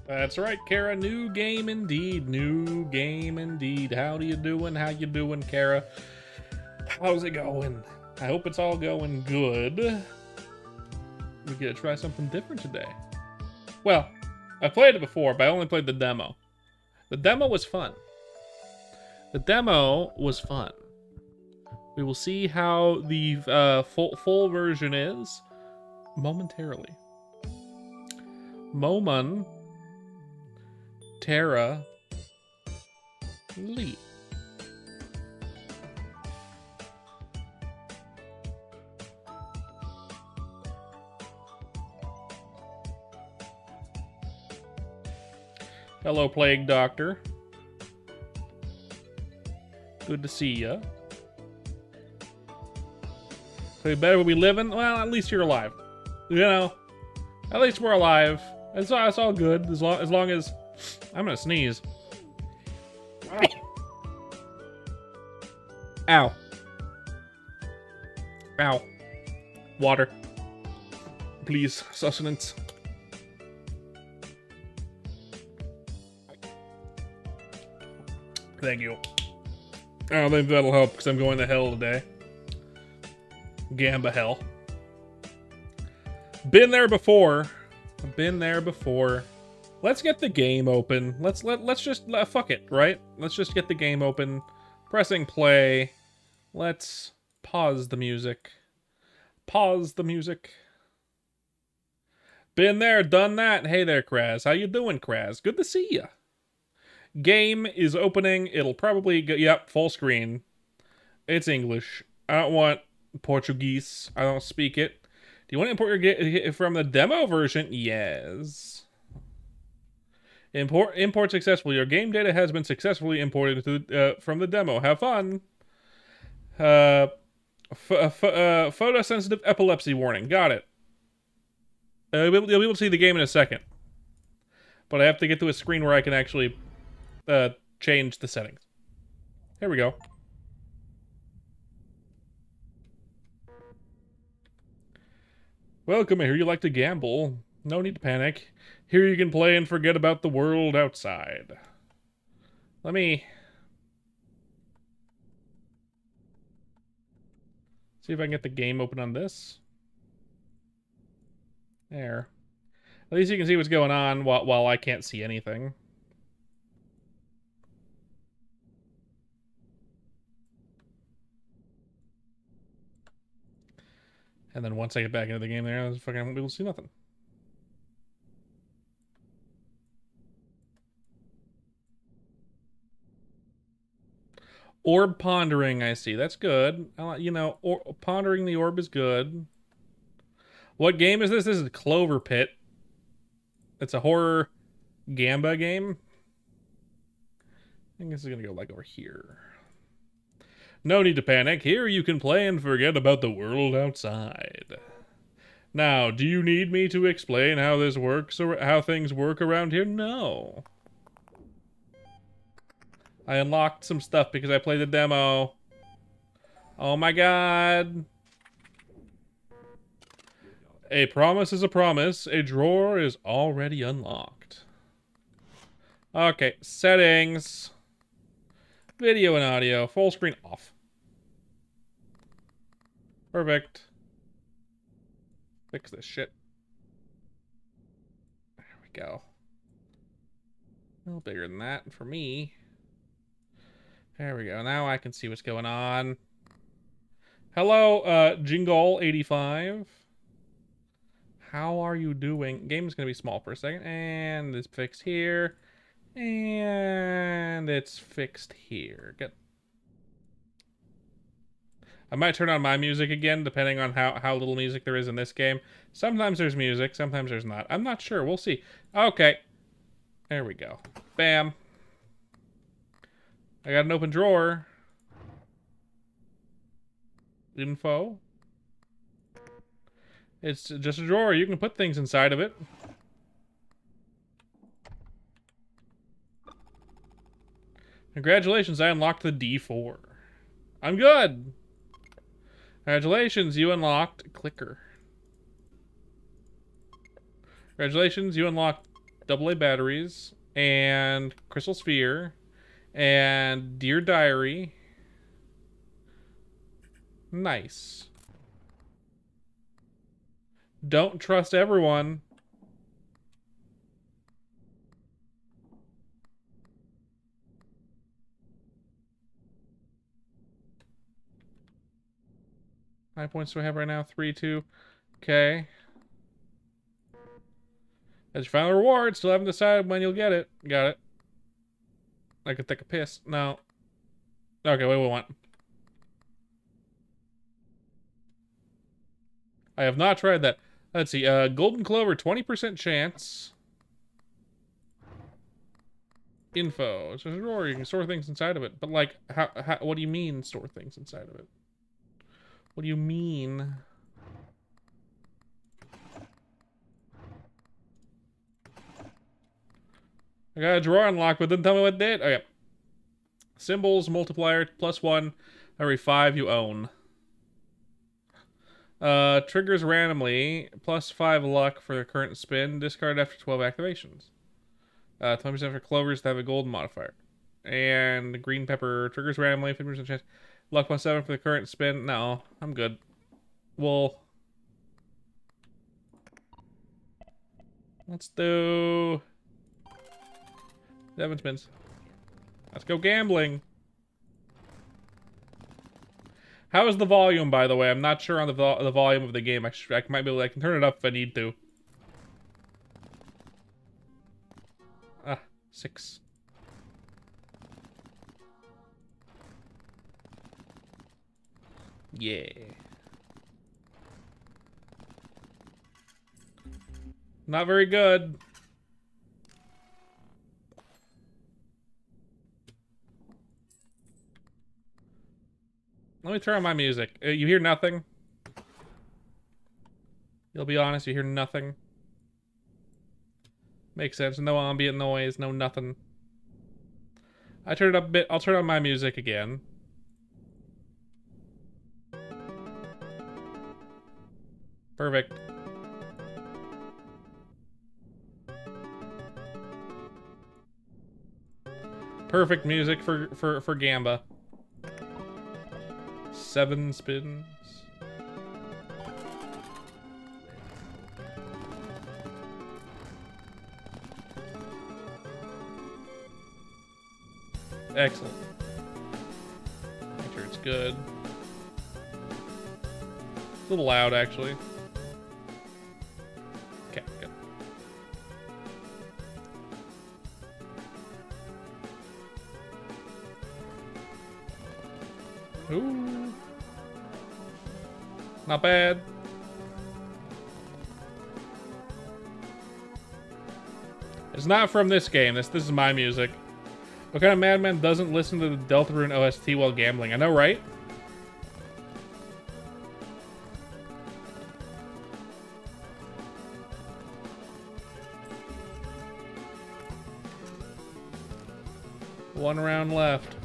That's right, Kara. New game indeed. New game indeed. How you doing? How you doing, Kara? How's it going? I hope it's all going good. We get to try something different today. Well, I played it before, but I only played the demo. The demo was fun. The demo was fun. We will see how the full version is momentarily. Momon Terra Lee. Hello, Plague Doctor. Good to see ya. So you better be living? Well, at least you're alive. You know, at least we're alive. It's all good as long as I'm gonna sneeze. Ow. Ow. Water. Please, sustenance. Thank you. I don't think that'll help because I'm going to hell today. Gamba hell. Been there before. Been there before. Let's get the game open. Let's just fuck it, right? Let's just get the game open. Pressing play. Let's pause the music. Pause the music. Been there, done that. Hey there, Kraz. How you doing, Kraz? Good to see ya. Game is opening. It'll probably go, yep, full screen. It's English. I don't want Portuguese. I don't speak it. Do you want to import your game from the demo version? Yes. Import successful. Your game data has been successfully imported to, from the demo. Have fun. Photosensitive epilepsy warning. Got it. You'll be able to see the game in a second. But I have to get to a screen where I can actually change the settings. Here we go. Welcome, I hear you like to gamble. No need to panic. Here you can play and forget about the world outside. Let me see if I can get the game open on this. There. At least you can see what's going on while I can't see anything. And then once I get back into the game there, I fucking won't be able to see nothing. Orb pondering, I see. That's good. You know, pondering the orb is good. What game is this? This is Clover Pit. It's a horror Gamba game. I think this is going to go like over here. No need to panic. Here you can play and forget about the world outside. Now, do you need me to explain how this works or how things work around here? No. I unlocked some stuff because I played the demo. Oh my god. A promise is a promise. A drawer is already unlocked. Okay, settings. Video and audio. Full screen off. Perfect. Fix this shit. There we go. A little bigger than that for me. There we go. Now I can see what's going on. Hello, Jingle85. How are you doing? Game's gonna be small for a second. And it's fixed here. And it's fixed here. Good. I might turn on my music again, depending on how little music there is in this game. Sometimes there's music, sometimes there's not. I'm not sure. We'll see. Okay. There we go. Bam. I got an open drawer. Info. It's just a drawer. You can put things inside of it. Congratulations, I unlocked the D4. I'm good. Congratulations, you unlocked clicker. Congratulations, you unlocked AA batteries, and Crystal Sphere, and Dear Diary. Nice. Don't trust everyone. How many points do I have right now? 3, 2. Okay. As your final reward, still haven't decided when you'll get it. Got it. I could take a piss. No. Okay, what do we want? I have not tried that. Let's see. Golden Clover, 20% chance. Info. It's just a drawer. You can store things inside of it. But, like, how, what do you mean store things inside of it? What do you mean? I got a drawer unlocked, but didn't tell me what it did. Okay. Symbols, multiplier, +1 every 5 you own. Triggers randomly, +5 luck for the current spin. Discard after 12 activations. 20% for clovers that have a golden modifier. And green pepper triggers randomly, 50% chance. Luck +7 for the current spin. No, I'm good. Well, let's do 7 spins. Let's go gambling. How is the volume, by the way? I'm not sure on the volume of the game. I might be able to, I can turn it up if I need to. 6. Yeah. Not very good. Let me turn on my music. You hear nothing? You'll be honest, you hear nothing. Makes sense. No ambient noise, no nothing. I turned it up a bit. I'll turn on my music again. Perfect. Perfect music for Gamba. 7 spins. Excellent. Make sure it's good. It's a little loud, actually. Okay, good. Ooh. Not bad. It's not from this game. This is my music. What kind of madman doesn't listen to the Deltarune OST while gambling? I know, right? One round left.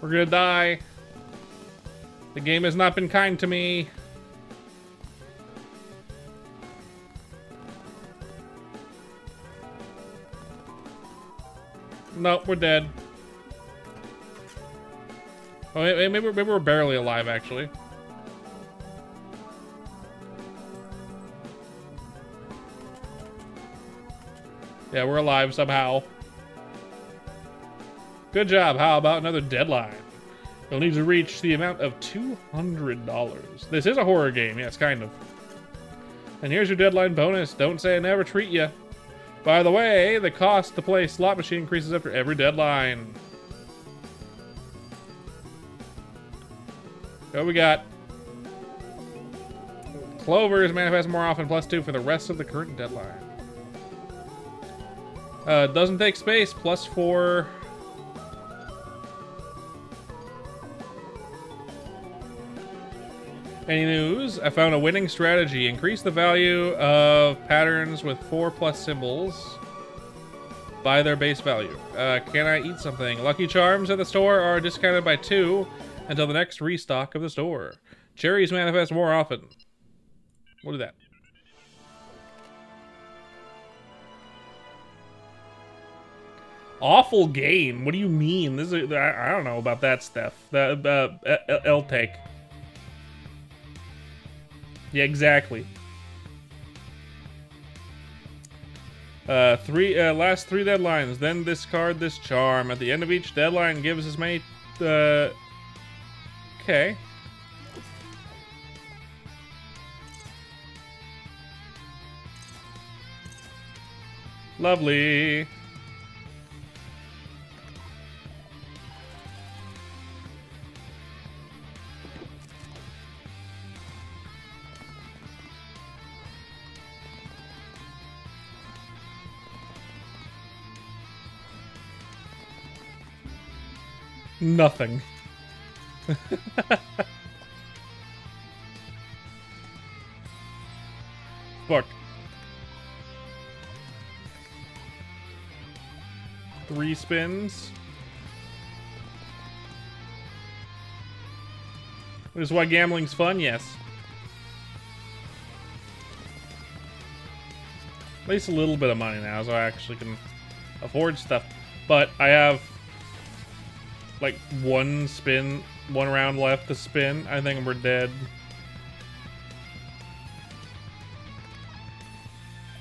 We're gonna die. The game has not been kind to me. Nope, we're dead. Oh, maybe we're barely alive, actually. Yeah, we're alive somehow. Good job. How about another deadline? You'll need to reach the amount of $200. This is a horror game. Yes, kind of. And here's your deadline bonus. Don't say I never treat ya. By the way, the cost to play slot machine increases after every deadline. What we got? Clovers manifest more often, +2 for the rest of the current deadline. Doesn't take space, +4. Any news? I found a winning strategy. Increase the value of patterns with 4+ symbols by their base value. Can I eat something? Lucky Charms at the store are discounted by 2 until the next restock of the store. Cherries manifest more often. What is that? Awful game. What do you mean? This is I don't know about that stuff. L take. Yeah, exactly. Last 3 deadlines. Then discard this charm. At the end of each deadline, gives as many. Okay. Lovely. Nothing. Fuck. 3 spins. This is why gambling's fun, yes. At least a little bit of money now, so I actually can afford stuff. But I have like 1 round left to spin. I think we're dead.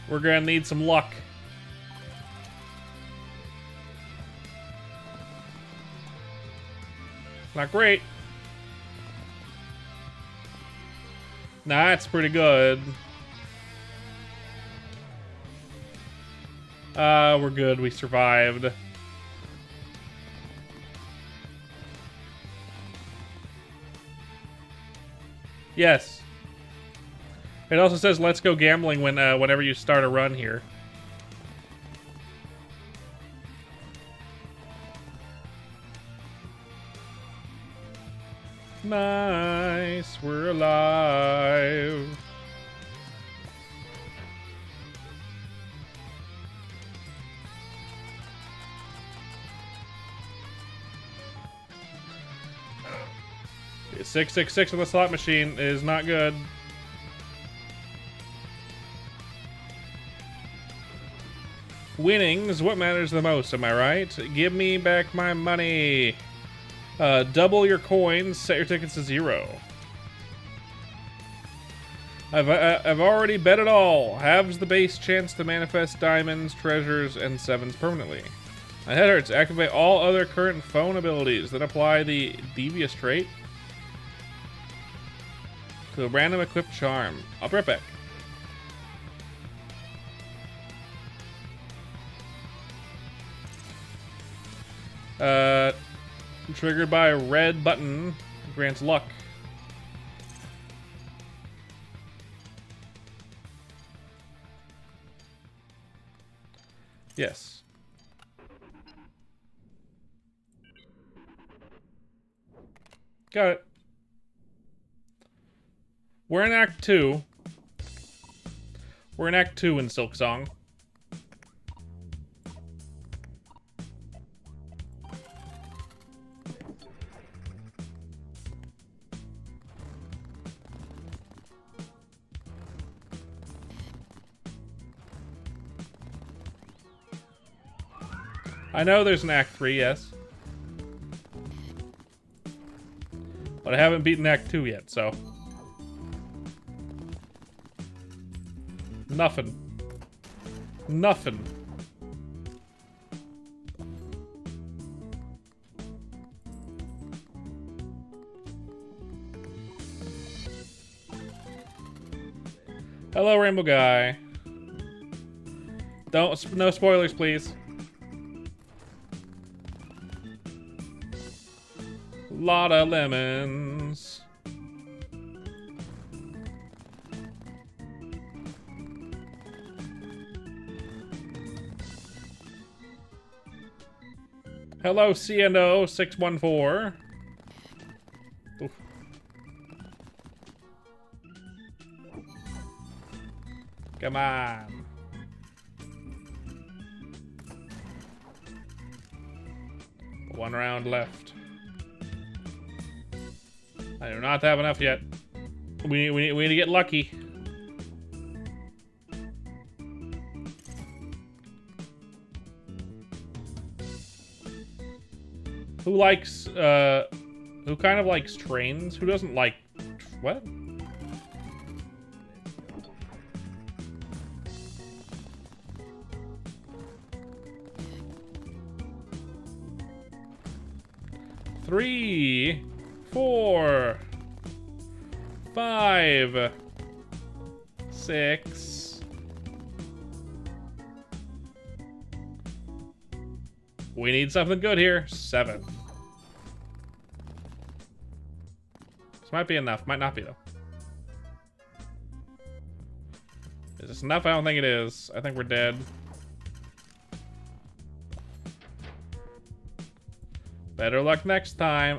We're gonna need some luck. Not great. Nah, that's pretty good. We're good. We survived. Yes. It also says let's go gambling when whenever you start a run here. Nice, we're alive. It's 666 on the slot machine is not good. Winnings, what matters the most, am I right? Give me back my money. Double your coins, set your tickets to 0. I've already bet it all. Halves the base chance to manifest diamonds, treasures, and 7s permanently. My head hurts. Activate all other current phone abilities that apply the devious trait to a random equipped charm. I'll be right back. Triggered by a red button, grants luck. Yes. Got it. We're in Act 2. We're in Act 2 in Silksong. I know there's an Act 3, yes. But I haven't beaten Act 2 yet, so. Nothing. Nothing. Hello, Rainbow Guy. No spoilers, please. Lot of lemons. Hello, CNO 614. Oof. Come on. One round left. I do not have enough yet. We need to get lucky. Who likes, who kind of likes trains? Who doesn't like, what? Three, 4, 5, 6. We need something good here. 7. This might be enough. Might not be, though. Is this enough? I don't think it is. I think we're dead. Better luck next time.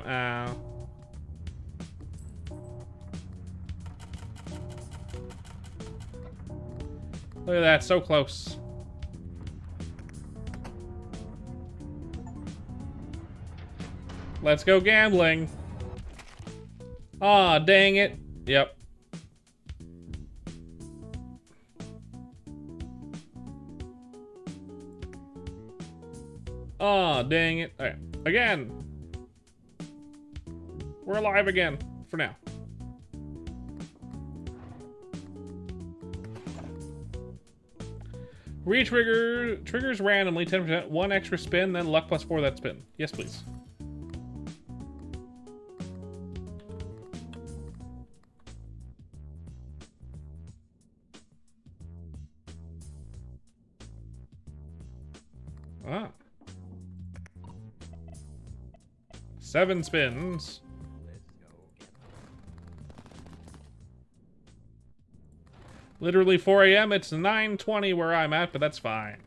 Look at that, so close. Let's go gambling. Aw, dang it. Yep. Aw, dang it. Alright, again. We're alive again, for now. Re-trigger triggers randomly 10%, 1 extra spin, then luck plus 4 that spin. Yes, please. Ah. 7 spins. Literally 4 a.m. It's 9:20 where I'm at, but that's fine.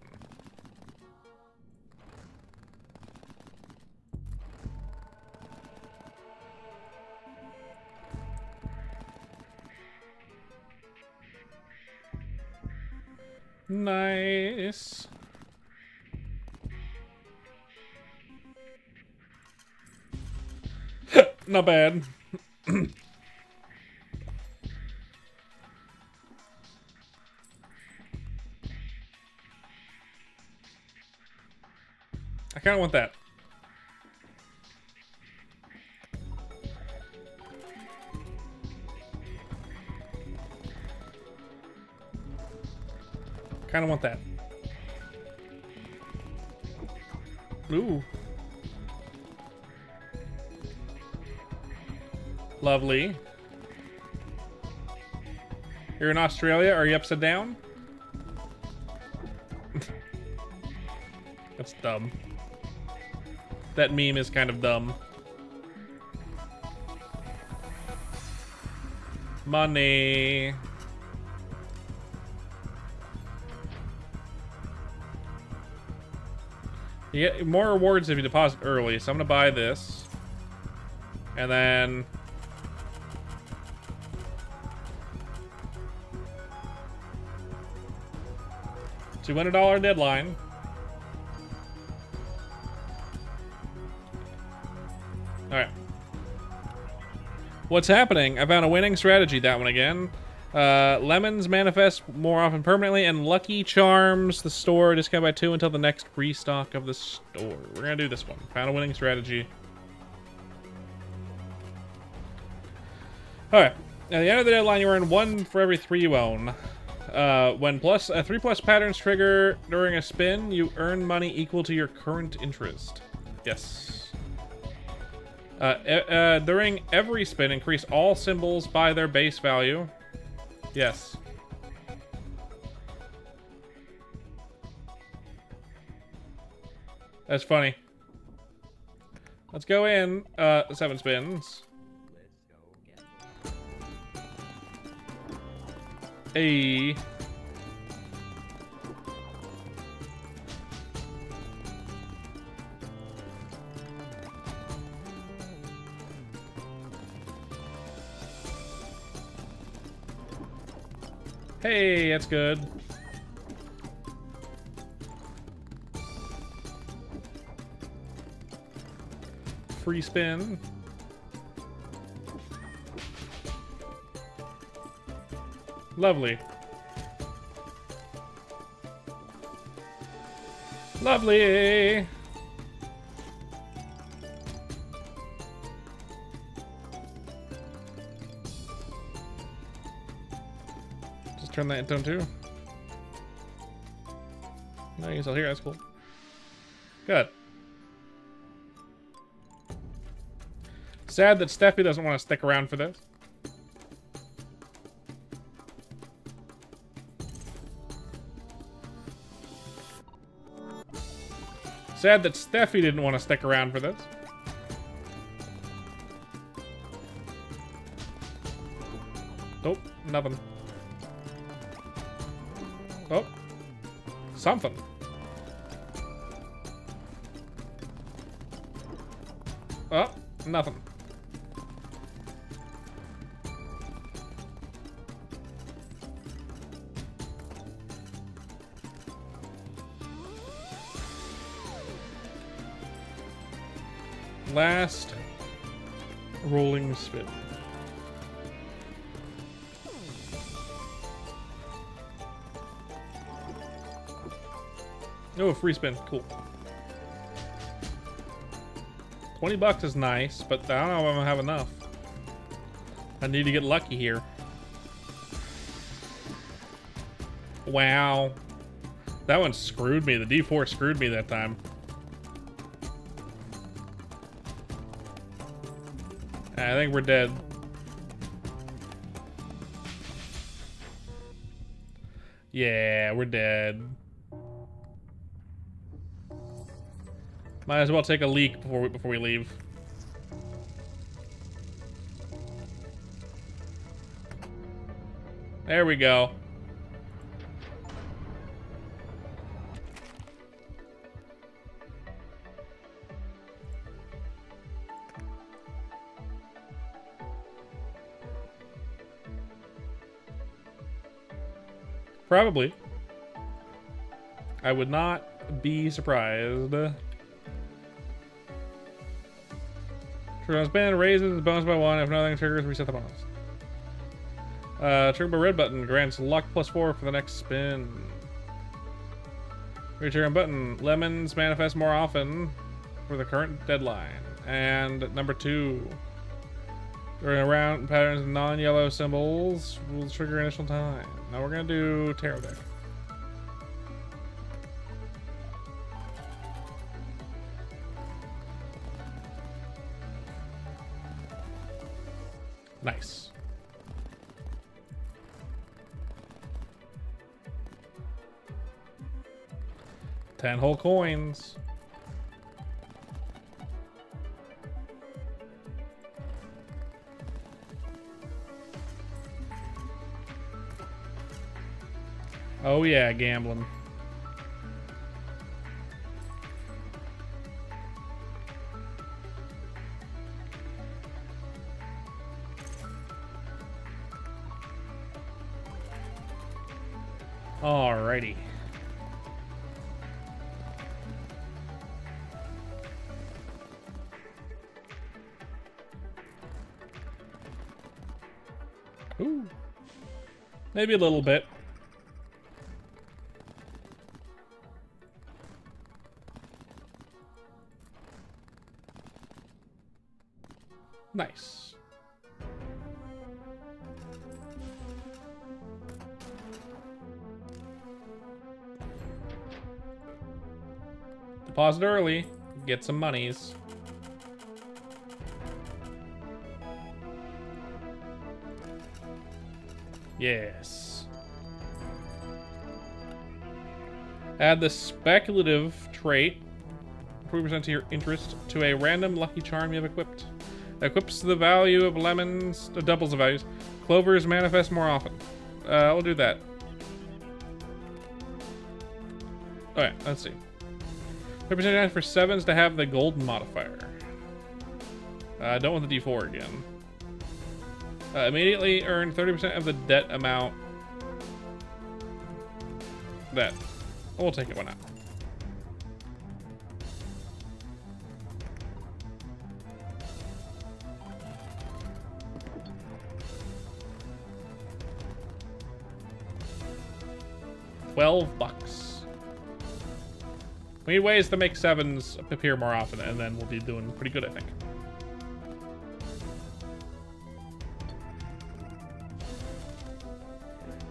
Nice. Not bad. I kind of want that. Kind of want that. Ooh. Lovely. You're in Australia? Are you upside down? That's dumb. That meme is kind of dumb. Money. You get more rewards if you deposit early, so I'm gonna buy this. And then... $200 deadline. Alright. What's happening? I found a winning strategy, that one again. Lemons manifest more often permanently, and Lucky Charms, the store, discount by 2 until the next restock of the store. We're gonna do this one. Found a winning strategy. Alright. At the end of the deadline, you earn 1 for every 3 you own. When 3+ patterns trigger during a spin, you earn money equal to your current interest. Yes. During every spin, increase all symbols by their base value. Yes. That's funny. Let's go in. 7 spins. Hey. Hey, that's good. Free spin. Lovely. Lovely. Just turn that into two. No, you're still here. That's cool. Good. Sad that Steffi doesn't want to stick around for this. Sad that Steffi didn't want to stick around for this. Nope, nothing. Oh, something. Oh, nothing. Last rolling spin. Oh, free spin. Cool. 20 bucks is nice, but I don't know if I'm gonna have enough. I need to get lucky here. Wow. That one screwed me. The D4 screwed me that time. I think we're dead. Yeah, we're dead. Might as well take a leak before we leave. There we go. Probably. I would not be surprised. Trigger spin raises the bonus by 1. If nothing triggers, reset the bonus. Trigger by red button grants luck +4 for the next spin. Return button. Lemons manifest more often for the current deadline. And number 2. During around patterns of non-yellow symbols will trigger initial time. Now we're gonna do tarot deck. Nice. Ten whole coins. Oh yeah, gambling. Alrighty. Ooh. Maybe a little bit. Nice. Deposit early, get some monies. Yes. Add the speculative trait, 40% to your interest, to a random lucky charm you have equipped. Equips the value of lemons, doubles the values. Clovers manifest more often. We'll do that. Alright, let's see. 30% for 7s to have the golden modifier. I don't want the D4 again. Immediately earn 30% of the debt amount That. We'll take it, why not? $12. We need ways to make 7s appear more often, and then we'll be doing pretty good, I think.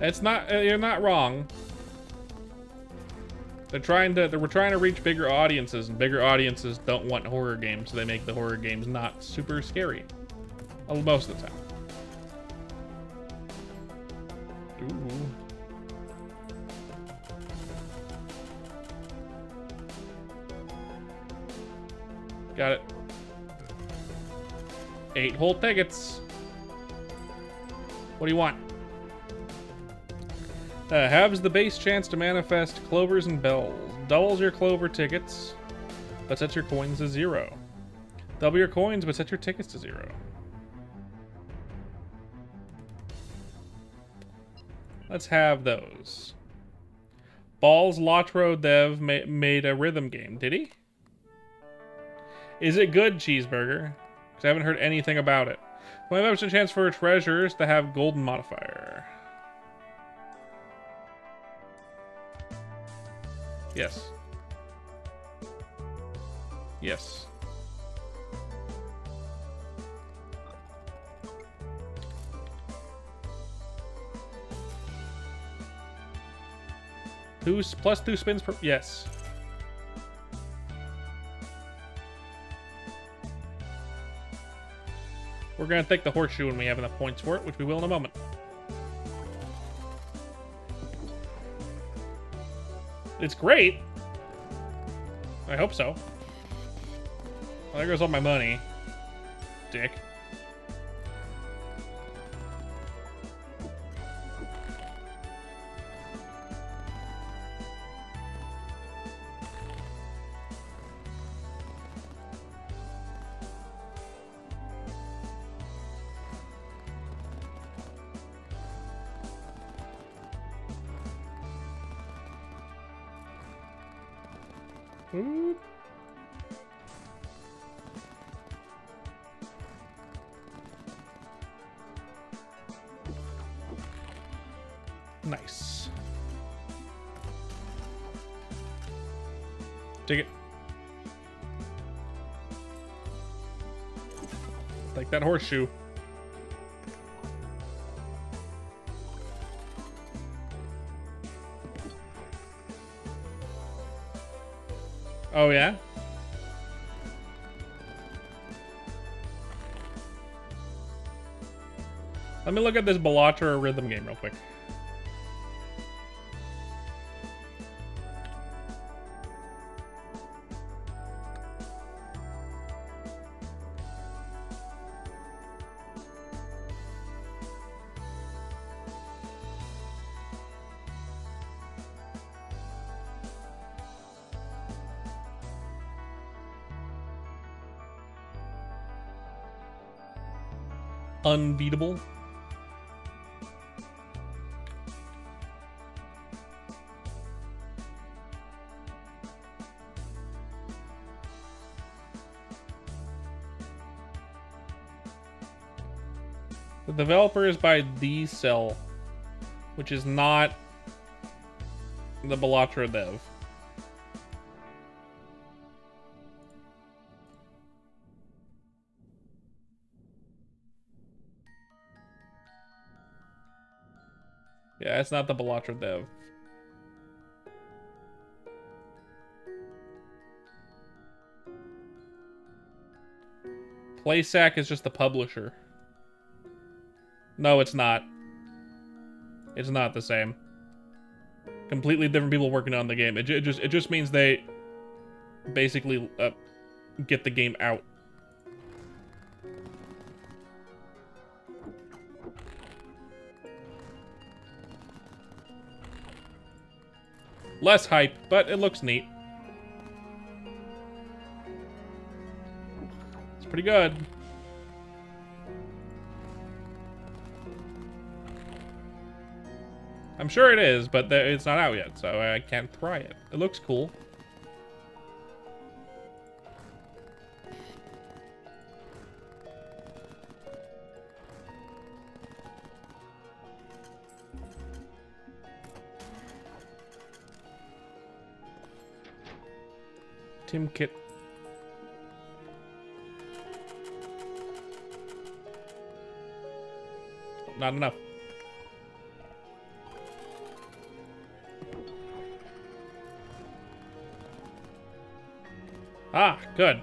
It's not, you're not wrong. We're trying to reach bigger audiences, and bigger audiences don't want horror games, so they make the horror games not super scary. Well, most of the time. Ooh. Got it. 8 whole tickets. What do you want? Halves the base chance to manifest clovers and bells. Doubles your clover tickets, but sets your coins to 0. Double your coins, but set your tickets to 0. Let's have those. Balls Lotro Dev made a rhythm game. Did he? Is it good, Cheeseburger? Because I haven't heard anything about it. 25% chance for treasures to have golden modifier. Yes. Yes. Plus 2 spins per... Yes. We're going to take the horseshoe when we have enough points for it, which we will in a moment. It's great. I hope so. Well, there goes all my money. Dick. Ooh. Nice. Take it. Take that horseshoe. Oh, yeah? Let me look at this Bellatra rhythm game real quick. Unbeatable. The developer is by D-Cell, which is not the Bellatra dev. Yeah, it's not the Bellatra dev. Playsack is just the publisher. No, it's not. It's not the same. Completely different people working on the game. It just means they basically get the game out. Less hype, but it looks neat. It's pretty good. I'm sure it is, but it's not out yet, so I can't try it. It looks cool. Tim Kit. Not enough. Ah, good.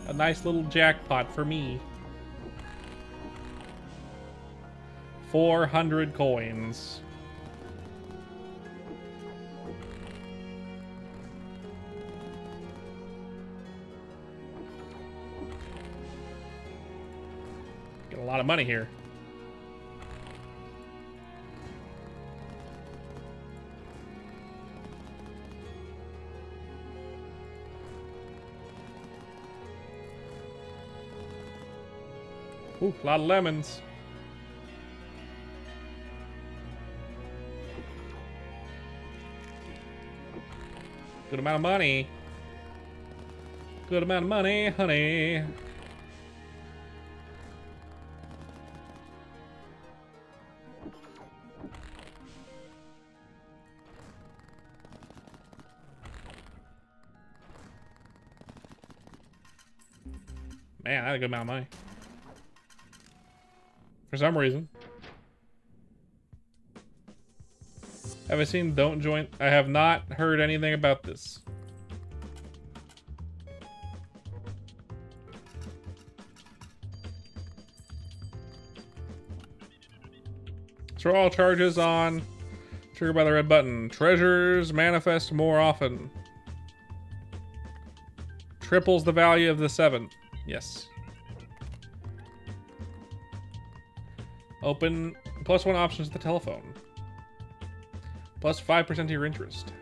A nice little jackpot for me. 400 coins. Get a lot of money here. Ooh, a lot of lemons. Good amount of money. Good amount of money, honey. Man, that's a good amount of money. For some reason. Have I seen Don't Join? I have not heard anything about this. Throw all charges on. Trigger by the red button. Treasures manifest more often. Triples the value of the 7. Yes. Open +1 options to the telephone. +5% to your interest.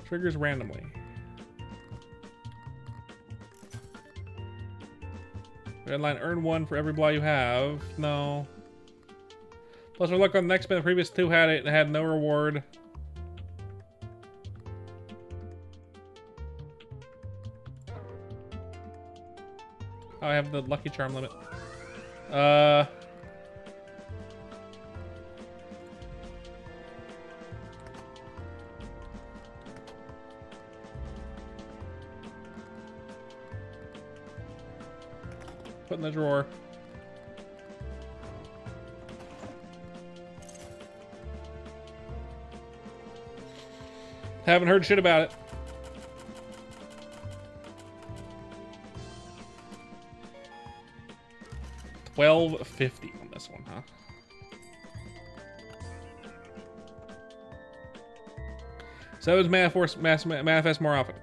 Triggers randomly. Red line, earn 1 for every blah you have. No. Plus we're luck on the next spin. The previous 2 had it and had no reward. Oh, I have the lucky charm limit. Put in the drawer. Haven't heard shit about it. $12.50 on this one, huh? Sevens manifest more often.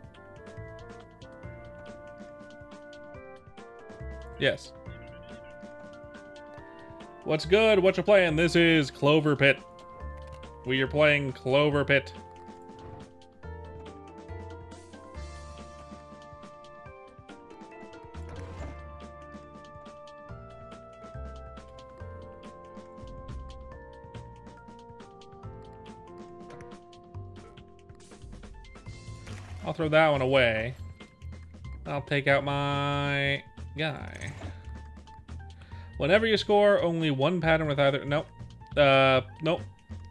Yes. What's good? What you playing? This is Clover Pit. We are playing Clover Pit. I'll throw that one away. I'll take out my guy. Whenever you score, only one pattern with either... Nope. Nope.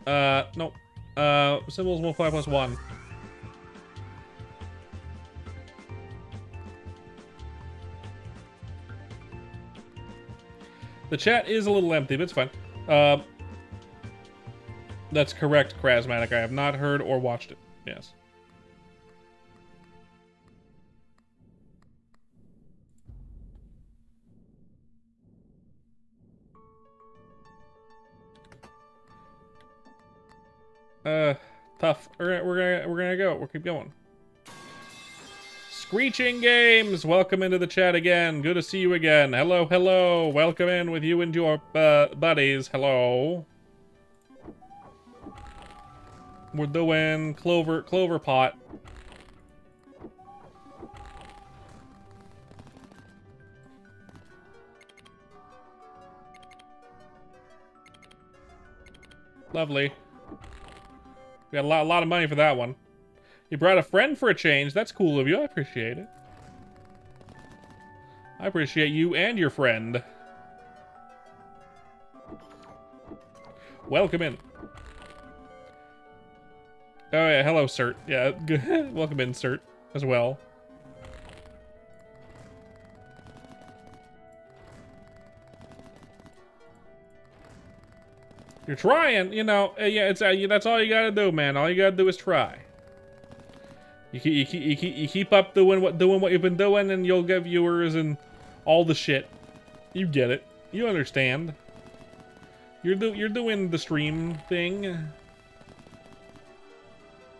Nope. Symbols multiply +1. The chat is a little empty, but it's fine. That's correct, Krasmatic. I have not heard or watched it. Yes. Tough. We're gonna go. We'll keep going. Screeching Games, welcome into the chat again. Good to see you again. Hello, hello. Welcome in with you and your buddies. Hello. We're doing Clover Pot. Lovely. We got a lot of money for that one. You brought a friend for a change. That's cool of you. I appreciate it. I appreciate you and your friend. Welcome in. Oh yeah, hello, Cert. Yeah, welcome in, Cert, as well. You're trying, you know. Yeah, it's that's all you gotta do, man. All you gotta do is try. You keep up doing what you've been doing, and you'll get viewers and all the shit. You get it. You understand. You're doing the stream thing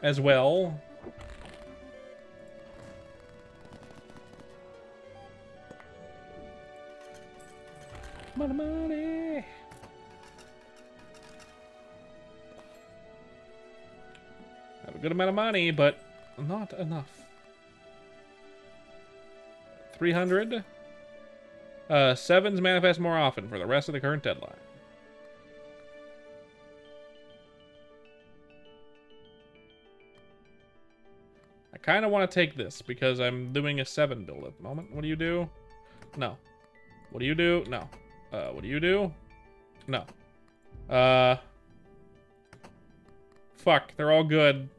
as well. Money. Have a good amount of money, but not enough. 300. Sevens manifest more often for the rest of the current deadline. I kind of want to take this because I'm doing a 7 build at the moment. What do you do? No. What do you do? No. What do you do? No. Fuck, they're all good.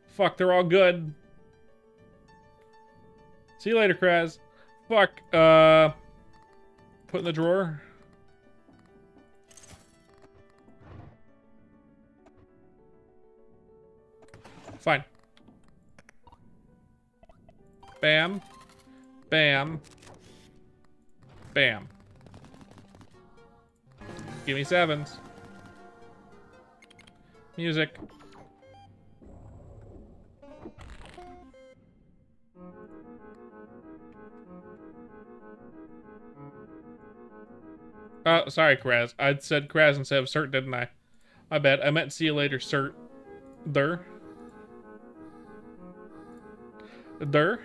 Fuck, they're all good. See you later, Kraz. Fuck, put in the drawer. Fine. Bam. Bam. Bam. Give me sevens. Music. Oh, sorry, Kraz. I said Kraz instead of Cert, didn't I? My bad. I meant see you later, Cert. Der. Der.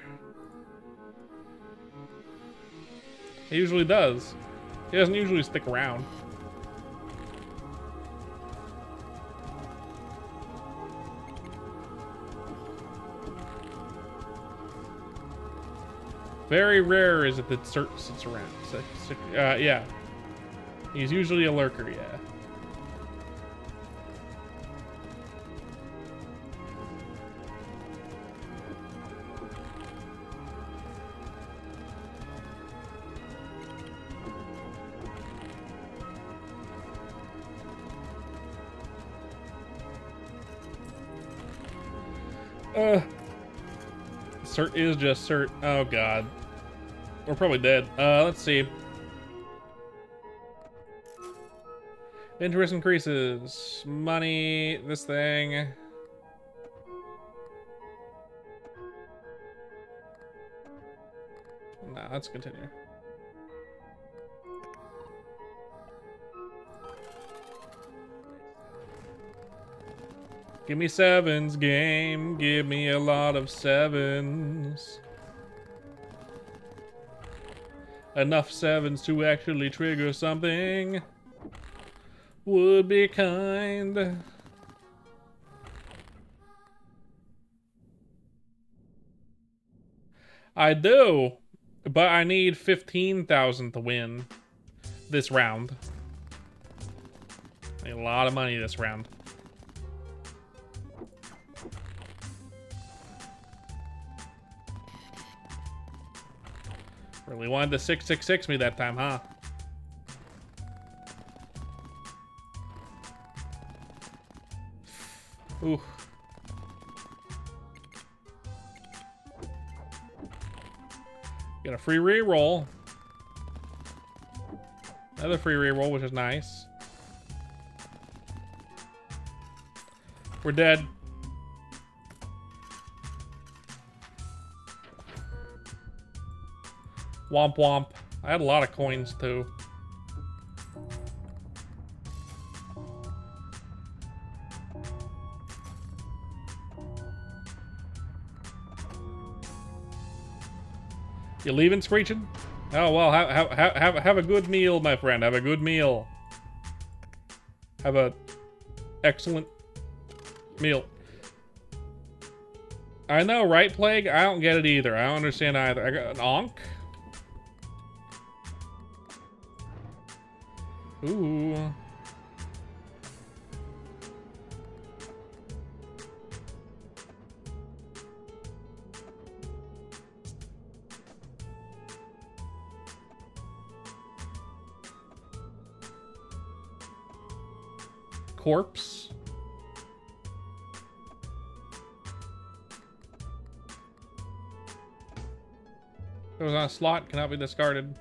He usually does. He doesn't usually stick around. Very rare is it that Cert sits around. Yeah. He's usually a lurker, yeah. Cert is just Cert. Oh god. We're probably dead. Let's see. Interest increases. Money, this thing. Nah, let's continue. Give me sevens, game. Give me a lot of sevens. Enough sevens to actually trigger something. Would be kind. I do, but I need 15,000 to win this round. I need a lot of money this round. Really wanted to 666 me that time, huh? Ooh. Get a free reroll. Another free reroll, which is nice. We're dead. Womp womp. I had a lot of coins too. You leaving, Screeching? Oh, well, have a good meal, my friend. Have a good meal. Have a excellent meal. I know, right, Plague? I don't get it either. I don't understand either. I got an onk. Ooh. Corpse. It was on a slot, cannot be discarded.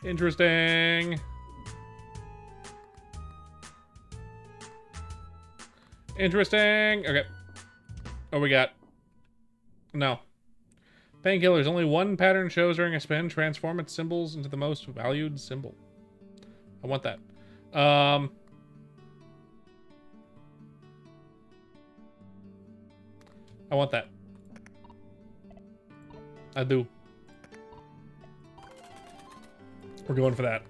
Interesting. Interesting. Okay. What we got? No. Painkillers. Only one pattern shows during a spin. Transform its symbols into the most valued symbol. I want that. I want that. I do. We're going for that.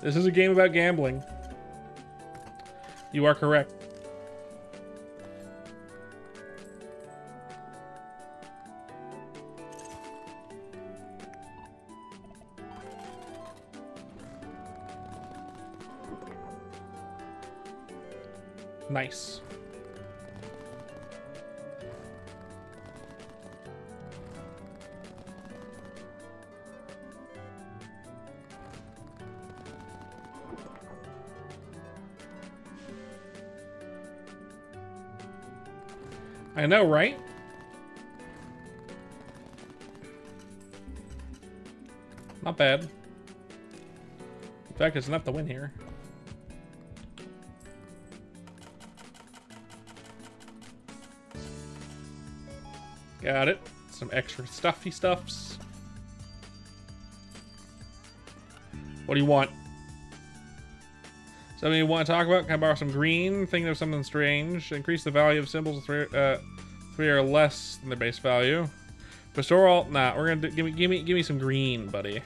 This is a game about gambling. You are correct. Nice. I know, right? Not bad. In fact, it's enough to win here. Got it. Some extra stuffy stuffs. What do you want? Something you want to talk about? Can I borrow some green? Thinking of something strange. Increase the value of symbols three or less than their base value. Pastoral? Nah, we're gonna do, give me some green, buddy.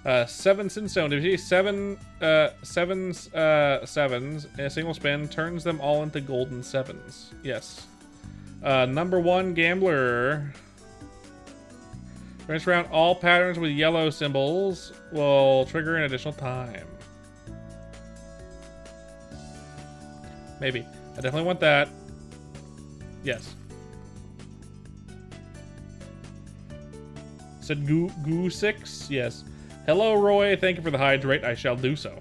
7 Sinstone. If you see sevens in a single spin, turns them all into golden sevens. Yes. Number 1 gambler. Finish around all patterns with yellow symbols will trigger an additional time. Maybe. I definitely want that. Yes. Said goo 6? Yes. Hello, Roy. Thank you for the hydrate. I shall do so.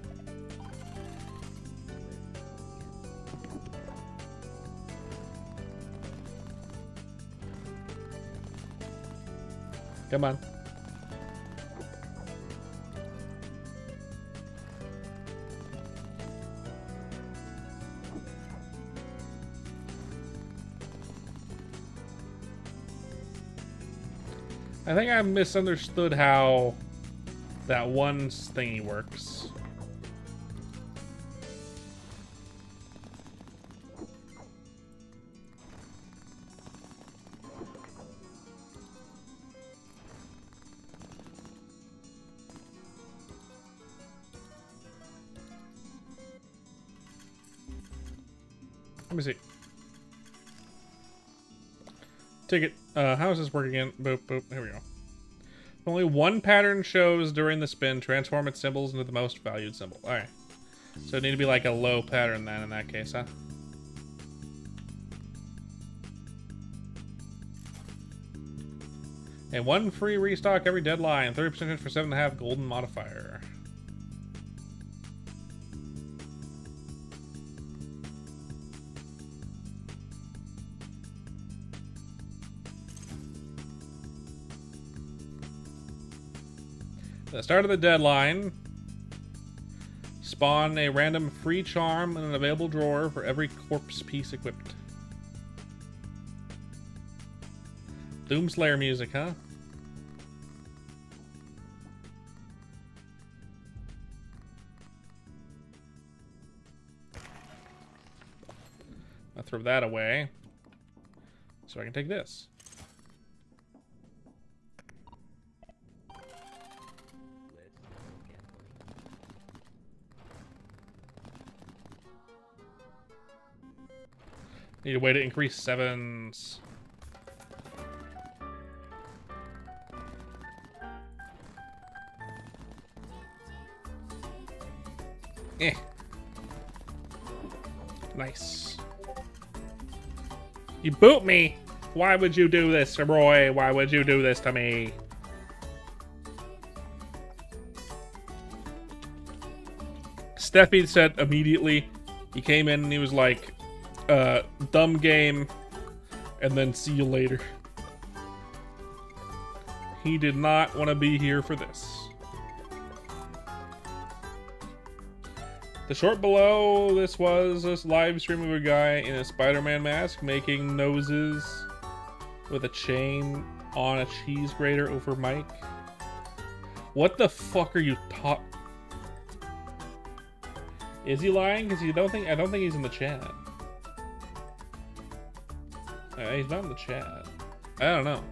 Come on. I think I misunderstood how that one thingy works. Let me see. Ticket. How does this work again? Boop, boop. Here we go. Only one pattern shows during the spin. Transform its symbols into the most valued symbol. Alright. So it need to be like a low pattern then in that case, huh? And 1 free restock every deadline. 30% chance for 7.5 golden modifier. The start of the deadline. Spawn a random free charm in an available drawer for every corpse piece equipped. Doomslayer music, huh? I'll throw that away so I can take this. Need a way to increase sevens. Eh. Nice. You boot me! Why would you do this, Roy? Why would you do this to me? Steffi said immediately, he came in and he was like, dumb game, and then see you later. He did not want to be here for this. The short below this was a live stream of a guy in a Spider-Man mask making noses with a chain on a cheese grater over mic. What the fuck are you talking? Is he lying? Because I don't think he's in the chat. He's not in the chat. I don't know.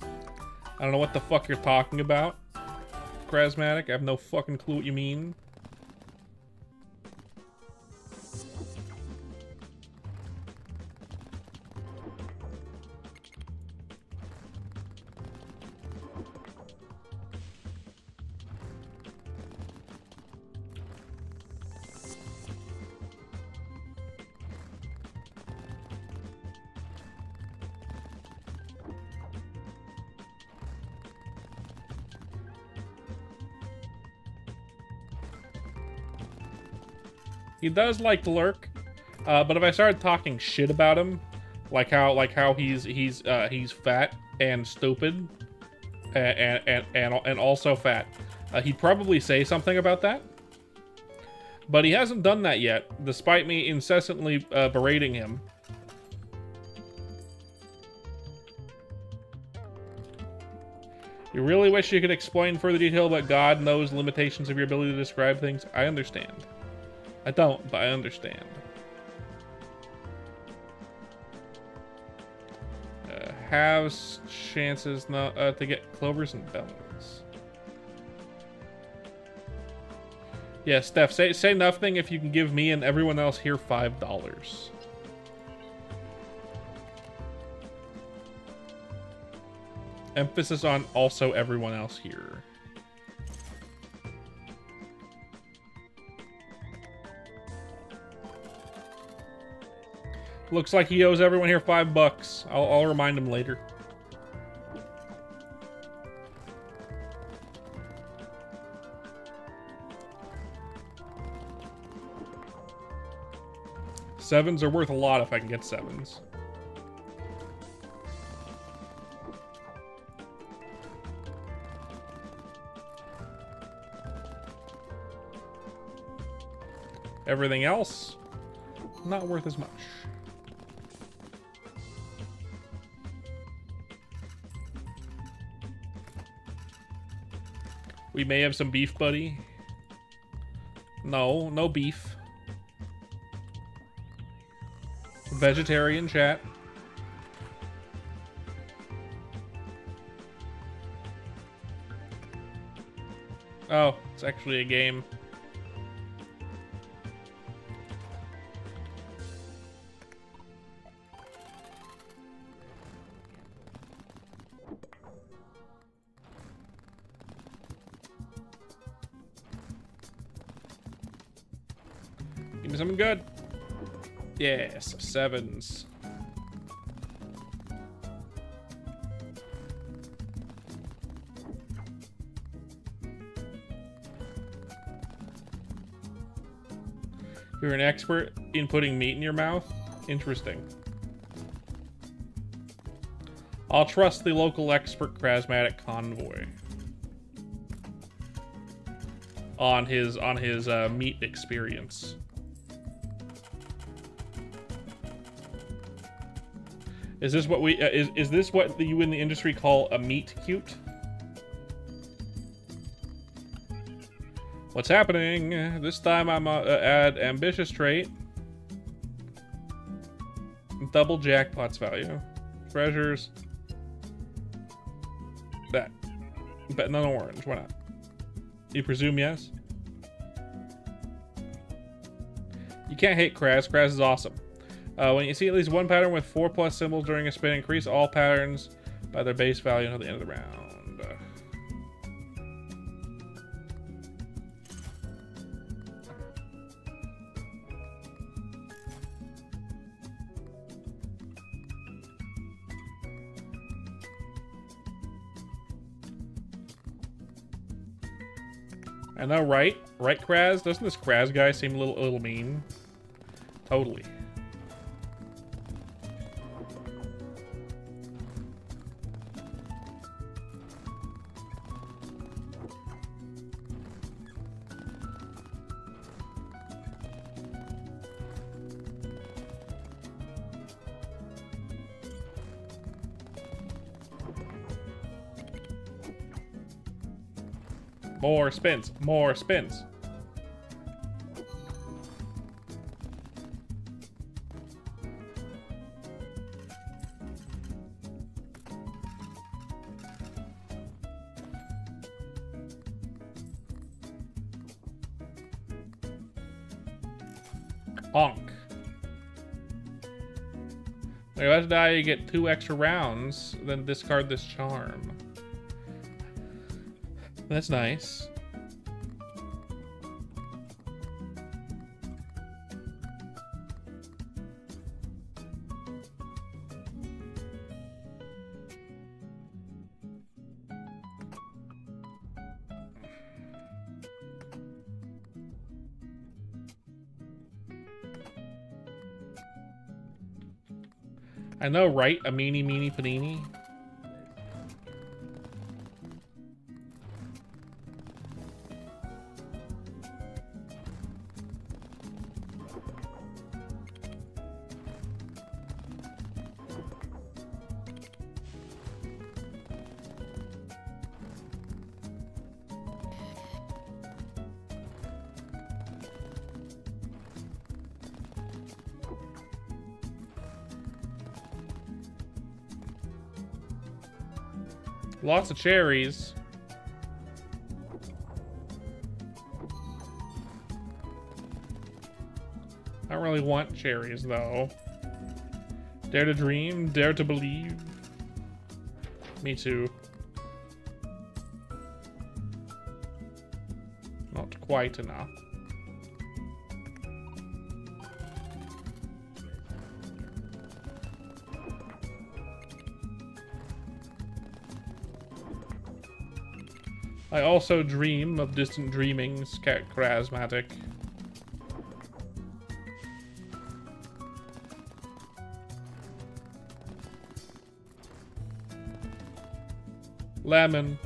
I don't know what the fuck you're talking about, Krasmatic. I have no fucking clue what you mean. He does like to lurk, but if I started talking shit about him, like how he's fat and stupid, and also fat, he'd probably say something about that. But he hasn't done that yet, despite me incessantly berating him. You really wish you could explain further detail, but God knows limitations of your ability to describe things. I understand. I don't, but I understand. Has chances not to get clovers and bells. Yeah, Steph, say nothing if you can give me and everyone else here $5. Emphasis on also everyone else here. Looks like he owes everyone here $5. I'll remind him later. Sevens are worth a lot if I can get sevens. Everything else, not worth as much. We may have some beef, buddy. No, no beef. Vegetarian chat. Oh, it's actually a game. Give me something good. Yes, sevens. You're an expert in putting meat in your mouth? Interesting. I'll trust the local expert Krasmatic Convoy on his meat experience. Is this what we is this what you in the industry call a meat cute? What's happening? This time I'm add ambitious trait. Double jackpots value. Treasures. That. But none orange. Why not? You presume yes? You can't hate Kraz. Kraz is awesome. When you see at least one pattern with 4+ symbols during a spin, increase all patterns by their base value until the end of the round. I know, right? Right, Kraz? Doesn't this Kraz guy seem a little mean? Totally. More spins. More spins. Honk. When you're about to die, you get 2 extra rounds, then discard this charm. That's nice. I know, right? A meanie panini. Lots of cherries. I don't really want cherries, though. Dare to dream, dare to believe. Me too. Not quite enough. I also dream of distant dreamings, Krasmatic. Lemon.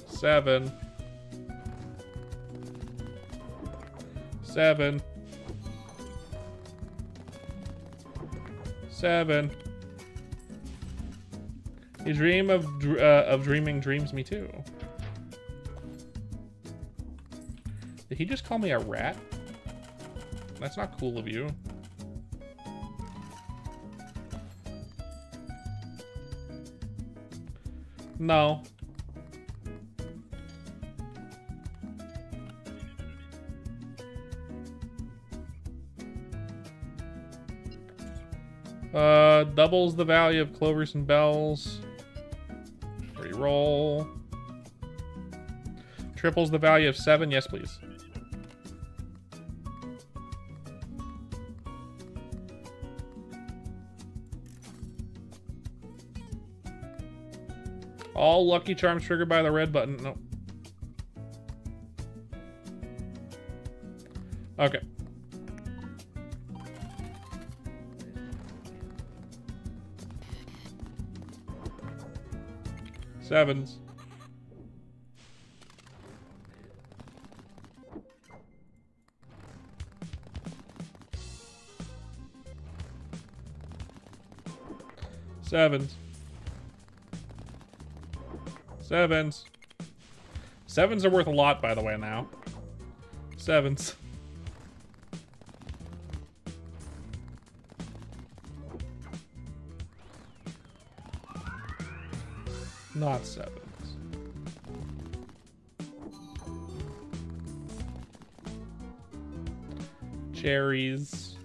Seven. Seven. 7. You dream of dreaming dreams, me too. Did he just call me a rat? That's not cool of you. No. Doubles the value of clovers and bells. Reroll. Triples the value of 7. Yes, please. All lucky charms triggered by the red button. Nope. Okay. Sevens. Sevens. Sevens. Sevens are worth a lot, by the way, now. Sevens. Not sevens. Cherries.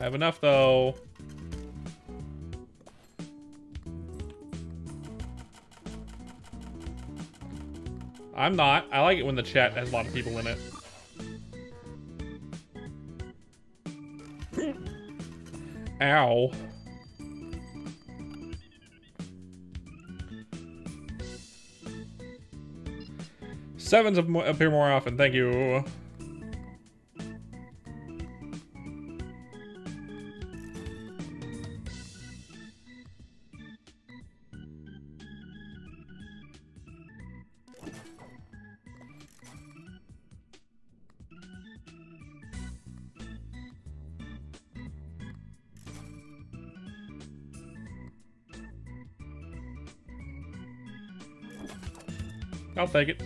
I have enough, though. I'm not. I like it when the chat has a lot of people in it. Ow. Sevens appear more often. Thank you. I'll take it.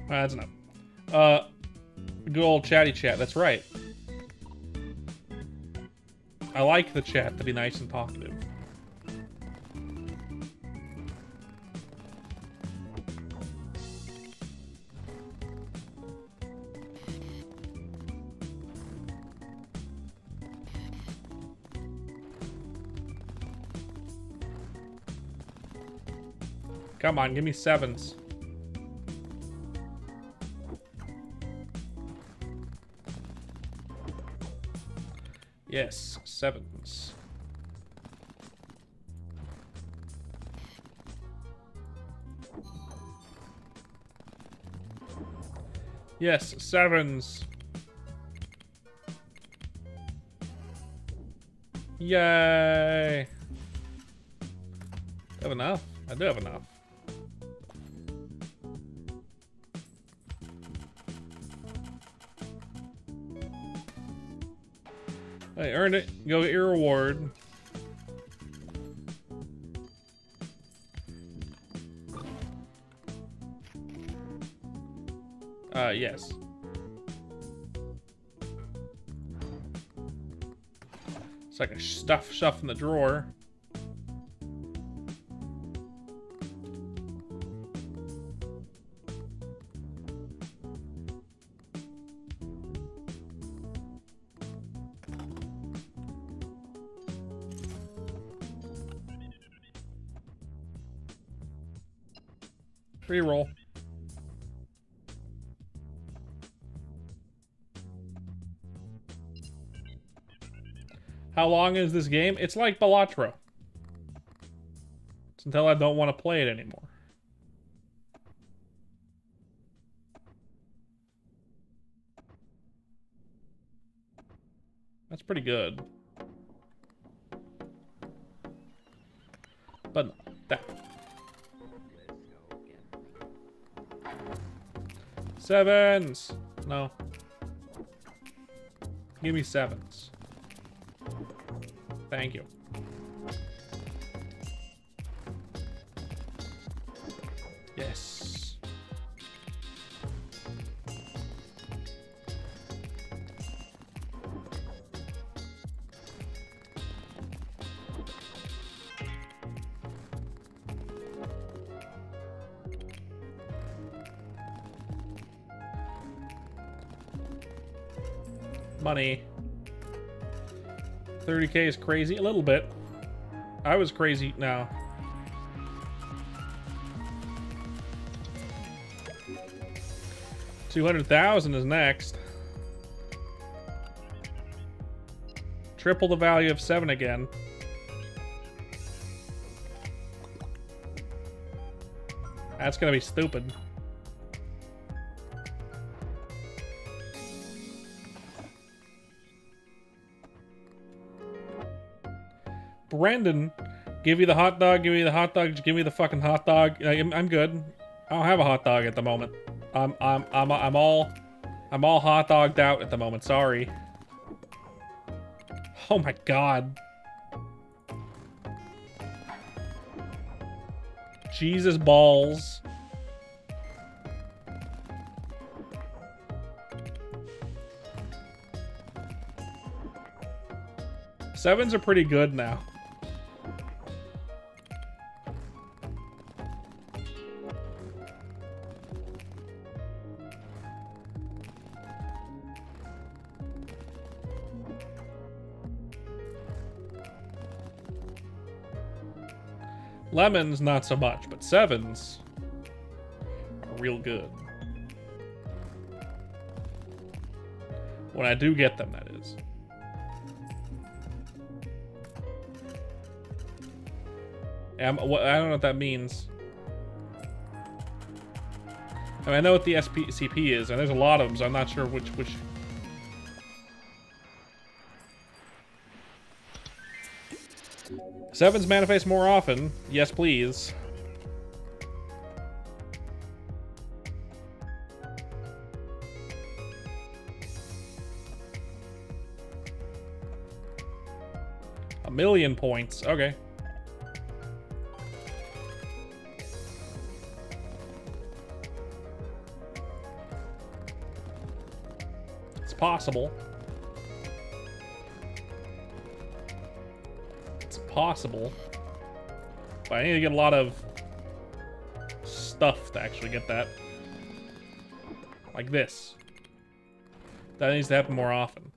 That's enough. Good old chatty chat. That's right. I like the chat to be nice and talkative. Come on, give me sevens. Yes, sevens. Yes, sevens. Yay! I have enough. I do have enough. I earned it. Go get your reward. Yes. It's like a stuff in the drawer. Reroll. How long is this game? It's like Balatro. It's until I don't want to play it anymore. That's pretty good. But no, that. Sevens! No. Give me sevens. Thank you. Yes. Money. 30K is crazy. A little bit. I was crazy now. $200,000 is next. Triple the value of 7 again. That's gonna be stupid. Brandon, give you the hot dog, give me the hot dog, just give me the fucking hot dog. I'm good. I don't have a hot dog at the moment. I'm all hot dogged out at the moment. Sorry. Oh my god. Jesus balls. Sevens are pretty good now. Lemons, not so much, but sevens are real good. When I do get them, that is. I don't know what that means. I mean, I know what the SCP is, and there's a lot of them, so I'm not sure which... Sevens manifest more often. Yes, please. A million points. Okay. It's possible. Possible, but I need to get a lot of stuff to actually get that. Like this. That needs to happen more often.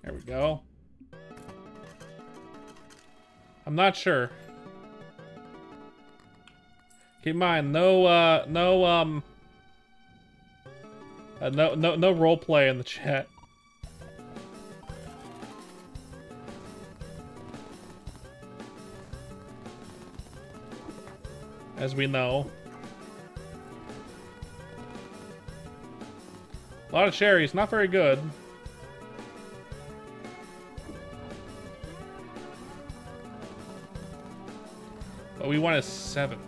There we go. I'm not sure. Keep in mind, no role play in the chat. As we know. A lot of cherries, not very good. But we want is sevens.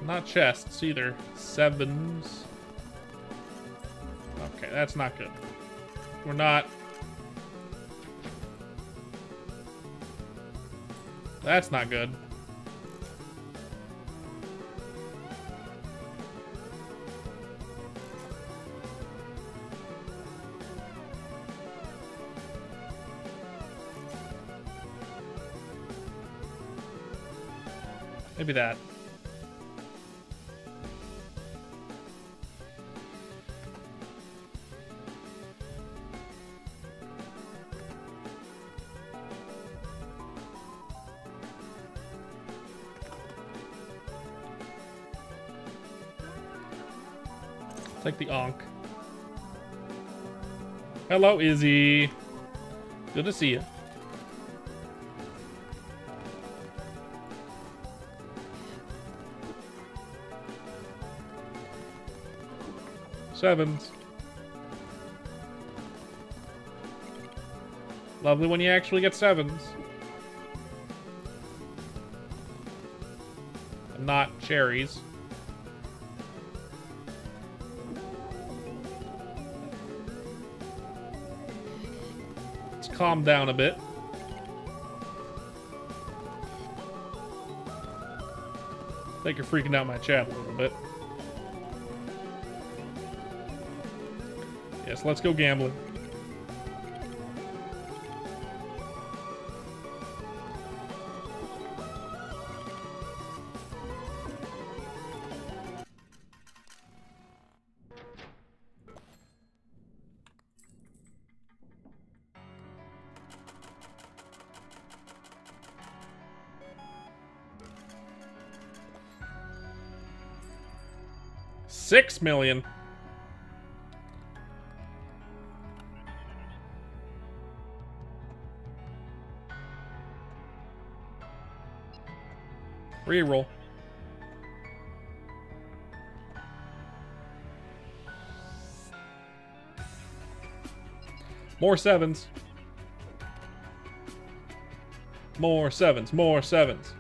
Not chests either. Sevens. Okay, that's not good. We're not. That's not good. Maybe that. Like the Ankh. Hello, Izzy. Good to see you. Sevens. Lovely when you actually get sevens. And not cherries. Calm down a bit. I think you're freaking out my chat a little bit. Yes, let's go gambling. 6 million. Reroll. More sevens. More sevens. More sevens.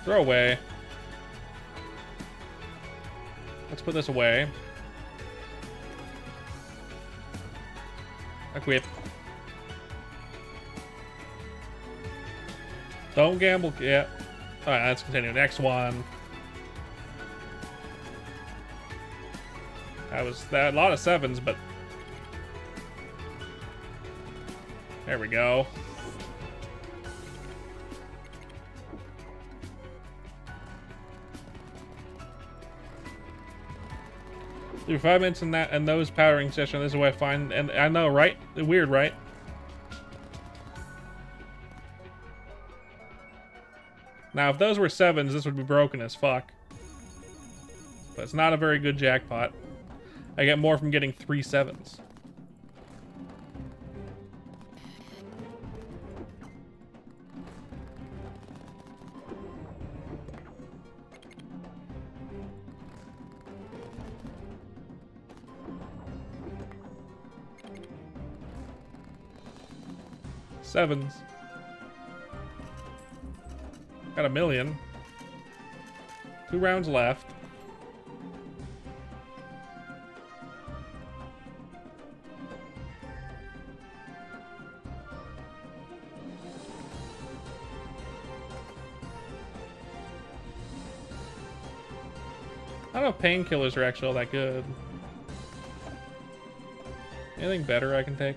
Throw away. Let's put this away. Equip. Don't gamble. Yeah. Alright, let's continue. Next one. That was a lot of sevens, but there we go. Do 5 minutes in that and those powdering session. This is what I find, and I know, right? Weird, right? Now, if those were sevens, this would be broken as fuck. But it's not a very good jackpot. I get more from getting 3 sevens. Sevens. Got a million. 2 rounds left. I don't know if painkillers are actually all that good. Anything better I can take?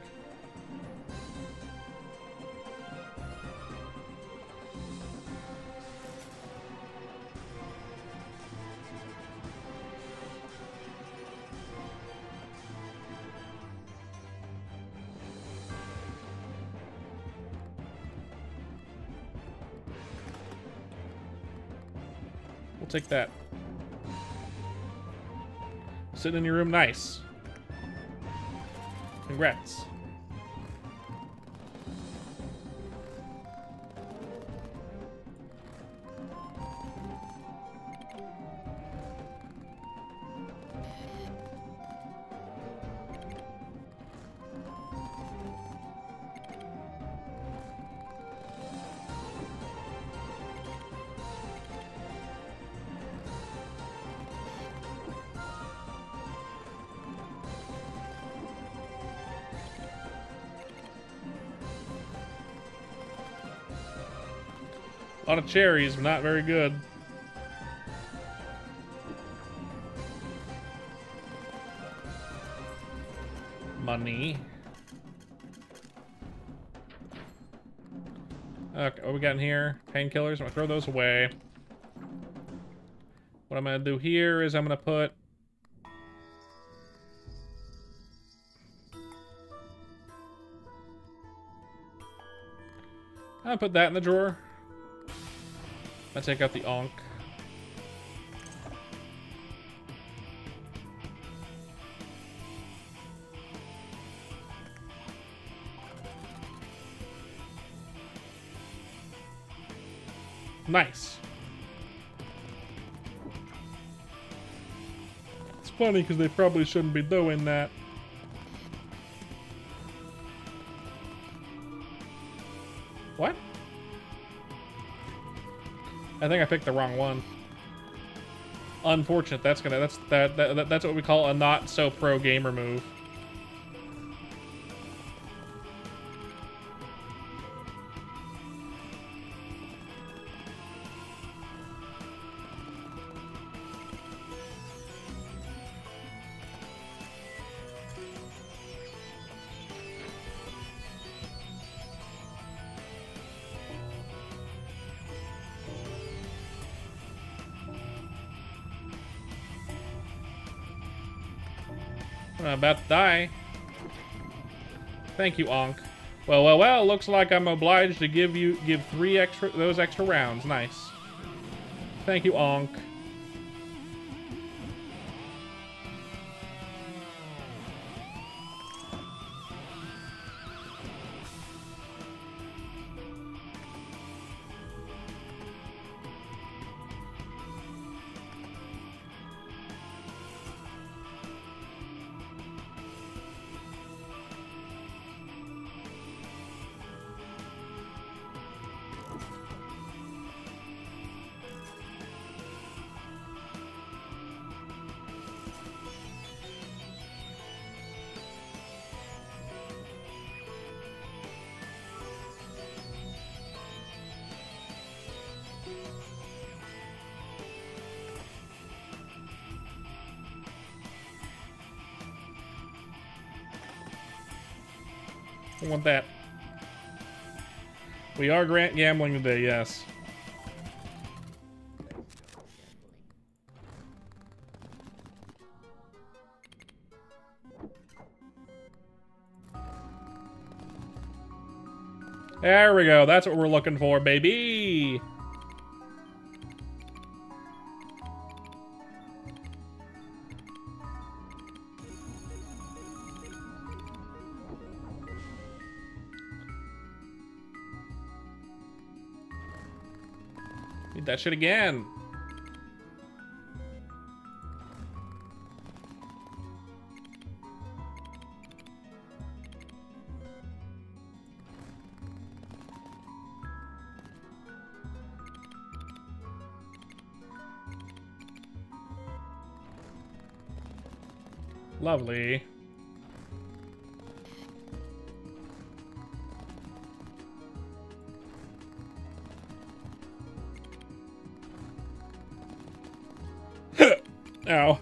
We'll take that. Sitting in your room, nice. Congrats. A lot of cherries, but not very good. Money. Okay, what we got in here? Painkillers. I'm gonna throw those away. What I'm gonna do here is I'm gonna put that in the drawer. I take out the onk. Nice. It's funny because they probably shouldn't be doing that. What? I think I picked the wrong one. Unfortunate. That's what we call a not so pro gamer move. I'm about to die. Thank you, Onk. Well, well, well, looks like I'm obliged to give those extra rounds. Nice. Thank you, Onk. I want that. We are gambling today, yes. There we go. That's what we're looking for, baby. Need that shit again. Lovely. Ow.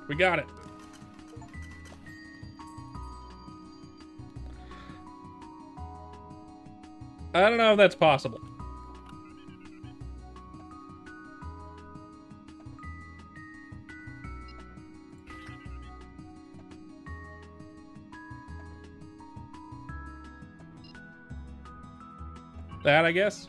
We got it. I don't know if that's possible. That, I guess.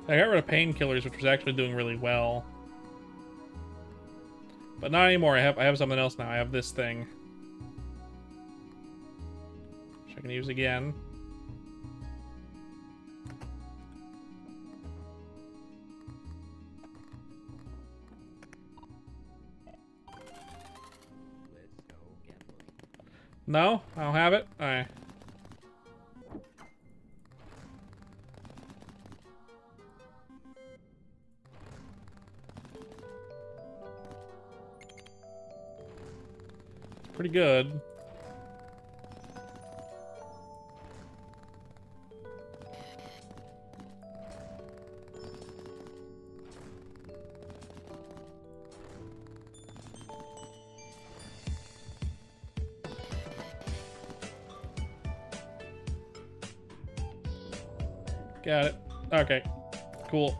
I got rid of painkillers, which was actually doing really well. But not anymore. I have something else now. I have this thing. Which I can use again. No? I don't have it? Alright. Pretty good. Got it. Okay. Cool.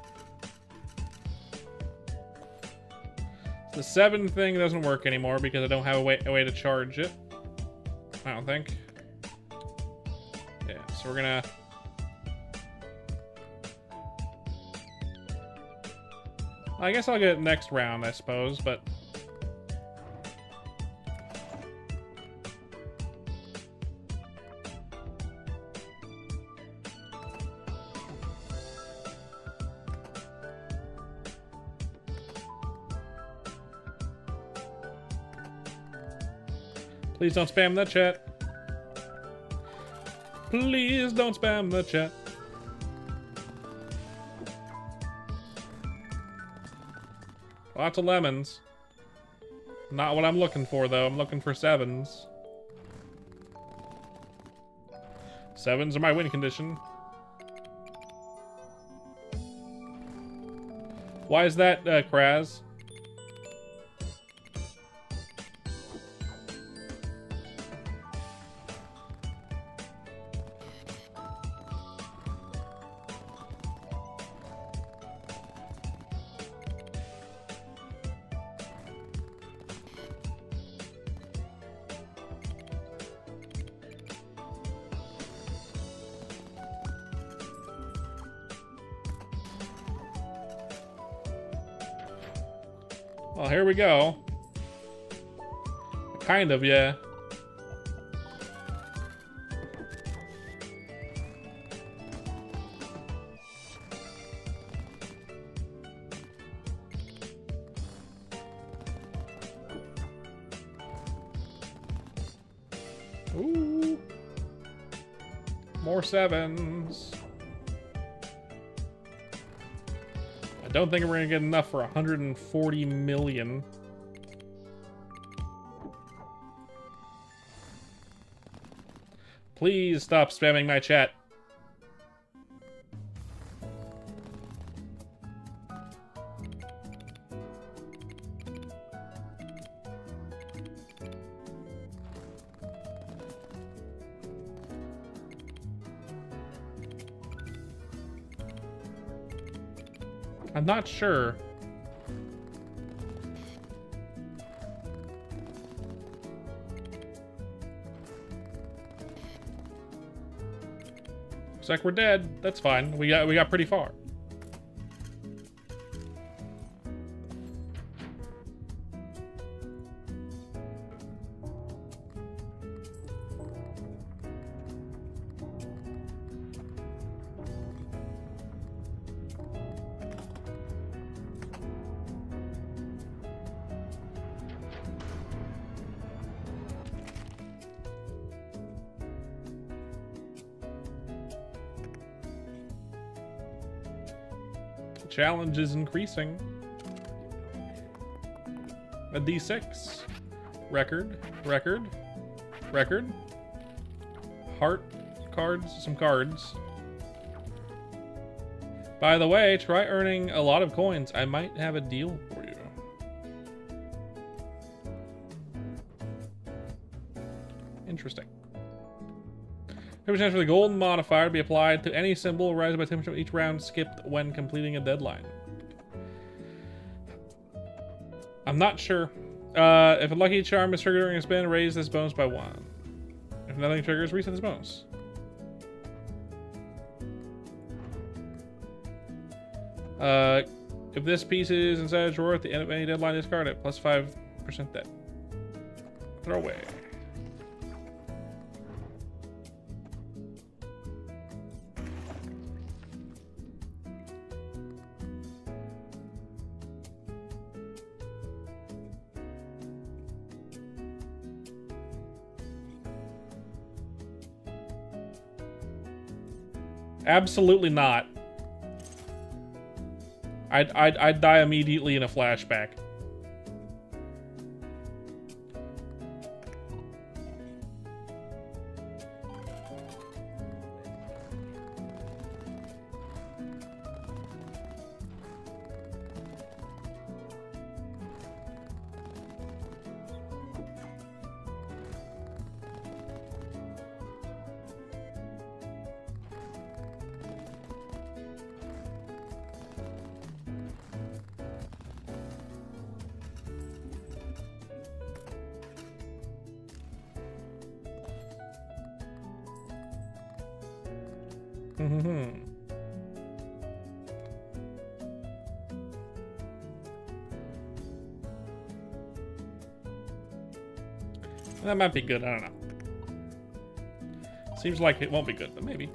The 7 thing doesn't work anymore because I don't have a way to charge it. I don't think. Yeah, so we're gonna... I guess I'll get it next round, I suppose, but... Please don't spam the chat. Please don't spam the chat. Lots of lemons. Not what I'm looking for, though. I'm looking for 7s. 7s are my win condition. Why is that, Kraz? Well, here we go. Kind of, yeah. Ooh. More 7s. I don't think we're gonna get enough for 140 million. Please stop spamming my chat. I'm not sure. Looks like we're dead. That's fine. We got pretty far. Challenge is increasing. A D6. Record. Heart cards, some cards. By the way, try earning a lot of coins. I might have a deal for you. Interesting. 10% for the golden modifier to be applied to any symbol, rises by 10% each round skipped when completing a deadline. I'm not sure. If a lucky charm is triggered during a spin, raise this bonus by 1. If nothing triggers, reset this bonus. If this piece is inside a drawer at the end of any deadline, discard it. Plus 5% debt. Throw away. Absolutely not. I'd die immediately in a flashback. That might be good, I don't know. Seems like it won't be good, but maybe.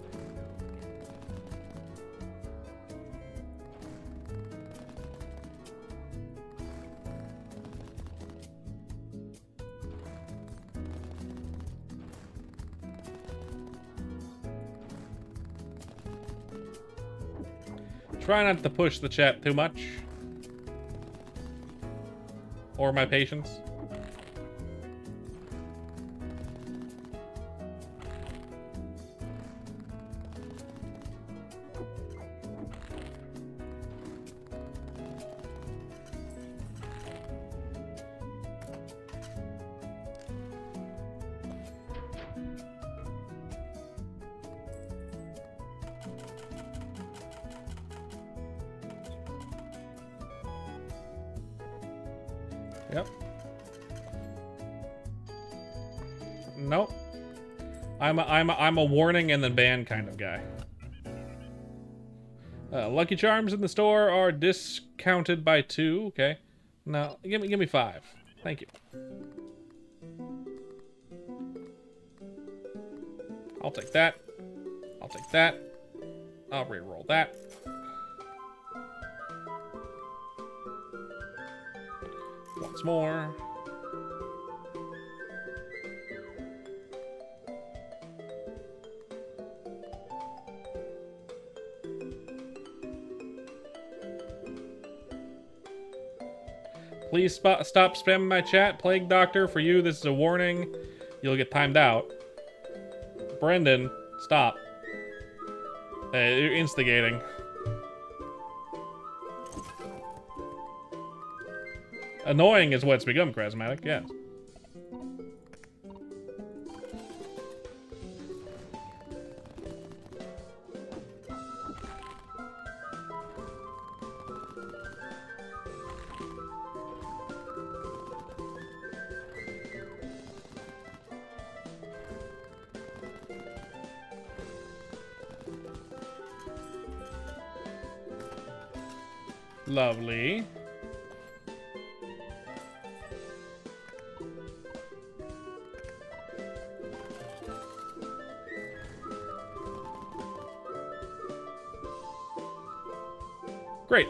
Try not to push the chat too much. Or my patience. Yep. Nope. I'm a warning and then ban kind of guy. Lucky Charms in the store are discounted by 2. Okay. No, give me 5. Thank you. I'll take that. I'll take that. I'll re-roll that. Once more. Please stop spamming my chat. Plague Doctor, for you, this is a warning. You'll get timed out. Brendan, stop. You're instigating. Annoying is what it's become, Charismatic, yes. Lovely. Great.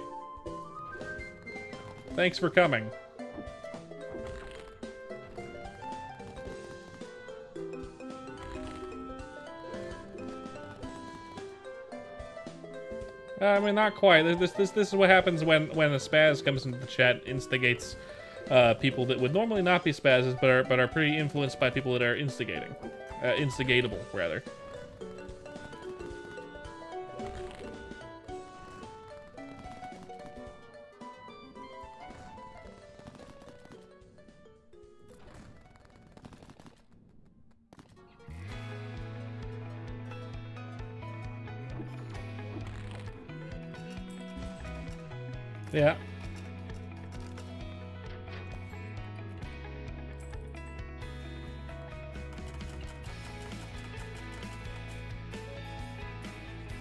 Thanks for coming. I mean, not quite. This is what happens when a spaz comes into the chat, instigates people that would normally not be spazzes, but are pretty influenced by people that are instigating, instigatable rather. Yeah.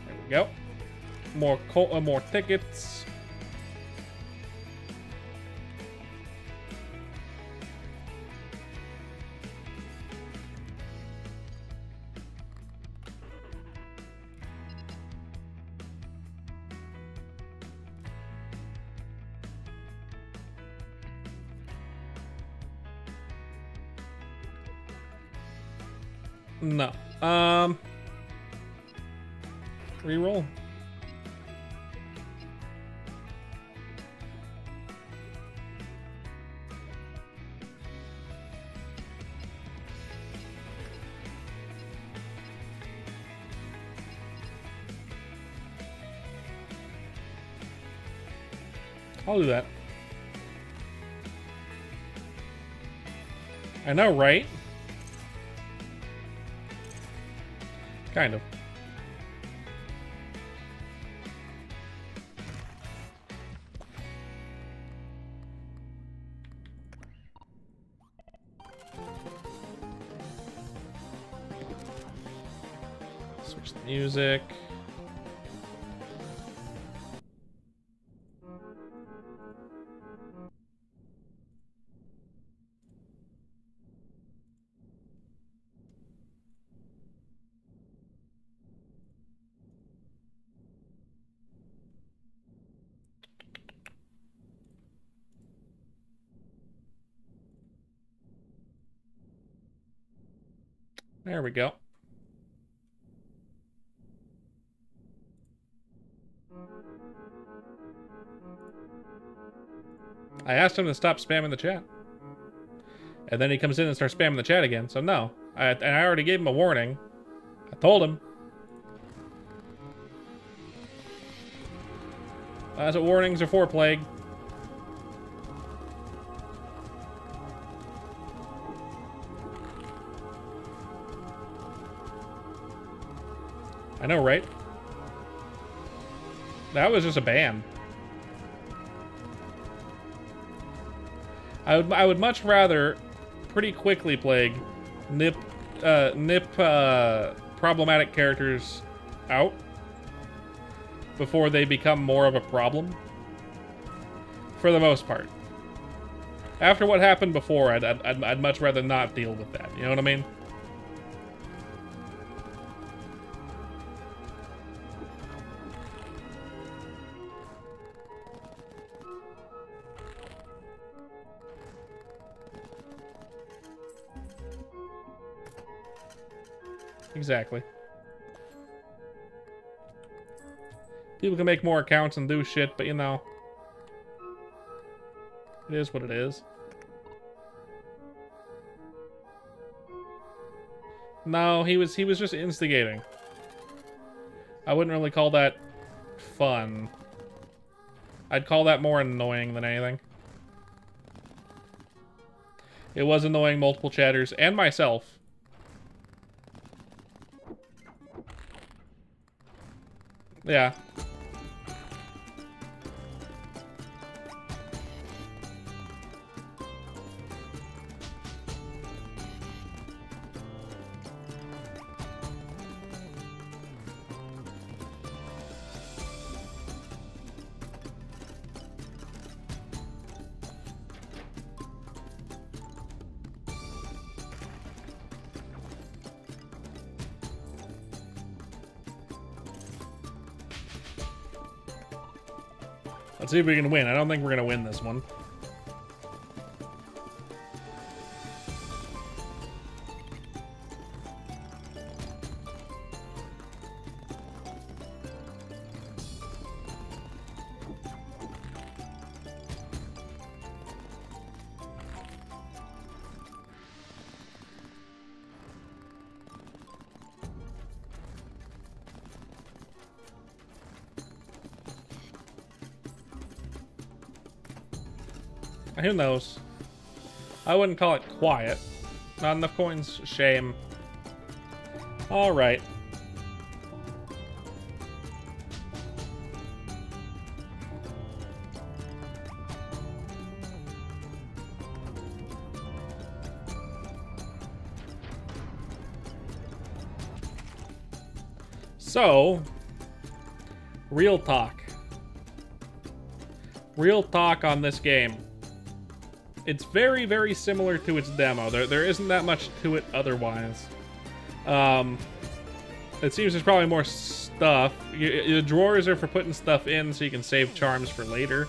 There we go. More tickets. No. Reroll. I'll do that. I know, right? Kind of. Switch the music. There we go. I asked him to stop spamming the chat. And then he comes in and starts spamming the chat again. So no. And I already gave him a warning. I told him. That's what warnings are for, Plague. I know, right? That was just a ban. I would much rather pretty quickly, Plague, nip problematic characters out before they become more of a problem. For the most part. After what happened before, I'd much rather not deal with that. You know what I mean? Exactly. People can make more accounts and do shit, but you know, it is what it is. No, he was just instigating. I wouldn't really call that fun. I'd call that more annoying than anything. It was annoying multiple chatters and myself. Yeah. Let's see if we can win. I don't think we're gonna win this one. Who knows? I wouldn't call it quiet. Not enough coins? Shame. Alright. So, real talk. Real talk on this game. It's very, very similar to its demo. There isn't that much to it otherwise. It seems there's probably more stuff. The drawers are for putting stuff in so you can save charms for later.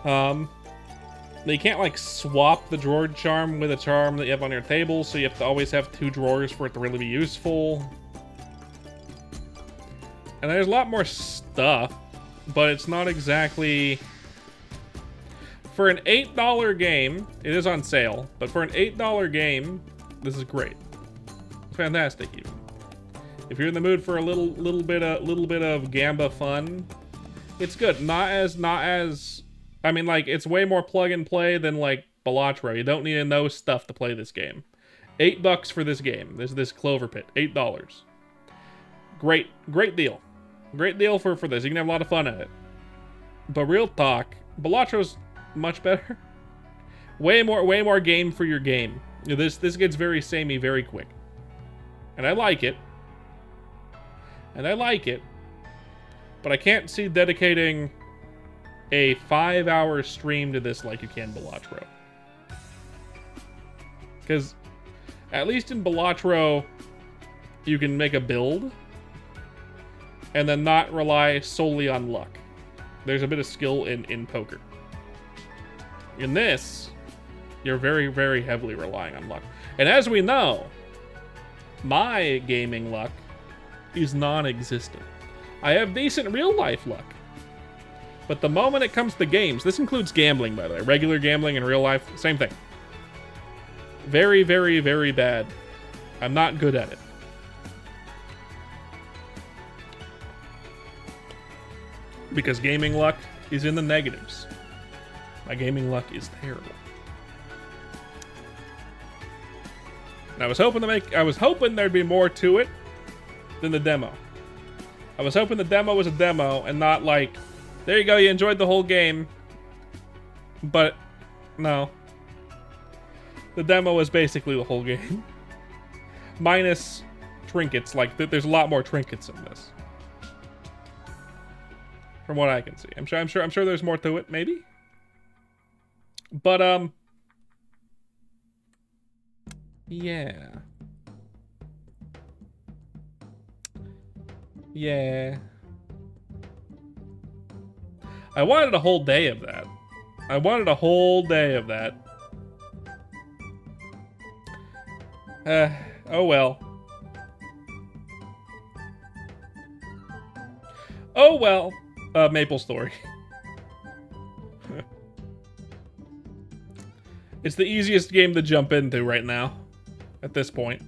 They can't, like, swap the drawer charm with a charm that you have on your table, so you have to always have 2 drawers for it to really be useful. And there's a lot more stuff, but it's not exactly... For an $8 game, it is on sale, but for an $8 game, this is great. Fantastic, even. If you're in the mood for a little bit of Gamba fun, it's good. Not as I mean, like, it's way more plug and play than like Balatro. You don't need to know stuff to play this game. $8 for this game. This Clover Pit. $8. Great deal. Great deal for this. You can have a lot of fun at it. But real talk, Balatro's much better. Way more game for your game. This gets very samey very quick. And I like it. But I can't see dedicating a 5-hour stream to this like you can Balatro. Because at least in Balatro, you can make a build and then not rely solely on luck. There's a bit of skill in poker. In this, you're very, very heavily relying on luck. And as we know, my gaming luck is non-existent. I have decent real-life luck. But the moment it comes to games, this includes gambling, by the way. Regular gambling in real life, same thing. Very, very, very bad. I'm not good at it. Because gaming luck is in the negatives. My gaming luck is terrible. And I was hoping there'd be more to it than the demo. I was hoping the demo was a demo and not like, there you go, you enjoyed the whole game, but No. The demo is basically the whole game. Minus trinkets. Like, there's a lot more trinkets in this. From what I can see. I'm sure there's more to it, maybe? But, yeah. Yeah. I wanted a whole day of that. I wanted a whole day of that. Oh well. Oh well. MapleStory. It's the easiest game to jump into right now. At this point.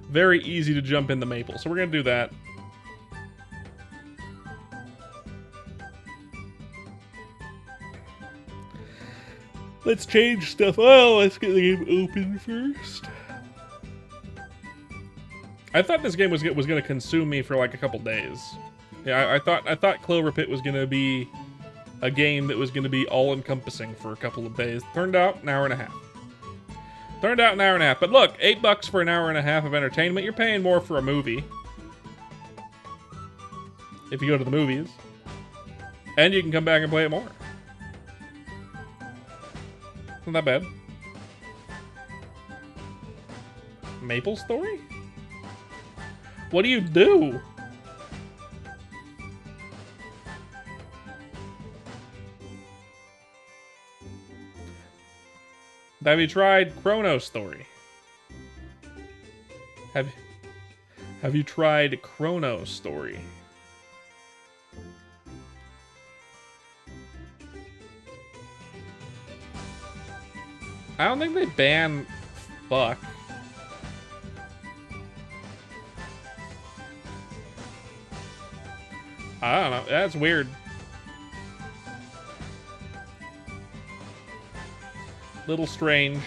Very easy to jump into Maple. So we're gonna do that. Let's change stuff. Oh, let's get the game open first. I thought this game was gonna consume me for like a couple days. Yeah, I thought Clover Pit was gonna be a game that was gonna be all-encompassing for a couple of days. Turned out an hour and a half. Turned out an hour and a half. But look, $8 for an hour and a half of entertainment. You're paying more for a movie. If you go to the movies. And you can come back and play it more. Not that bad. MapleStory? What do you do? Have you tried Chronostory? Have you tried Chronostory? I don't think they ban fuck. I don't know. That's weird. Little strange.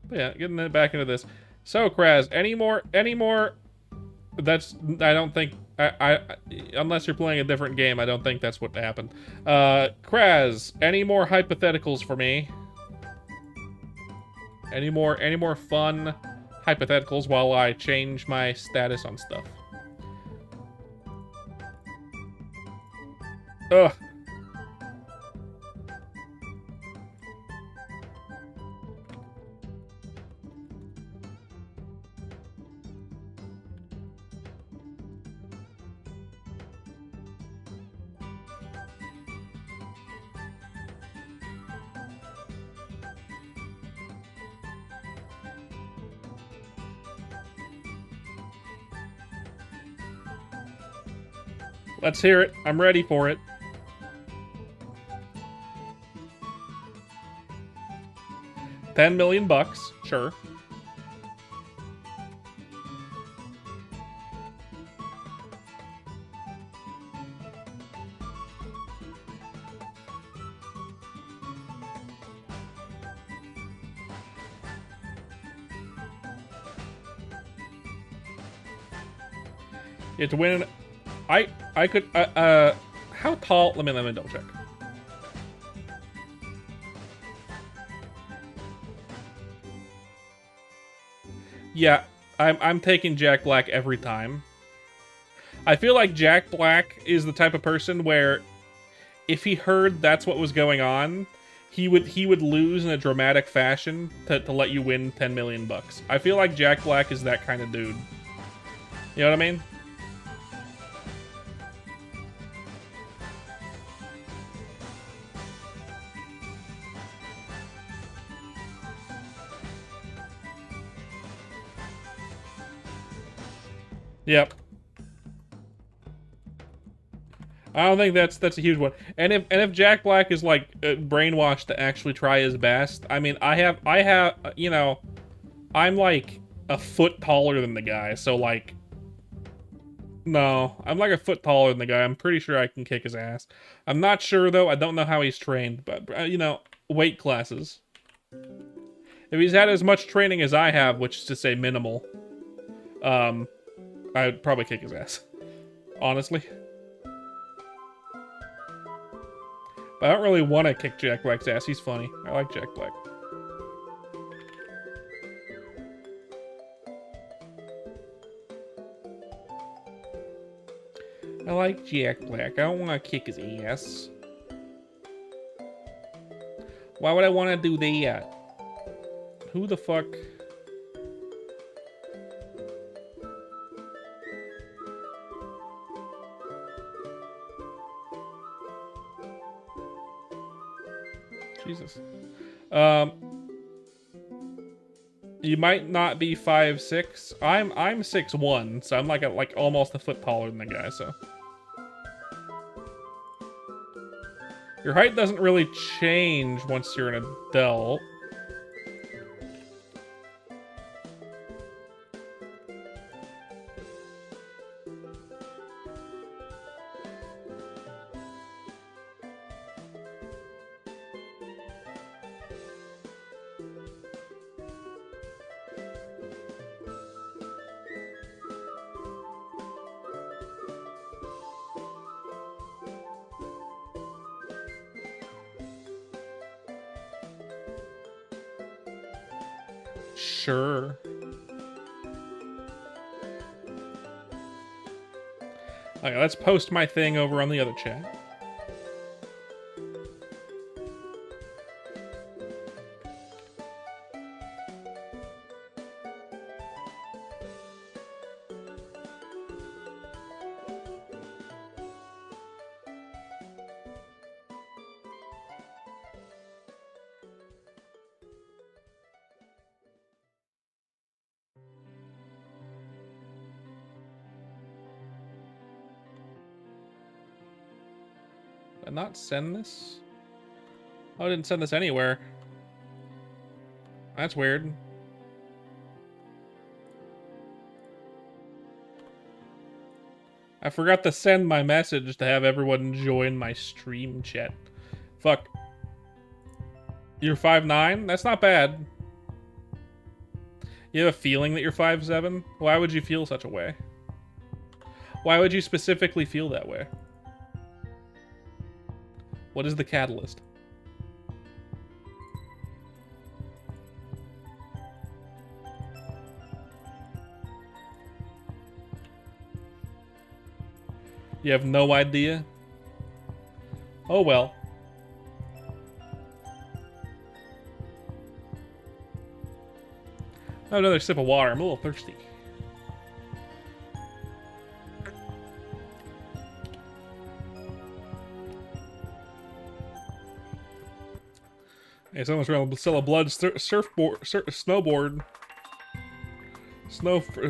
But yeah, getting back into this. So, Kraz, any more? That's, I don't think, unless you're playing a different game, I don't think that's what happened. Kraz, any more hypotheticals for me? Any more fun hypotheticals while I change my status on stuff? Ugh. Let's hear it. I'm ready for it. $10 million, sure. You have to win. I could. How tall? Let me double check. Yeah, I'm taking Jack Black every time. I feel like Jack Black is the type of person where if he heard that's what was going on, he would lose in a dramatic fashion to let you win $10 million. I feel like Jack Black is that kind of dude. You know what I mean? Yep. I don't think that's a huge one. And if Jack Black is like brainwashed to actually try his best, I mean, I have you know, I'm like a foot taller than the guy, so like, no, I'm like a foot taller than the guy. I'm pretty sure I can kick his ass. I'm not sure though. I don't know how he's trained, but you know, weight classes. If he's had as much training as I have, which is to say minimal, I'd probably kick his ass. Honestly. But I don't really want to kick Jack Black's ass. He's funny. I like Jack Black. I like Jack Black. I don't want to kick his ass. Why would I want to do that? Who the fuck? Jesus. You might not be 5'6". I'm 6'1", so I'm like almost a foot taller than the guy, so. Your height doesn't really change once you're an adult. Sure. Okay, let's post my thing over on the other chat. Did I not send this? Oh, I didn't send this anywhere. That's weird. I forgot to send my message to have everyone join my stream chat. Fuck. You're 5'9"? That's not bad. You have a feeling that you're 5'7"? Why would you feel such a way? Why would you specifically feel that way? What is the catalyst? You have no idea? Oh well. Have another sip of water. I'm a little thirsty. Hey, someone's trying to sell a blood surfboard, snowboard.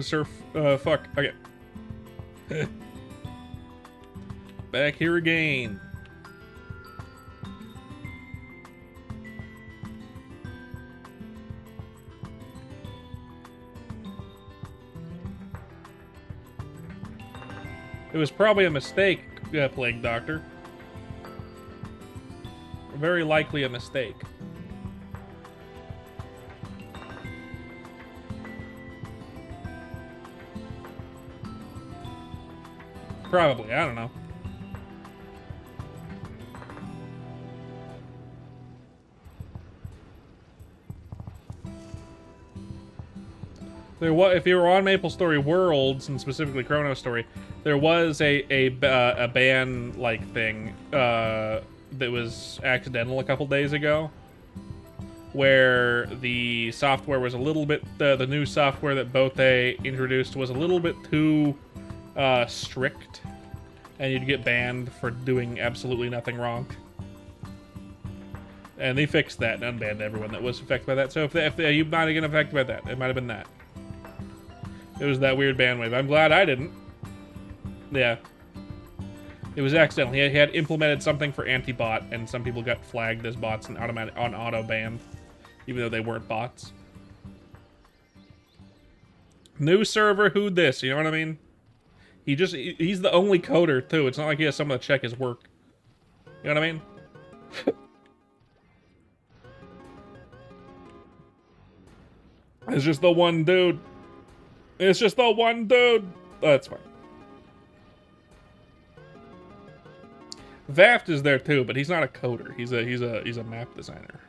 Surf, fuck. Okay. Back here again. It was probably a mistake, Plague Doctor. Very likely a mistake. Probably, I don't know. There was, if you were on MapleStory Worlds and specifically Chronostory, there was a ban like thing that was accidental a couple days ago, where the software was a little bit the new software that Bote introduced was a little bit too strict, and you'd get banned for doing absolutely nothing wrong. And they fixed that and unbanned everyone that was affected by that. So if you might have been affected by that, it might have been that. It was that weird ban wave. I'm glad I didn't. Yeah. It was accidental. He had implemented something for anti-bot, and some people got flagged as bots and auto-banned, even though they weren't bots. New server, who this? You know what I mean? He's the only coder, too. It's not like he has someone to check his work. You know what I mean? It's just the one dude. It's just the one dude. Oh, that's fine. Vaft is there too, but he's not a coder. He's a map designer.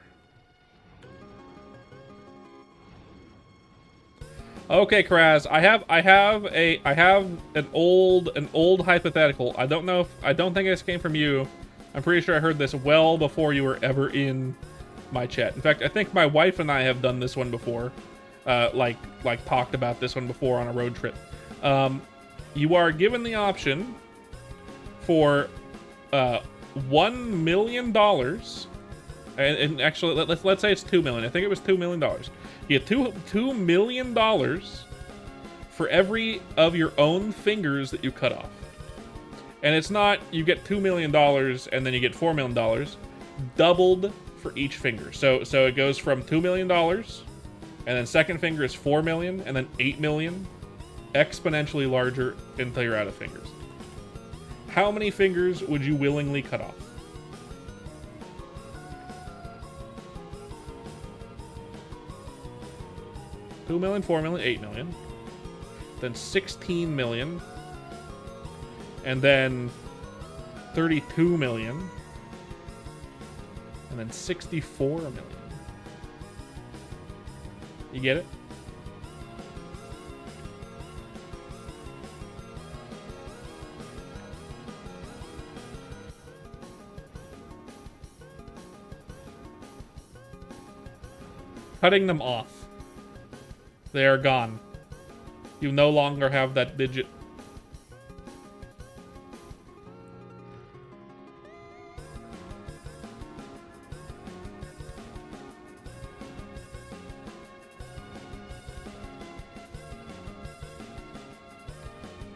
Okay, Kraz, I have an old hypothetical. I don't think this came from you. I'm pretty sure I heard this well before you were ever in my chat. In fact, I think my wife and I have done this one before. Like talked about this one before on a road trip. You are given the option for $1 million, and actually let's say it's $2 million. I think it was $2 million. You get $2 million for every of your own fingers that you cut off. And it's not you get $2 million and then you get $4 million, doubled for each finger. So it goes from $2 million, and then second finger is $4 million, and then $8 million, exponentially larger until you're out of fingers. How many fingers would you willingly cut off? $2 million, $4 million, $8 million, then $16 million, and then $32 million, and then $64 million. You get it? Cutting them off. They are gone. You no longer have that digit.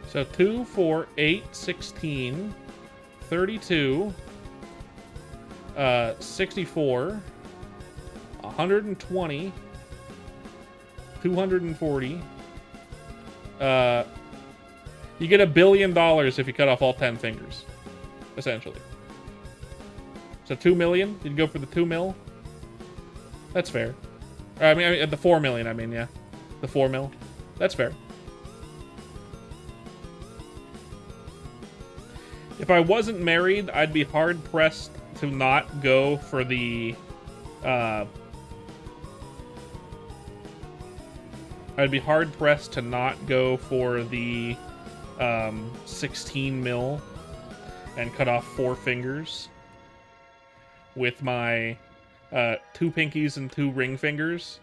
So 2, 4, 8, 16, 32, 64, 120, 240. You get $1 billion if you cut off all 10 fingers, essentially. So 2 million, you'd go for the 2 mil. That's fair. I mean the 4 million. I mean, yeah, the 4 mil. That's fair. If I wasn't married, I'd be hard pressed to not go for the. I'd be hard pressed to not go for the 16 mil and cut off 4 fingers with my 2 pinkies and 2 ring fingers.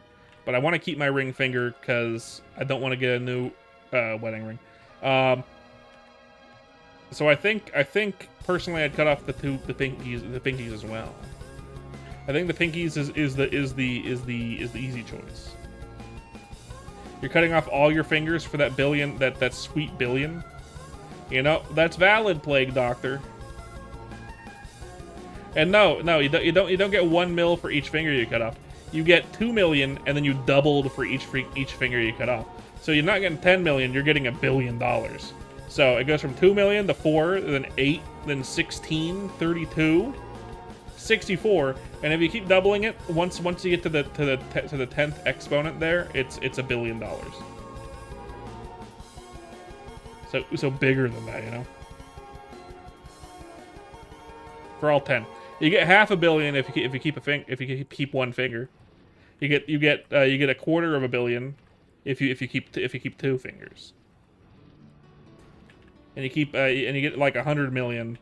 But I want to keep my ring finger because I don't want to get a new wedding ring. So I think personally I'd cut off the pinkies as well. I think the pinkies is the easy choice. You're cutting off all your fingers for that billion, that sweet billion. You know, that's valid, Plague Doctor. And no, you don't get 1 mil for each finger you cut off. You get 2 million, and then you doubled for each finger you cut off. So you're not getting 10 million, you're getting $1 billion. So it goes from 2 million to 4, then 8, then 16, 32, 64, and if you keep doubling it, once you get to the 10th exponent there, it's $1 billion. So bigger than that, you know. For all 10, you get half $1 billion if you keep one finger. You get a quarter of $1 billion if you keep 2 fingers. And you keep and you get like 100 million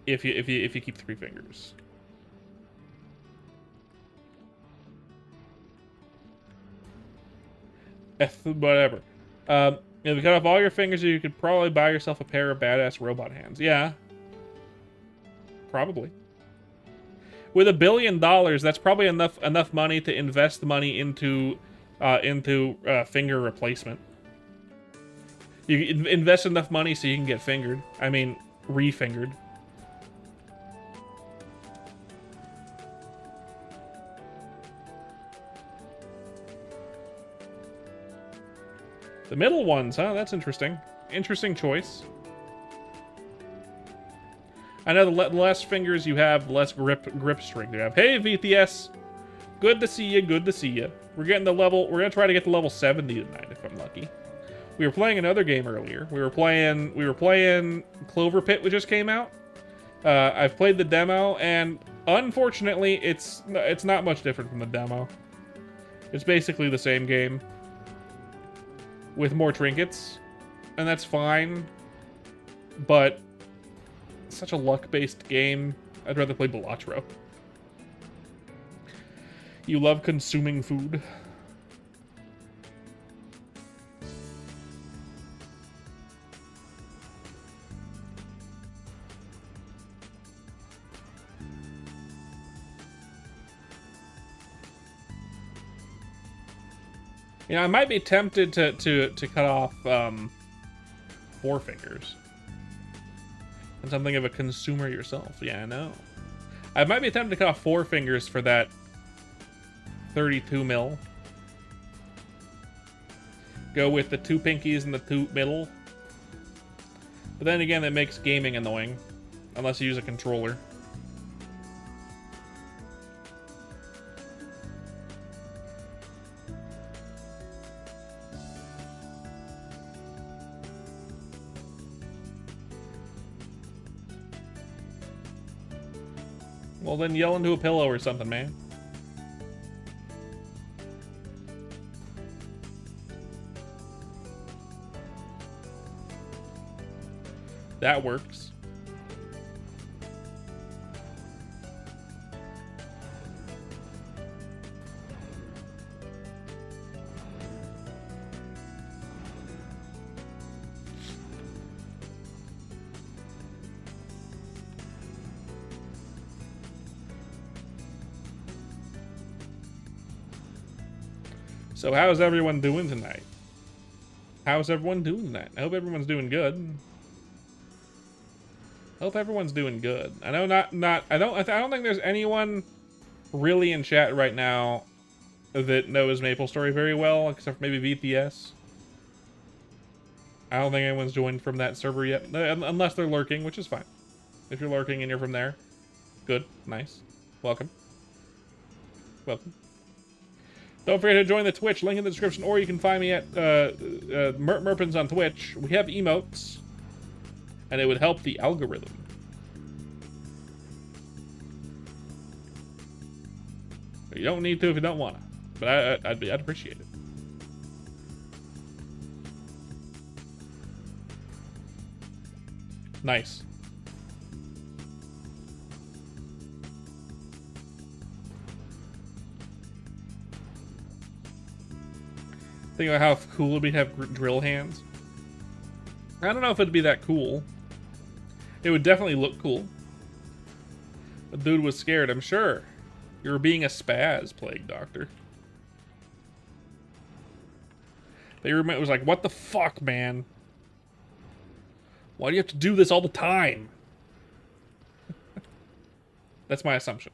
if you keep 3 fingers. Whatever. If you cut off all your fingers, you could probably buy yourself a pair of badass robot hands. Yeah, probably. With $1 billion, that's probably enough money to invest money into finger replacement. You invest enough money so you can get fingered. I mean, re-fingered. The middle ones, huh? That's interesting. Interesting choice. I know the less fingers you have, the less grip strength you have. Hey, VTS. Good to see you. Good to see you. We're gonna try to get to level 70 tonight if I'm lucky. We were playing another game earlier. We were playing Clover Pit, which just came out, I've played the demo, and unfortunately, it's not much different from the demo. It's basically the same game with more trinkets, and that's fine. But it's such a luck-based game. I'd rather play Balatro. You love consuming food. You know, I might be tempted to cut off 4 fingers. And something of a consumer yourself. Yeah, I know. I might be tempted to cut off 4 fingers for that 32 mil. Go with the 2 pinkies and the 2 middle. But then again, that makes gaming annoying. Unless you use a controller. Well, then yell into a pillow or something, man. That works. So how's everyone doing tonight? How's everyone doing tonight? I hope everyone's doing good. Hope everyone's doing good. I know I don't think there's anyone really in chat right now that knows MapleStory very well, except for maybe VPS. I don't think anyone's joined from that server yet, unless they're lurking, which is fine. If you're lurking and you're from there, good, nice, welcome. Welcome. Don't forget to join the Twitch, link in the description, or you can find me at Merpins on Twitch. We have emotes, and it would help the algorithm. You don't need to if you don't want to, but I'd appreciate it. Nice. Think about how cool it'd be to have drill hands. I don't know if it'd be that cool. It would definitely look cool. The dude was scared, I'm sure. You were being a spaz, Plague Doctor. They was like, what the fuck, man? Why do you have to do this all the time? That's my assumption.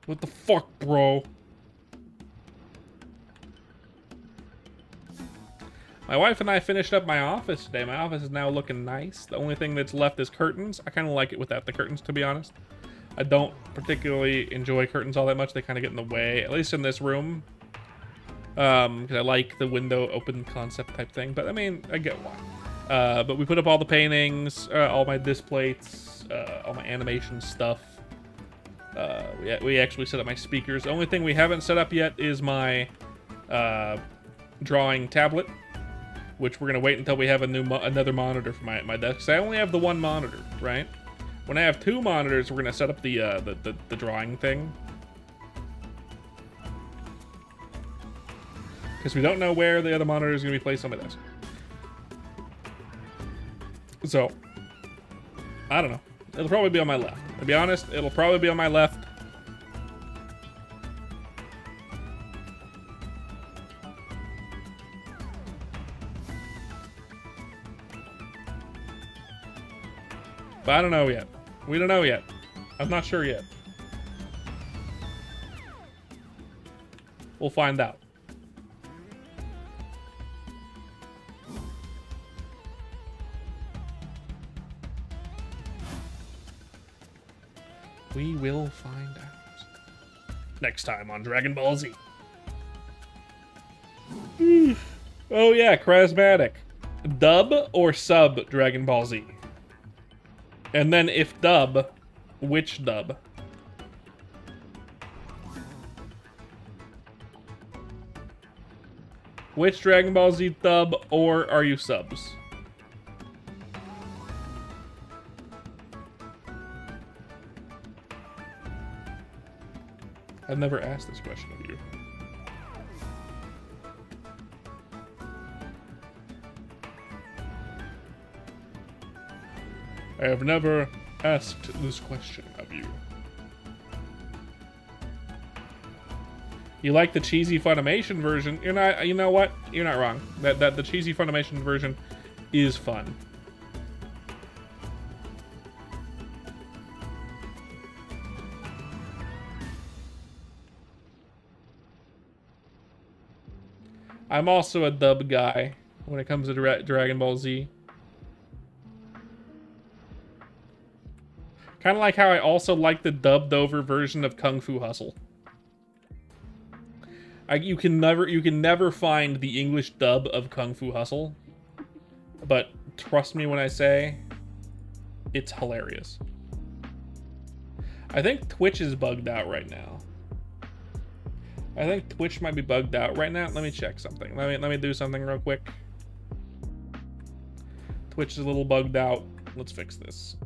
What the fuck, bro? My wife and I finished up my office today. My office is now looking nice. The only thing that's left is curtains. I kind of like it without the curtains, to be honest. I don't particularly enjoy curtains all that much. They kind of get in the way, at least in this room. Because I like the window open concept type thing. But I mean, I get why. But we put up all the paintings, all my displays, all my animation stuff. We actually set up my speakers. The only thing we haven't set up yet is my drawing tablet, which we're gonna wait until we have another monitor for my desk. So I only have the one monitor, right? When I have 2 monitors, we're gonna set up the drawing thing, because we don't know where the other monitor is gonna be placed on my desk. So I don't know. It'll probably be on my left. To be honest, it'll probably be on my left. But I don't know yet. We don't know yet. I'm not sure yet. We'll find out. We will find out. Next time on Dragon Ball Z. Oh yeah, charismatic. Dub or sub Dragon Ball Z? And then if dub, which dub? Which Dragon Ball Z dub, or are you subs? I've never asked this question of you. I have never asked this question of you. You like the cheesy Funimation version? You're not. You know what? You're not wrong. That the cheesy Funimation version is fun. I'm also a dub guy when it comes to Dragon Ball Z. Kind of like how I also like the dubbed over version of Kung Fu Hustle. You can never find the English dub of Kung Fu Hustle, but trust me when I say it's hilarious. I think Twitch is bugged out right now. I think Twitch might be bugged out right now. Let me check something. Let me do something real quick. Twitch is a little bugged out. Let's fix this.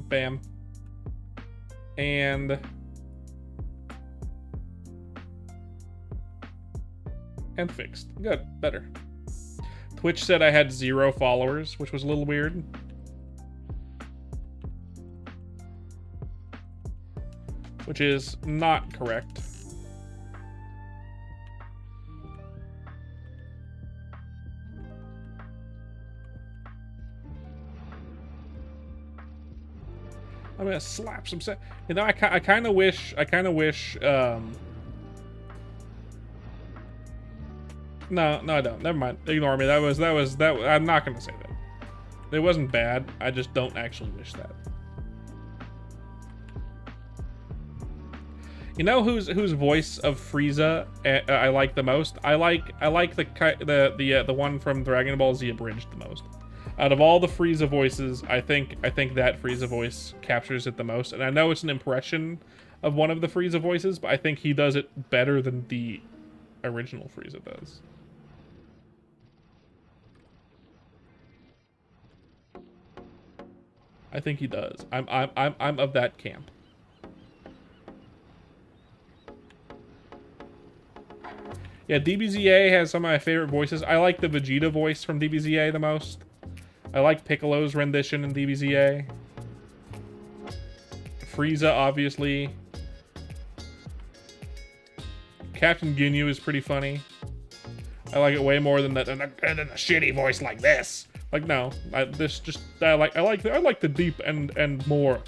Bam. And fixed. Good. Better. Twitch said I had 0 followers, which was a little weird. Which is not correct. I'm gonna slap some. You know, I kind of wish. No, I don't. Never mind. Ignore me. That was. I'm not gonna say that. It wasn't bad. I just don't actually wish that. You know whose voice of Frieza I like the most? I like the one from Dragon Ball Z Abridged the most. Out of all the Frieza voices, I think that Frieza voice captures it the most. And I know it's an impression of one of the Frieza voices, but I think he does it better than the original Frieza does. I think he does. I'm of that camp. Yeah, DBZA has some of my favorite voices. I like the Vegeta voice from DBZA the most. I like Piccolo's rendition in DBZA. Frieza, obviously. Captain Ginyu is pretty funny. I like it way more than a shitty voice like this. Like, no, I like the deep and more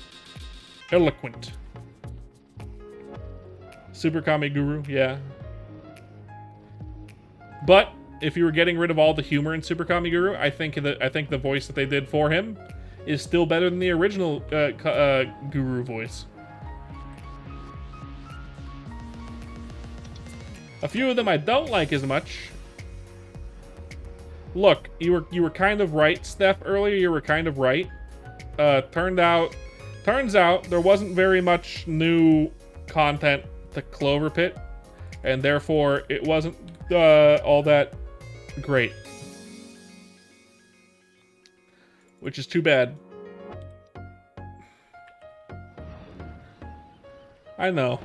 eloquent. Super Kami Guru, yeah. But if you were getting rid of all the humor in Super Kami Guru, I think the voice that they did for him is still better than the original Guru voice. A few of them I don't like as much. Look, you were kind of right, Steph. Earlier, you were kind of right. Turns out there wasn't very much new content to Clover Pit, and therefore it wasn't all that great, which is too bad. I know.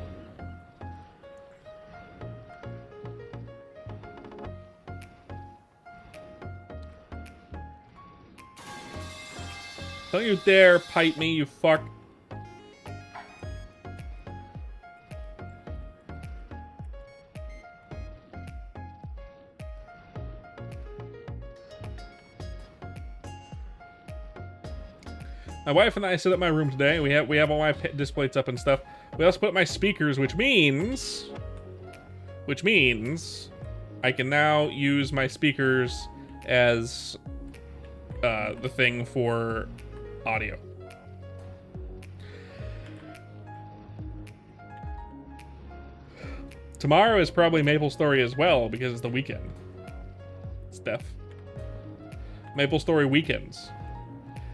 Don't you dare pipe me, you fuck. My wife and I sit at my room today. We have all my displays up and stuff. We also put my speakers, which means I can now use my speakers as the thing for audio. Tomorrow is probably MapleStory as well because it's the weekend. Steph. MapleStory weekends.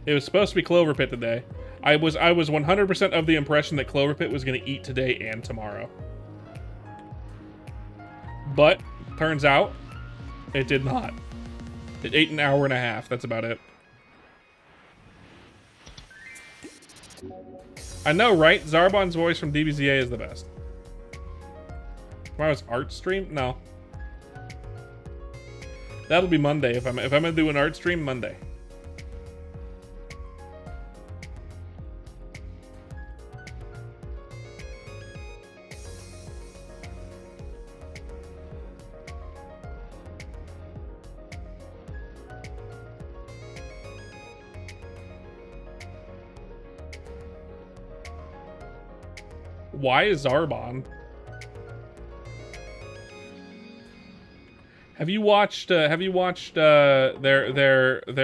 It was supposed to be Clover Pit today. I was 100% of the impression that Clover Pit was going to eat today and tomorrow. But turns out it did not. It ate an hour and a half. That's about it. I know, right? Zarbon's voice from DBZA is the best. Tomorrow's art stream? No. That'll be Monday if I'm gonna do an art stream. Monday. Why is Zarbon? Have you watched their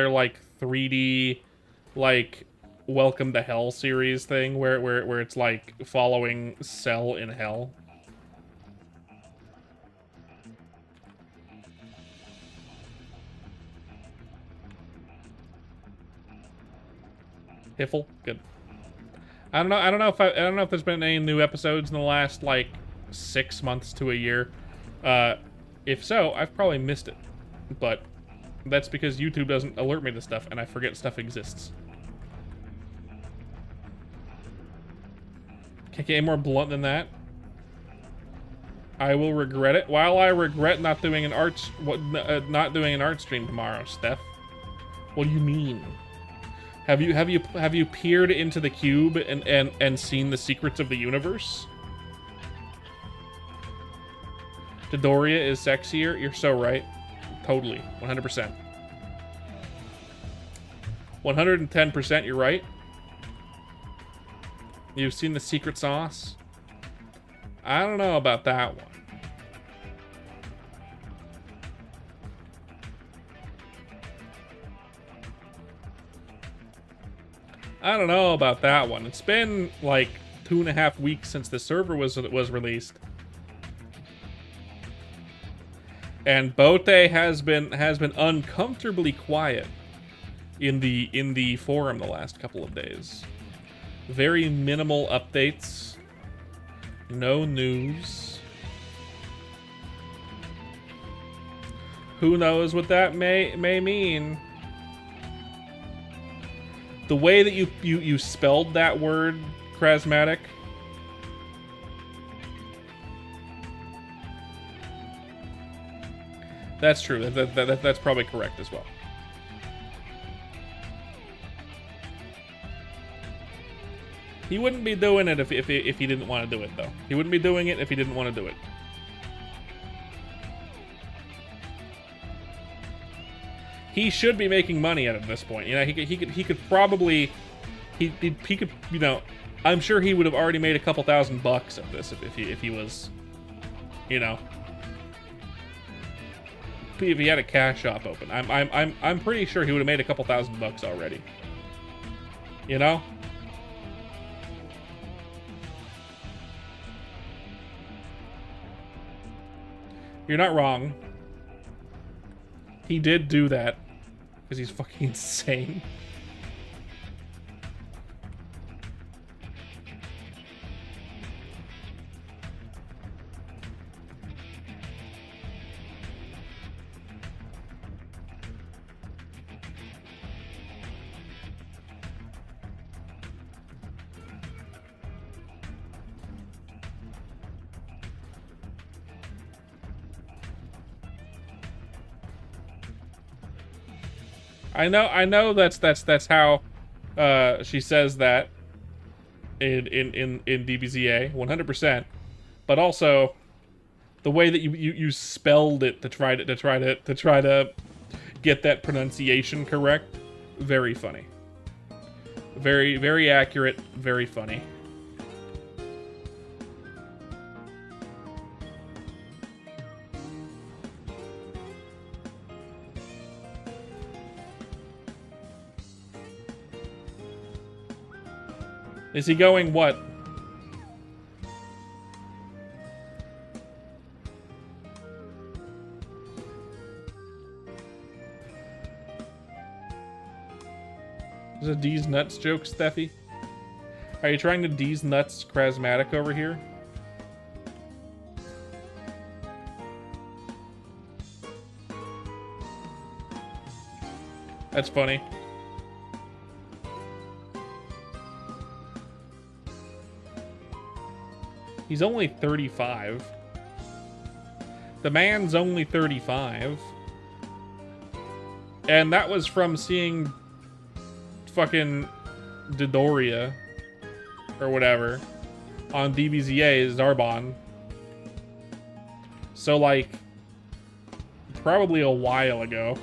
like 3D like Welcome to Hell series thing where it's like following Cell in Hell? Hiffle? Good. I don't know if there's been any new episodes in the last like 6 months to a year. If so, I've probably missed it. But that's because YouTube doesn't alert me to stuff and I forget stuff exists. Can't get any more blunt than that. I will regret it. While I regret not doing an art stream tomorrow, Steph. What do you mean? Have you peered into the cube and seen the secrets of the universe? Dodoria is sexier? You're so right. Totally. 100%. 110% you're right. You've seen the secret sauce? I don't know about that one. I don't know about that one. It's been like 2.5 weeks since the server was released. And Bote has been uncomfortably quiet in the forum the last couple of days. Very minimal updates. No news. Who knows what that may mean? The way that you spelled that word, Krasmatic. That's true. That's probably correct as well. He wouldn't be doing it if he didn't want to do it, though. He wouldn't be doing it if he didn't want to do it. He should be making money at this point. You know, he could probably, he could, you know, I'm sure he would have already made a couple $1,000 at this if he was, you know, if he had a cash shop open. I'm pretty sure he would have made a couple $1,000 already. You know? You're not wrong. He did do that because he's fucking insane. I know that's how she says that in DBZA 100%, but also the way that you spelled it to try to get that pronunciation correct, very funny. Very accurate, very funny. Is he going what? Is it a D's nuts joke, Steffi? Are you trying to D's nuts Krasmatic over here? That's funny. He's only 35. The man's only 35. And that was from seeing fucking Dodoria or whatever on DBZA Zarbon. So like probably a while ago.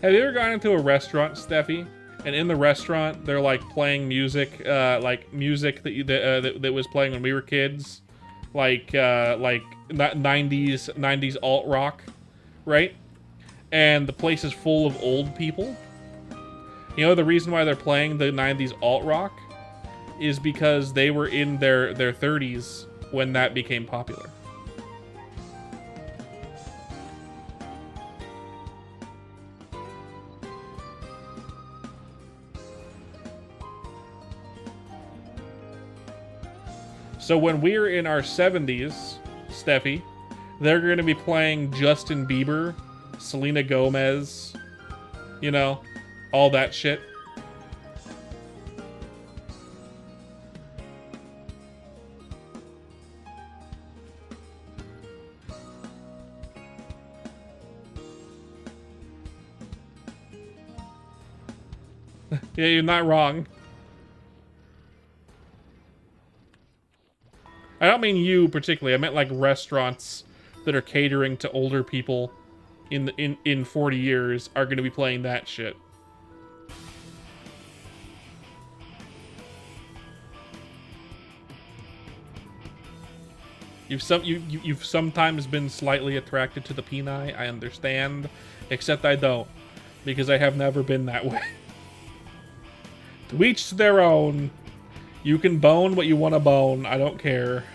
Have you ever gone into a restaurant, Steffi, and in the restaurant they're like playing music, like music that was playing when we were kids, like 90s alt rock, right? And the place is full of old people. You know the reason why they're playing the 90s alt rock is because they were in their 30s when that became popular. So when we're in our 70s, Steffi, they're going to be playing Justin Bieber, Selena Gomez, you know, all that shit. Yeah, you're not wrong. I don't mean you particularly. I meant like restaurants that are catering to older people in 40 years are going to be playing that shit. You've sometimes been slightly attracted to the peni. I understand, except I don't, because I have never been that way. To each their own. You can bone what you want to bone. I don't care.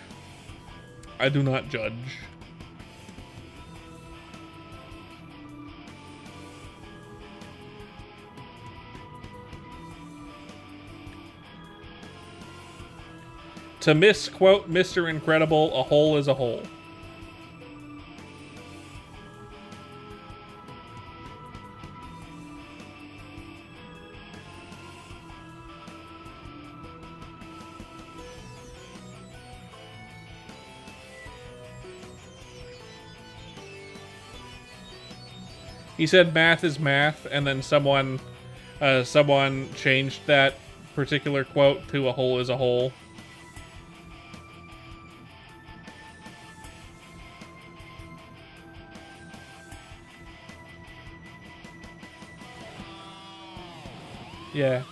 I do not judge. To misquote Mr. Incredible, a hole is a hole. He said math is math, and then someone changed that particular quote to a hole is a hole. Yeah.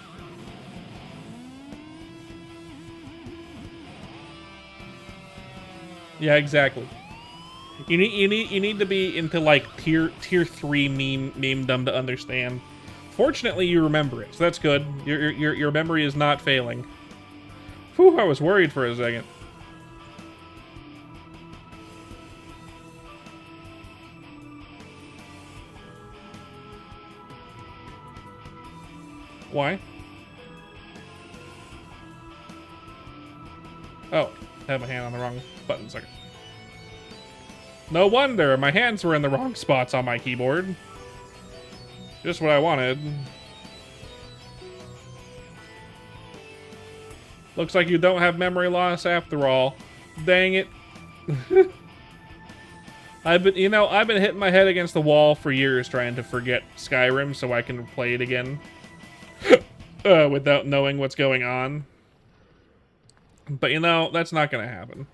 Yeah, exactly. You need to be into like tier 3 memedom to understand. Fortunately, you remember it, so that's good. Your memory is not failing. Whew, I was worried for a second. Why? Oh, I had my hand on the wrong button a second. No wonder, my hands were in the wrong spots on my keyboard. Just what I wanted. Looks like you don't have memory loss after all. Dang it. I've been hitting my head against the wall for years trying to forget Skyrim so I can play it again. Without knowing what's going on. But you know, that's not gonna happen.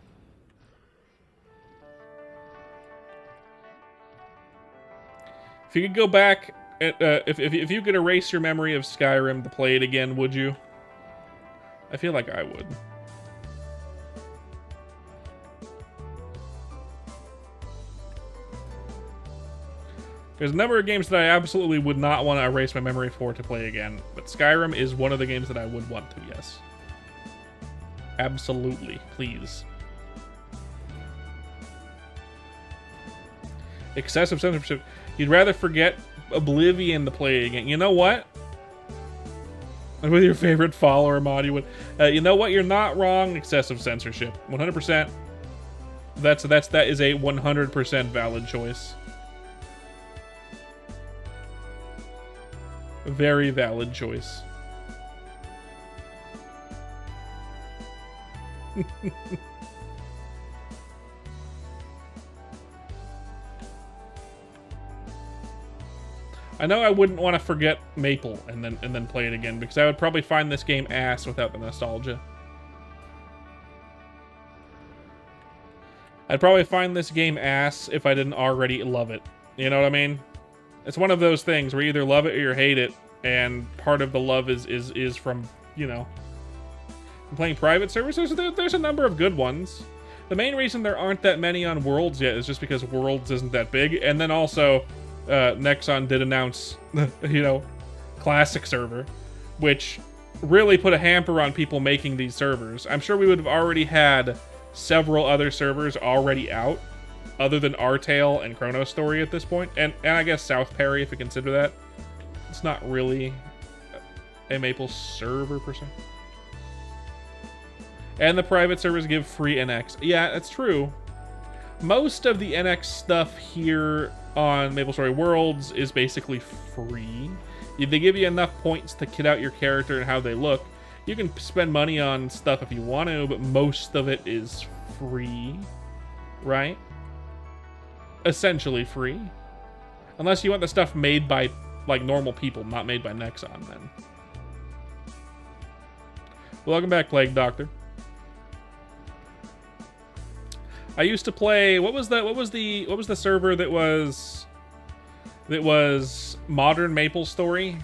If you could go back, if you could erase your memory of Skyrim to play it again, would you? I feel like I would. There's a number of games that I absolutely would not want to erase my memory for to play again, but Skyrim is one of the games that I would want to, yes. Absolutely, please. Excessive censorship. You'd rather forget Oblivion to play again. You know what? With your favorite follower mod, you would. You know what? You're not wrong. Excessive censorship, 100%. That is a 100% valid choice. Very valid choice. I know I wouldn't want to forget Maple and then play it again, because I would probably find this game ass without the nostalgia. I'd probably find this game ass if I didn't already love it. You know what I mean? It's one of those things where you either love it or you hate it, and part of the love is from, you know, playing private servers. There's a number of good ones. The main reason there aren't that many on Worlds yet is just because Worlds isn't that big, and then also Nexon did announce, you know, Classic server, which really put a hamper on people making these servers. I'm sure we would have already had several other servers already out, other than Artale and Chronostory at this point, and I guess South Perry, if you consider that. It's not really a Maple server per se. And the private servers give free NX. Yeah, that's true. Most of the NX stuff here on MapleStory Worlds is basically free. They give you enough points to kit out your character and how they look. You can spend money on stuff if you want to, but most of it is free, right? Essentially free. Unless you want the stuff made by, like, normal people, not made by Nexon, then. Welcome back, Plague Doctor. I used to play, what was the server that was modern MapleStory,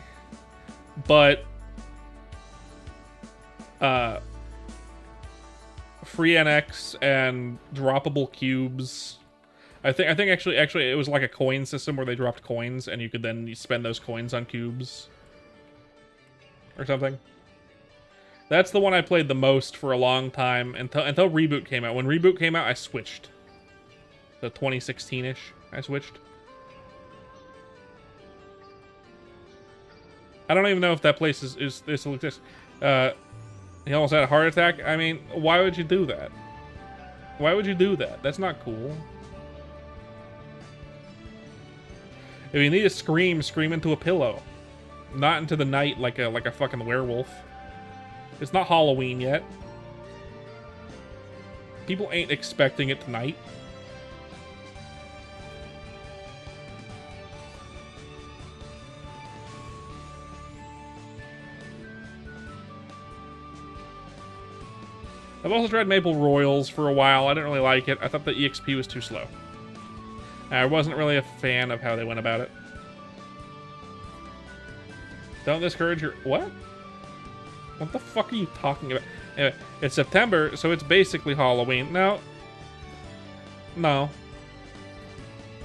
but free NX and droppable cubes. I think actually it was like a coin system where they dropped coins and you could then spend those coins on cubes or something. That's the one I played the most for a long time until Reboot came out. When Reboot came out, I switched. The 2016-ish, I switched. I don't even know if that place still exists. He almost had a heart attack. I mean, why would you do that? Why would you do that? That's not cool. If you need to scream, scream into a pillow, not into the night like a fucking werewolf. It's not Halloween yet. People ain't expecting it tonight. I've also tried Maple Royals for a while. I didn't really like it. I thought the EXP was too slow. I wasn't really a fan of how they went about it. Don't discourage your... What? What the fuck are you talking about? Anyway, it's September, so it's basically Halloween. No. No.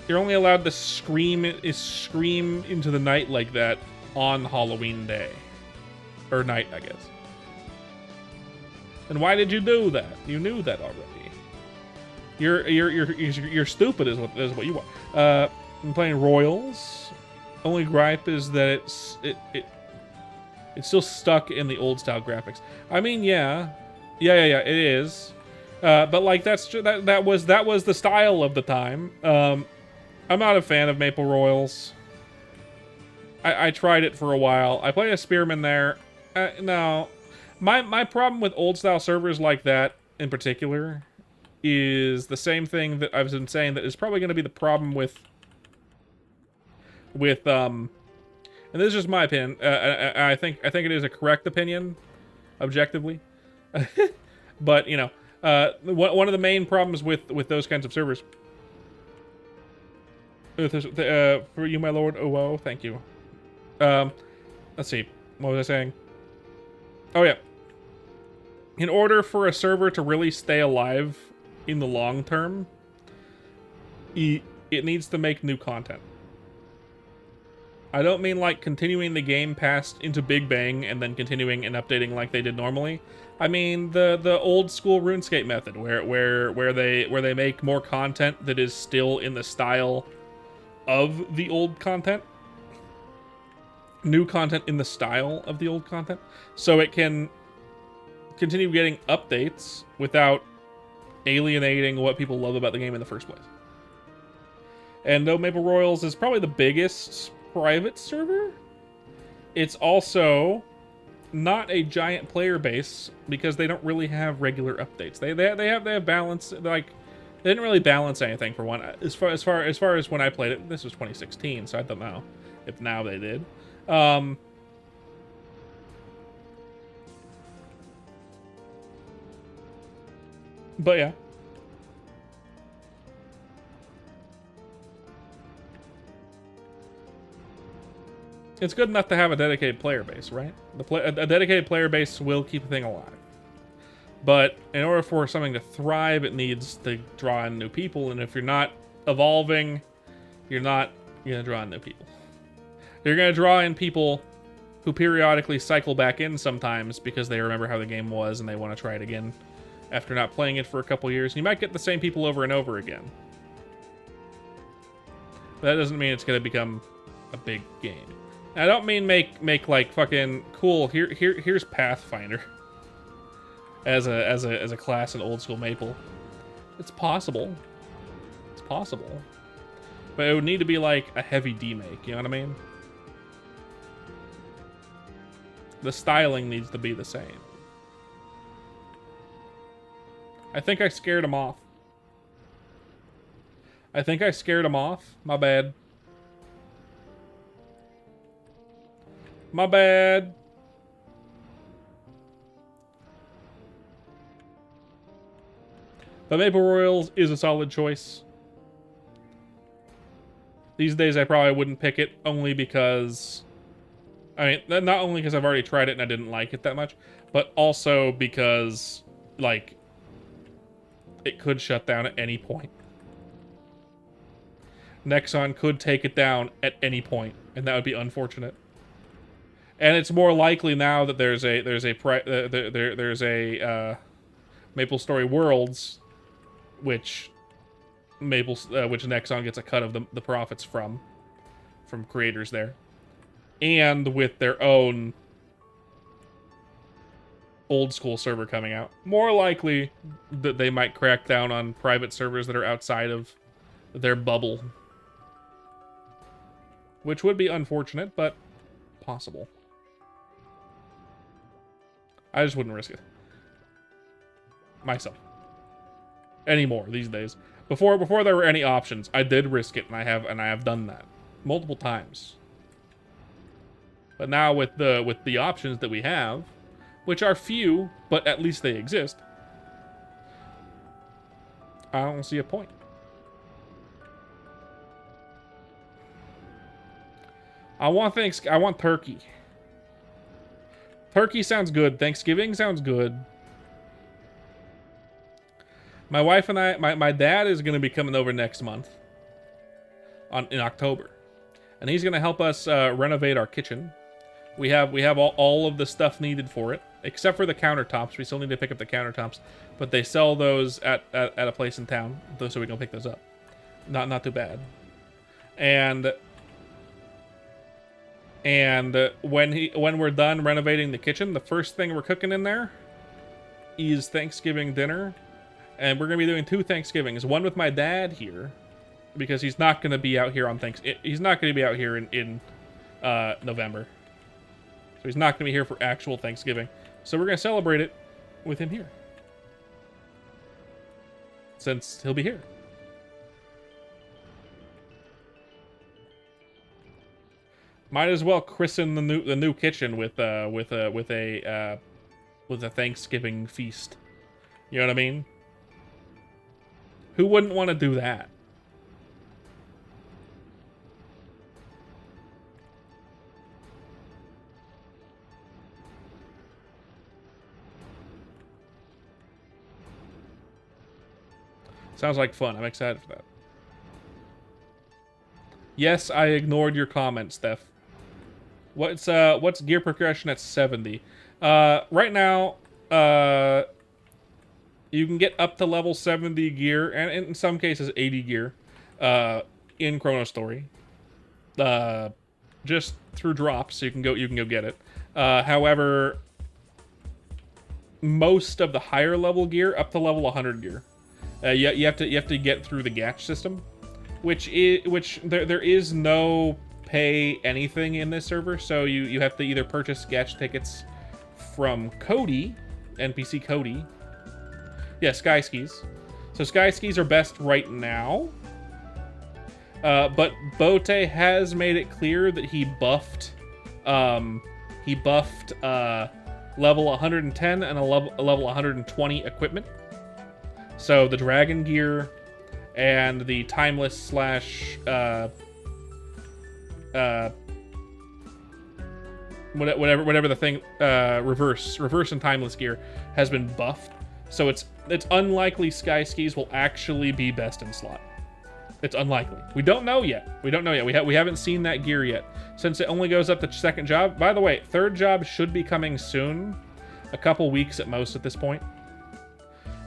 You're only allowed to scream into the night like that on Halloween day. Or night, I guess. And why did you do that? You knew that already. You're stupid is what you want. I'm playing Royals. Only gripe is that it's still stuck in the old style graphics. I mean, yeah, it is. But like that was the style of the time. I'm not a fan of Maple Royals. I tried it for a while. I played a Spearman there. No, my problem with old style servers like that in particular is the same thing that I've been saying that is probably going to be the problem with and this is just my opinion. I think it is a correct opinion, objectively. But you know, one of the main problems with those kinds of servers. For you, my lord. Oh, whoa, thank you. Let's see. What was I saying? Oh yeah. In order for a server to really stay alive in the long term, it needs to make new content. I don't mean like continuing the game past into Big Bang and then continuing and updating like they did normally. I mean the old school RuneScape method where they make more content that is still in the style of the old content. New content in the style of the old content. So it can continue getting updates without alienating what people love about the game in the first place. And though Maple Royals is probably the biggest private server, it's also not a giant player base because they don't really have regular updates. They have balance. Like they didn't really balance anything for one. As far as when I played it, this was 2016, so I don't know if now they did. But yeah. It's good enough to have a dedicated player base, right? A dedicated player base will keep a thing alive. But in order for something to thrive, it needs to draw in new people. And if you're not evolving, you're not going to draw in new people. You're going to draw in people who periodically cycle back in sometimes because they remember how the game was and they want to try it again after not playing it for a couple years. You might get the same people over and over again. But that doesn't mean it's going to become a big game. I don't mean make like fucking cool. Here's Pathfinder as a class in old school Maple. It's possible. It's possible. But it would need to be like a heavy demake, you know what I mean? The styling needs to be the same. I think I scared him off. My bad. My bad. But Maple Royals is a solid choice. These days I probably wouldn't pick it only because... I mean, not only because I've already tried it and I didn't like it that much, but also because, like, it could shut down at any point. Nexon could take it down at any point, and that would be unfortunate. And it's more likely now that there's a MapleStory Worlds, which Nexon gets a cut of the profits from creators there, and with their own old school server coming out, more likely that they might crack down on private servers that are outside of their bubble, which would be unfortunate, but possible. I just wouldn't risk it myself anymore these days. Before there were any options, I did risk it, and I have done that multiple times. But now with the options that we have, which are few, but at least they exist, I don't see a point. I want turkey. Turkey sounds good. Thanksgiving sounds good. My wife and I, my dad is going to be coming over next month in October, and he's going to help us renovate our kitchen. We have all of the stuff needed for it, except for the countertops. We still need to pick up the countertops, but they sell those at a place in town, so we can pick those up. Not too bad. And when we're done renovating the kitchen, the first thing we're cooking in there is Thanksgiving dinner. And we're going to be doing 2 Thanksgivings. One with my dad here, because he's not going to be out here on he's not going to be out here in November. So he's not going to be here for actual Thanksgiving. So we're going to celebrate it with him here, since he'll be here. Might as well christen the new kitchen with a Thanksgiving feast. You know what I mean? Who wouldn't want to do that? Sounds like fun. I'm excited for that. Yes, I ignored your comment, Steph. What's gear progression at 70? Right now, you can get up to level 70 gear, and in some cases 80 gear, in Chronostory. Just through drops, so you can go get it. However, most of the higher level gear up to level 100 gear, you have to get through the Gatch system, which there is no pay anything in this server, so you have to either purchase Gatch tickets from Cody, NPC Cody. Yeah, Sky Skis. So Sky Skis are best right now. But Bote has made it clear that he buffed level 110 and a level 120 equipment. So the dragon gear and the timeless slash whatever the thing, reverse and timeless gear has been buffed. So it's unlikely Sky Skis will actually be best in slot. It's unlikely. We don't know yet. We haven't seen that gear yet, since it only goes up to second job. By the way, third job should be coming soon, a couple weeks at most at this point.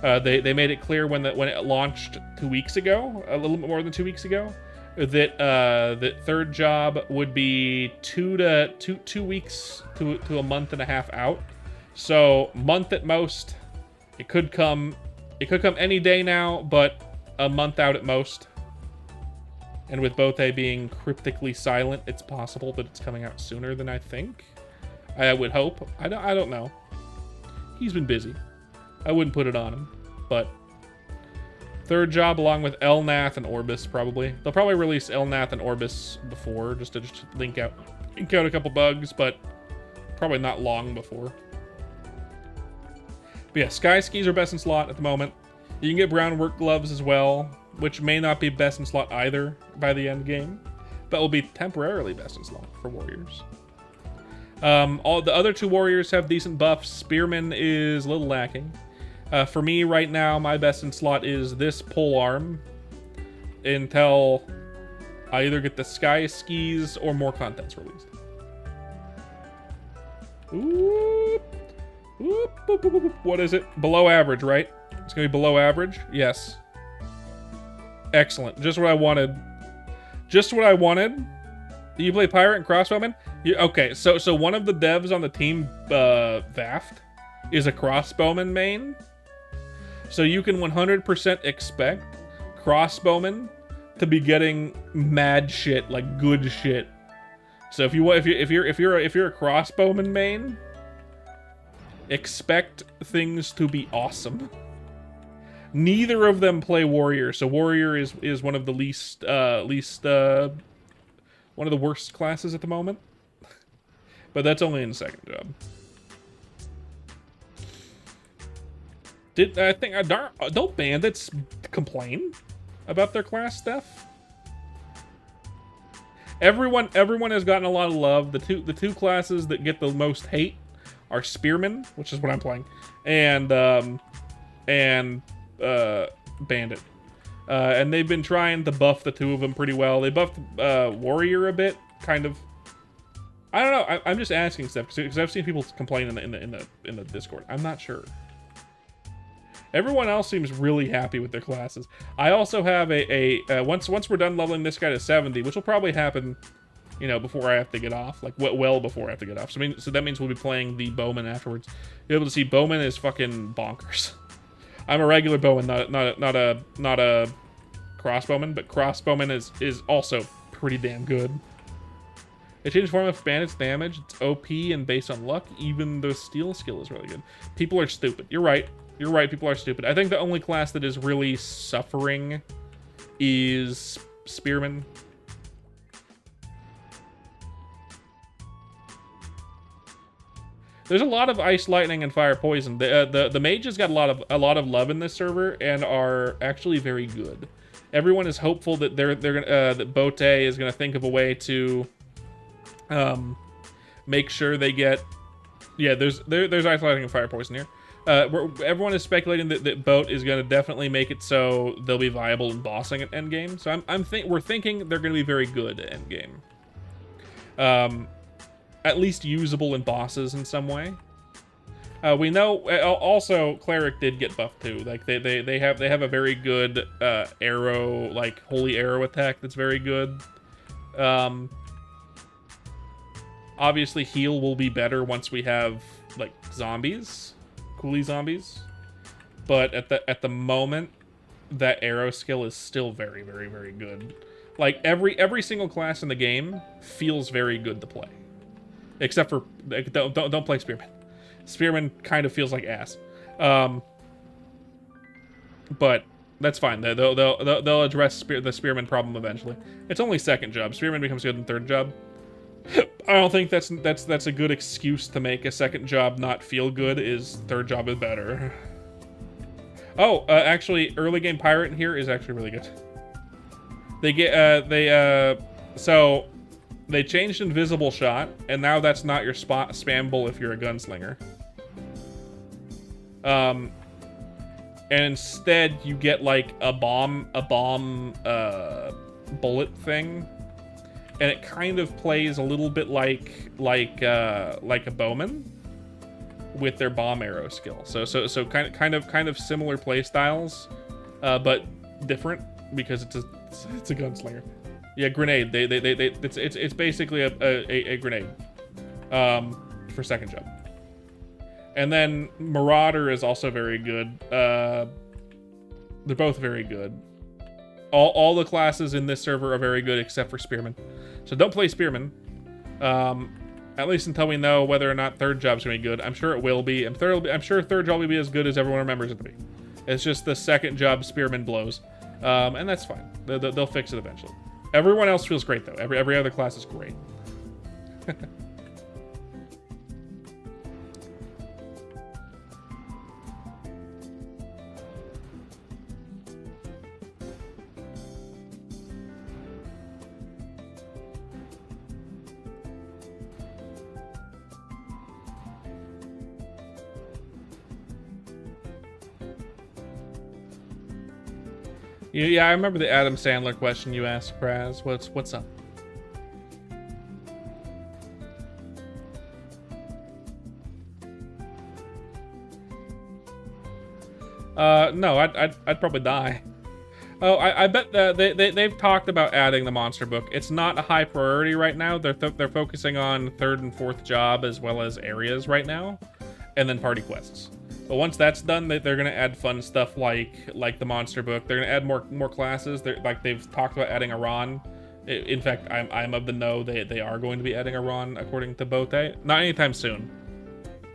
They made it clear when it launched 2 weeks ago, a little bit more than 2 weeks ago, that that third job would be two weeks to a month and a half out. So month at most. It could come any day now, but a month out at most. And with Bote being cryptically silent, it's possible that it's coming out sooner than I think. I would hope. I don't know. He's been busy. I wouldn't put it on him. But third job along with Elnath and Orbis, probably. They'll probably release Elnath and Orbis before, just to link out a couple bugs, but probably not long before. But yeah, Sky Skis are best in slot at the moment. You can get brown work gloves as well, which may not be best in slot either by the end game, but will be temporarily best in slot for warriors. All the other two warriors have decent buffs. Spearman is a little lacking. For me right now, my best in slot is this pole arm until I either get the Sky Skis or more contents released. Oop. Oop, oop, oop, oop. What is it? Below average, right? It's gonna be below average? Yes. Excellent. Just what I wanted. Just what I wanted. Do you play Pirate and Crossbowman? Okay, so one of the devs on the team, Vaft, is a Crossbowman main. So you can 100% expect Crossbowman to be getting mad shit, like good shit. So if you're a Crossbowman main, expect things to be awesome. Neither of them play Warrior, so Warrior is one of the least one of the worst classes at the moment. But that's only in the second job. Don't bandits complain about their class stuff? Everyone has gotten a lot of love. The two classes that get the most hate are Spearman, which is what I'm playing, and Bandit. And they've been trying to buff the two of them pretty well. They buffed Warrior a bit, kind of. I don't know. I'm just asking stuff because I've seen people complain in the Discord. I'm not sure. Everyone else seems really happy with their classes. I also have once we're done leveling this guy to 70, which will probably happen, you know, before I have to get off, like well before I have to get off. So that means we'll be playing the Bowman afterwards. You'll be able to see Bowman is fucking bonkers. I'm a regular Bowman, not a crossbowman, but crossbowman is also pretty damn good. It changed form of bandits damage. It's OP and based on luck. Even the steel skill is really good. People are stupid. You're right. You're right. People are stupid. I think the only class that is really suffering is Spearman. There's a lot of ice, lightning, and fire poison. The mages got a lot of love in this server and are actually very good. Everyone is hopeful that they're gonna that Bote is gonna think of a way to make sure they get. Yeah, there's ice, lightning, and fire poison here. Everyone is speculating that Boat is going to definitely make it so they'll be viable in bossing at endgame. So we're thinking they're going to be very good at endgame. at least usable in bosses in some way. We know also Cleric did get buffed too. Like they have a very good arrow, like holy arrow attack that's very good. Obviously heal will be better once we have like zombies, coolie zombies. But at the moment, that arrow skill is still very, very, very good. Like every single class in the game feels very good to play, except for like, don't play Spearman. Spearman kind of feels like ass, but that's fine. They'll address the Spearman problem eventually. It's only second job. Spearman becomes good in third job. I don't think that's a good excuse to make a second job not feel good. Is third job is better. Oh, actually, early game pirate in here is actually really good. They get so they changed invisible shot, and now that's not your spamable if you're a gunslinger. And instead you get like a bomb bullet thing, and it kind of plays a little bit like a bowman with their bomb arrow skill. So kind of similar play styles, but different because it's a gunslinger. Yeah, grenade. It's basically a grenade for second job. And then Marauder is also very good. They're both very good. All the classes in this server are very good except for Spearman. So don't play Spearman. At least until we know whether or not third job's gonna be good. I'm sure it will be. I'm sure third job will be as good as everyone remembers it to be. It's just the second job Spearman blows. And that's fine. They'll fix it eventually. Everyone else feels great though. Every other class is great. Yeah, I remember the Adam Sandler question you asked, Kraz. What's up? No, I'd probably die. Oh, I bet they've talked about adding the monster book. It's not a high priority right now. They're focusing on third and fourth job as well as areas right now, and then party quests. But once that's done, they're gonna add fun stuff like the monster book. They're gonna add more classes. They've talked about adding a Ron. In fact, I'm of the know they are going to be adding a Ron according to Bote. Not anytime soon.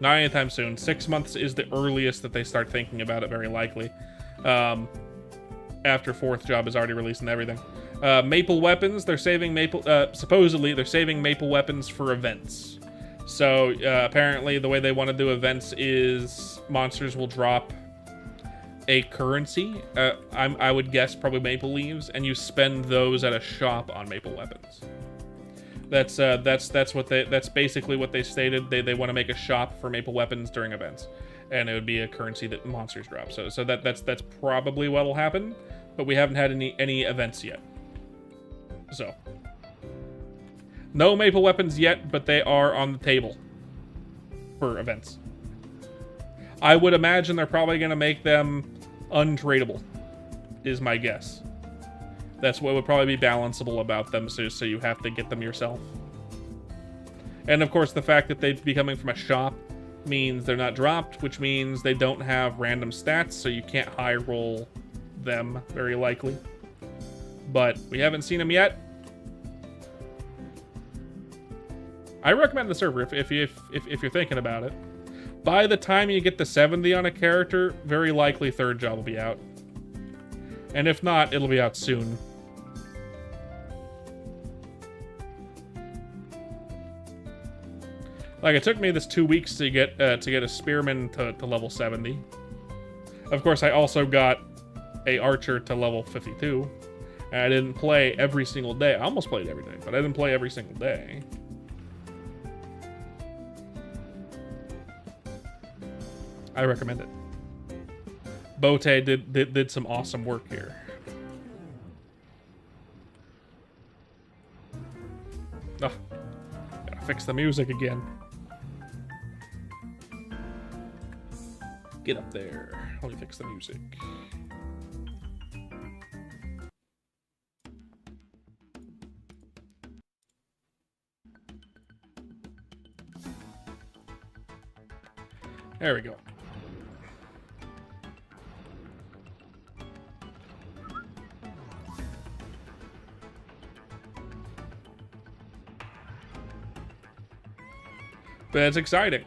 Not anytime soon. 6 months is the earliest that they start thinking about it, very likely. After fourth job is already released and everything. Maple weapons. They're saving supposedly they're saving maple weapons for events. So apparently the way they want to do events is monsters will drop a currency. I would guess probably maple leaves, and you spend those at a shop on maple weapons. That's basically what they stated. They want to make a shop for maple weapons during events, and it would be a currency that monsters drop. So that's probably what'll happen, but we haven't had any events yet. So. No maple weapons yet, but they are on the table for events. I would imagine they're probably going to make them untradeable, is my guess. That's what would probably be balanceable about them, so you have to get them yourself. And of course, the fact that they'd be coming from a shop means they're not dropped, which means they don't have random stats, so you can't high roll them, very likely. But we haven't seen them yet. I recommend the server if you're thinking about it. By the time you get to 70 on a character, very likely third job will be out. And if not, it'll be out soon. Like, it took me this 2 weeks to get a spearman to level 70. Of course, I also got a archer to level 52. And I didn't play every single day. I almost played every day, but I didn't play every single day. I recommend it. Bote did some awesome work here. Oh, gotta fix the music again. Get up there. Let me fix the music. There we go. But it's exciting.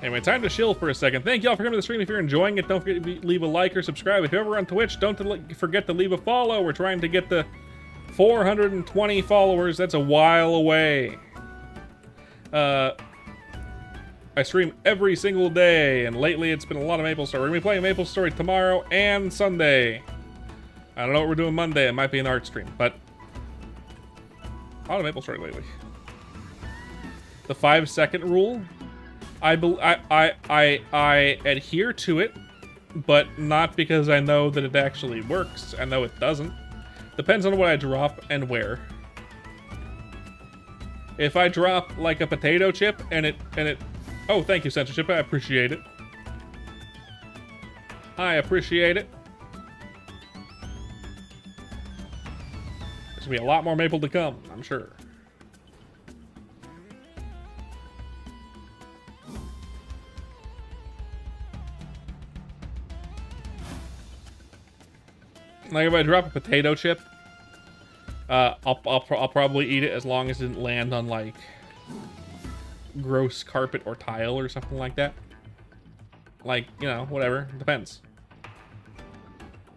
Anyway, time to chill for a second. Thank y'all for coming to the stream. If you're enjoying it, don't forget to leave a like or subscribe. If you're ever on Twitch, don't forget to leave a follow. We're trying to get the 420 followers. That's a while away. I stream every single day, and lately it's been a lot of MapleStory. We're going to be playing MapleStory tomorrow and Sunday. I don't know what we're doing Monday. It might be an art stream, but a lot of MapleStory lately. The 5-second rule. I adhere to it, but not because I know that it actually works. I know it doesn't. Depends on what I drop and where. If I drop like a potato chip and it oh, thank you, censorship. I appreciate it. I appreciate it. There's gonna be a lot more maple to come, I'm sure. Like if I drop a potato chip, I'll probably eat it as long as it didn't land on like gross carpet or tile or something like that. Like, you know, whatever. Depends.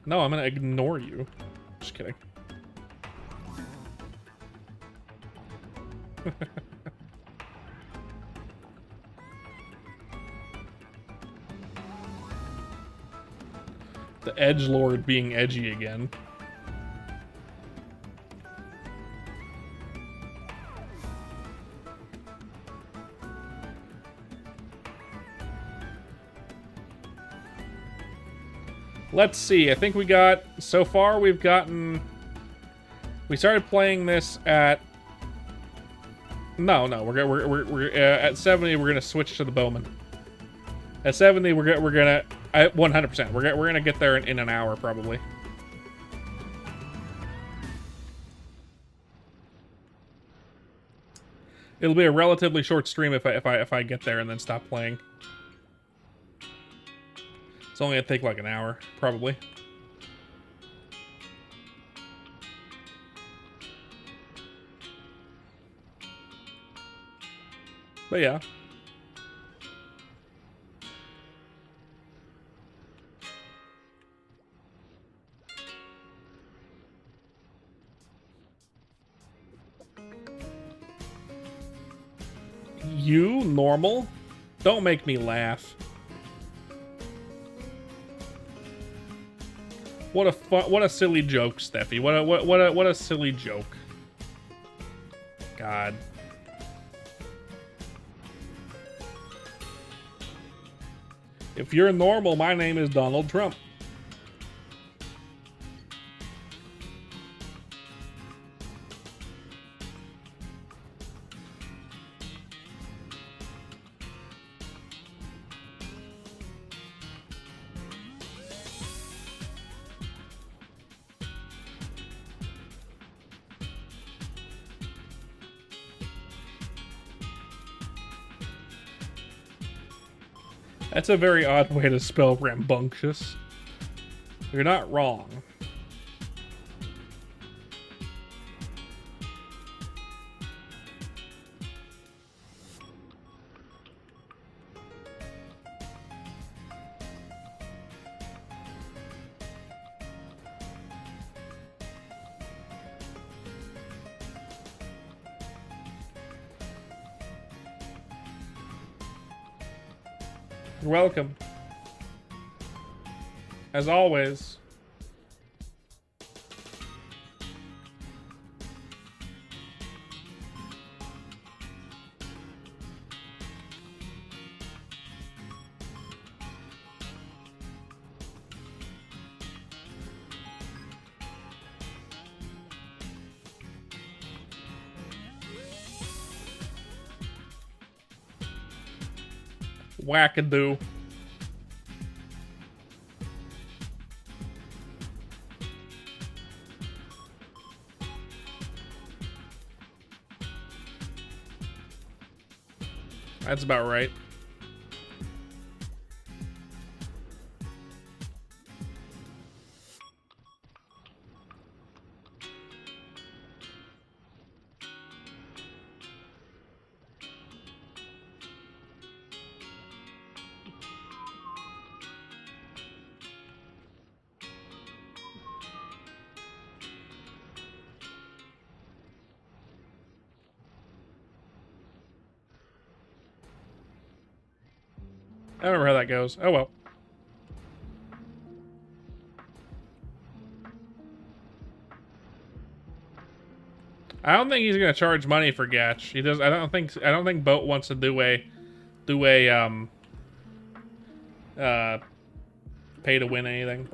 No, I'm gonna ignore you. Just kidding. The edgelord being edgy again. Let's see. I think we got so far. We've gotten. We started playing this at. No, we're at 70. We're gonna switch to the bowman. At 70, we're gonna 100%. We're gonna get there in an hour probably. It'll be a relatively short stream if I get there and then stop playing. It's only gonna take like an hour, probably. But yeah. You normal? Don't make me laugh. What a silly joke, Steffi. What a silly joke. God. If you're normal, my name is Donald Trump. That's a very odd way to spell rambunctious. You're not wrong. You're welcome. As always. Wackadoo. That's about right. I don't remember how that goes. Oh well. I don't think he's gonna charge money for Gatch. He does. I don't think Boat wants to do a pay to win anything.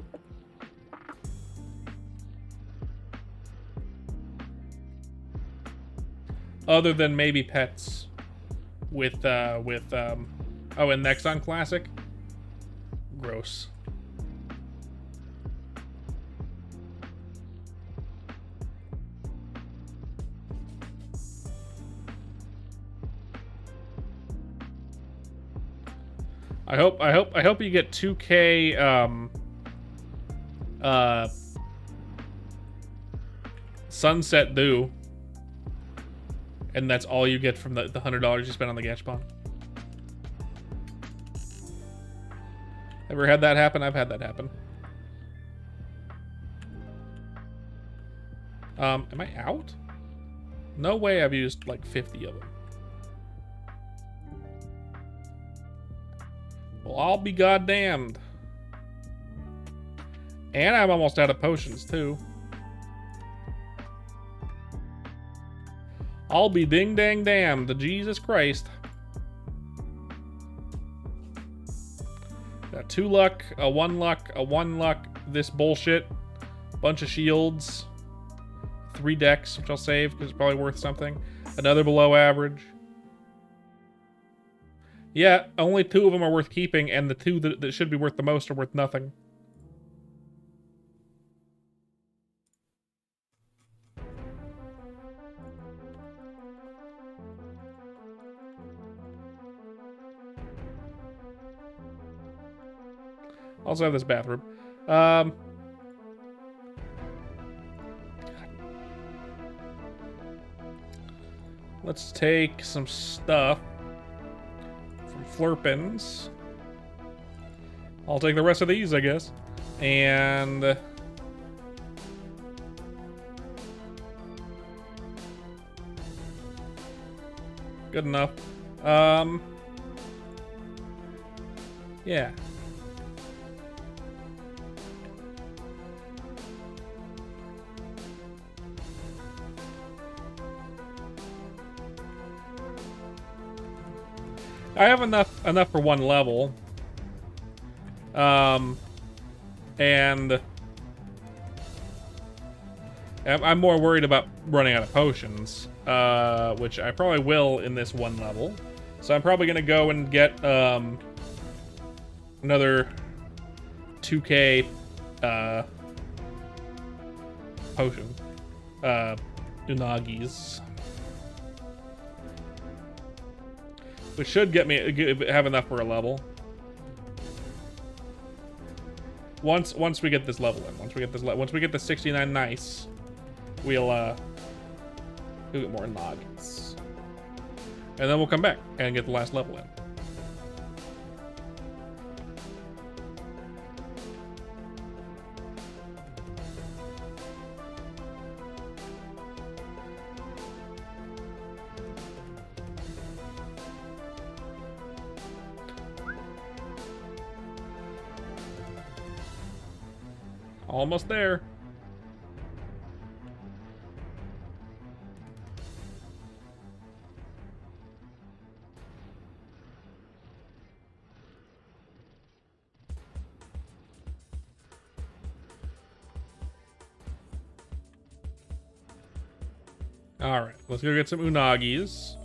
Other than maybe pets with oh, and Nexon Classic? Gross. I hope you get 2K Sunset Dew. And that's all you get from the $100 you spent on the Gachapon. Ever had that happen? I've had that happen. Am I out? No way I've used like 50 of them. Well, I'll be goddamned. And I'm almost out of potions too. I'll be ding dang damned. Jesus Christ. Got 2 luck, a 1 luck, a 1 luck, this bullshit, bunch of shields, 3 decks, which I'll save because it's probably worth something, another below average. Yeah, only 2 of them are worth keeping, and the 2 that should be worth the most are worth nothing. Also have this bathroom. Let's take some stuff from Flurpins. I'll take the rest of these, I guess. And good enough. Yeah. I have enough for 1 level. And I'm more worried about running out of potions, which I probably will in this 1 level. So I'm probably gonna go and get another 2K potion, Unagis. Which should get me have enough for a level. Once we get this level in, once we get the 69 nice, we'll get more noggins, and then we'll come back and get the last level in. Almost there. All right, let's go get some unagis.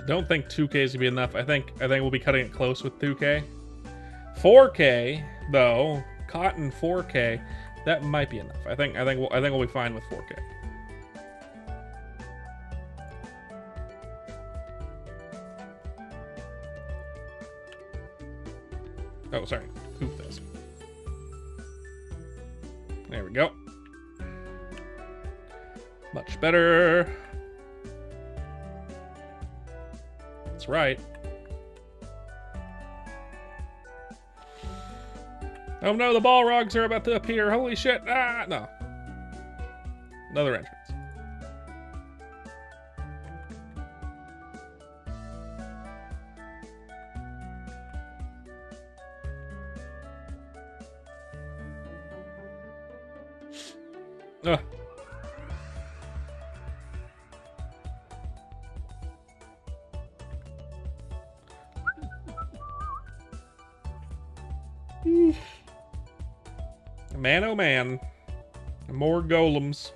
Don't think 2K is gonna be enough. I think we'll be cutting it close with 2K. 4K though, cotton 4K, that might be enough. I think we'll be fine with 4K. Oh, sorry. Poop this. There we go. Much better. That's right. Oh no, the Balrogs are about to appear. Holy shit. Ah, no. Another entrance. Ugh. Man, oh man. More golems.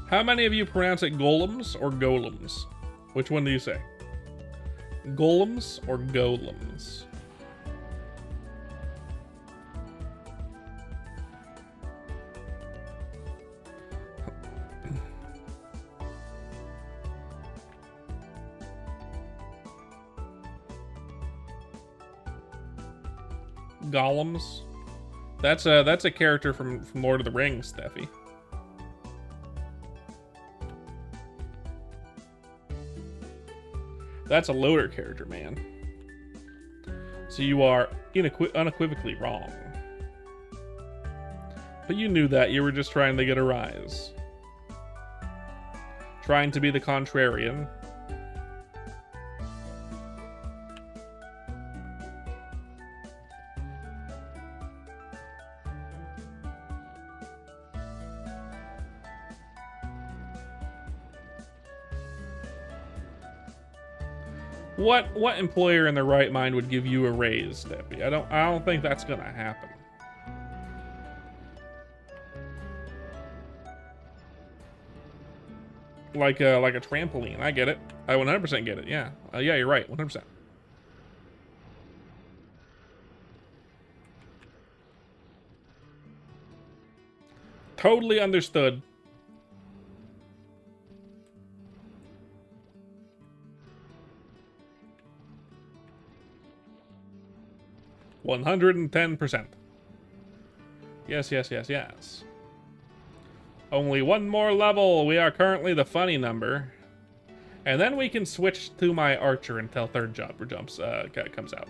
How many of you pronounce it golems or golems? Which one do you say? Golems or golems? Golems. That's a character from Lord of the Rings, Steffi. That's a loader character, man. So you are unequivocally wrong. But you knew that. You were just trying to get a rise. Trying to be the contrarian. What employer in their right mind would give you a raise, Debbie? I don't think that's gonna happen. Like a trampoline. I get it. I 100% get it. Yeah. Yeah, you're right. 100%. Totally understood. $110%. Yes, yes, yes, yes. Only one more level. We are currently the funny number. And then we can switch to my archer until third job comes out.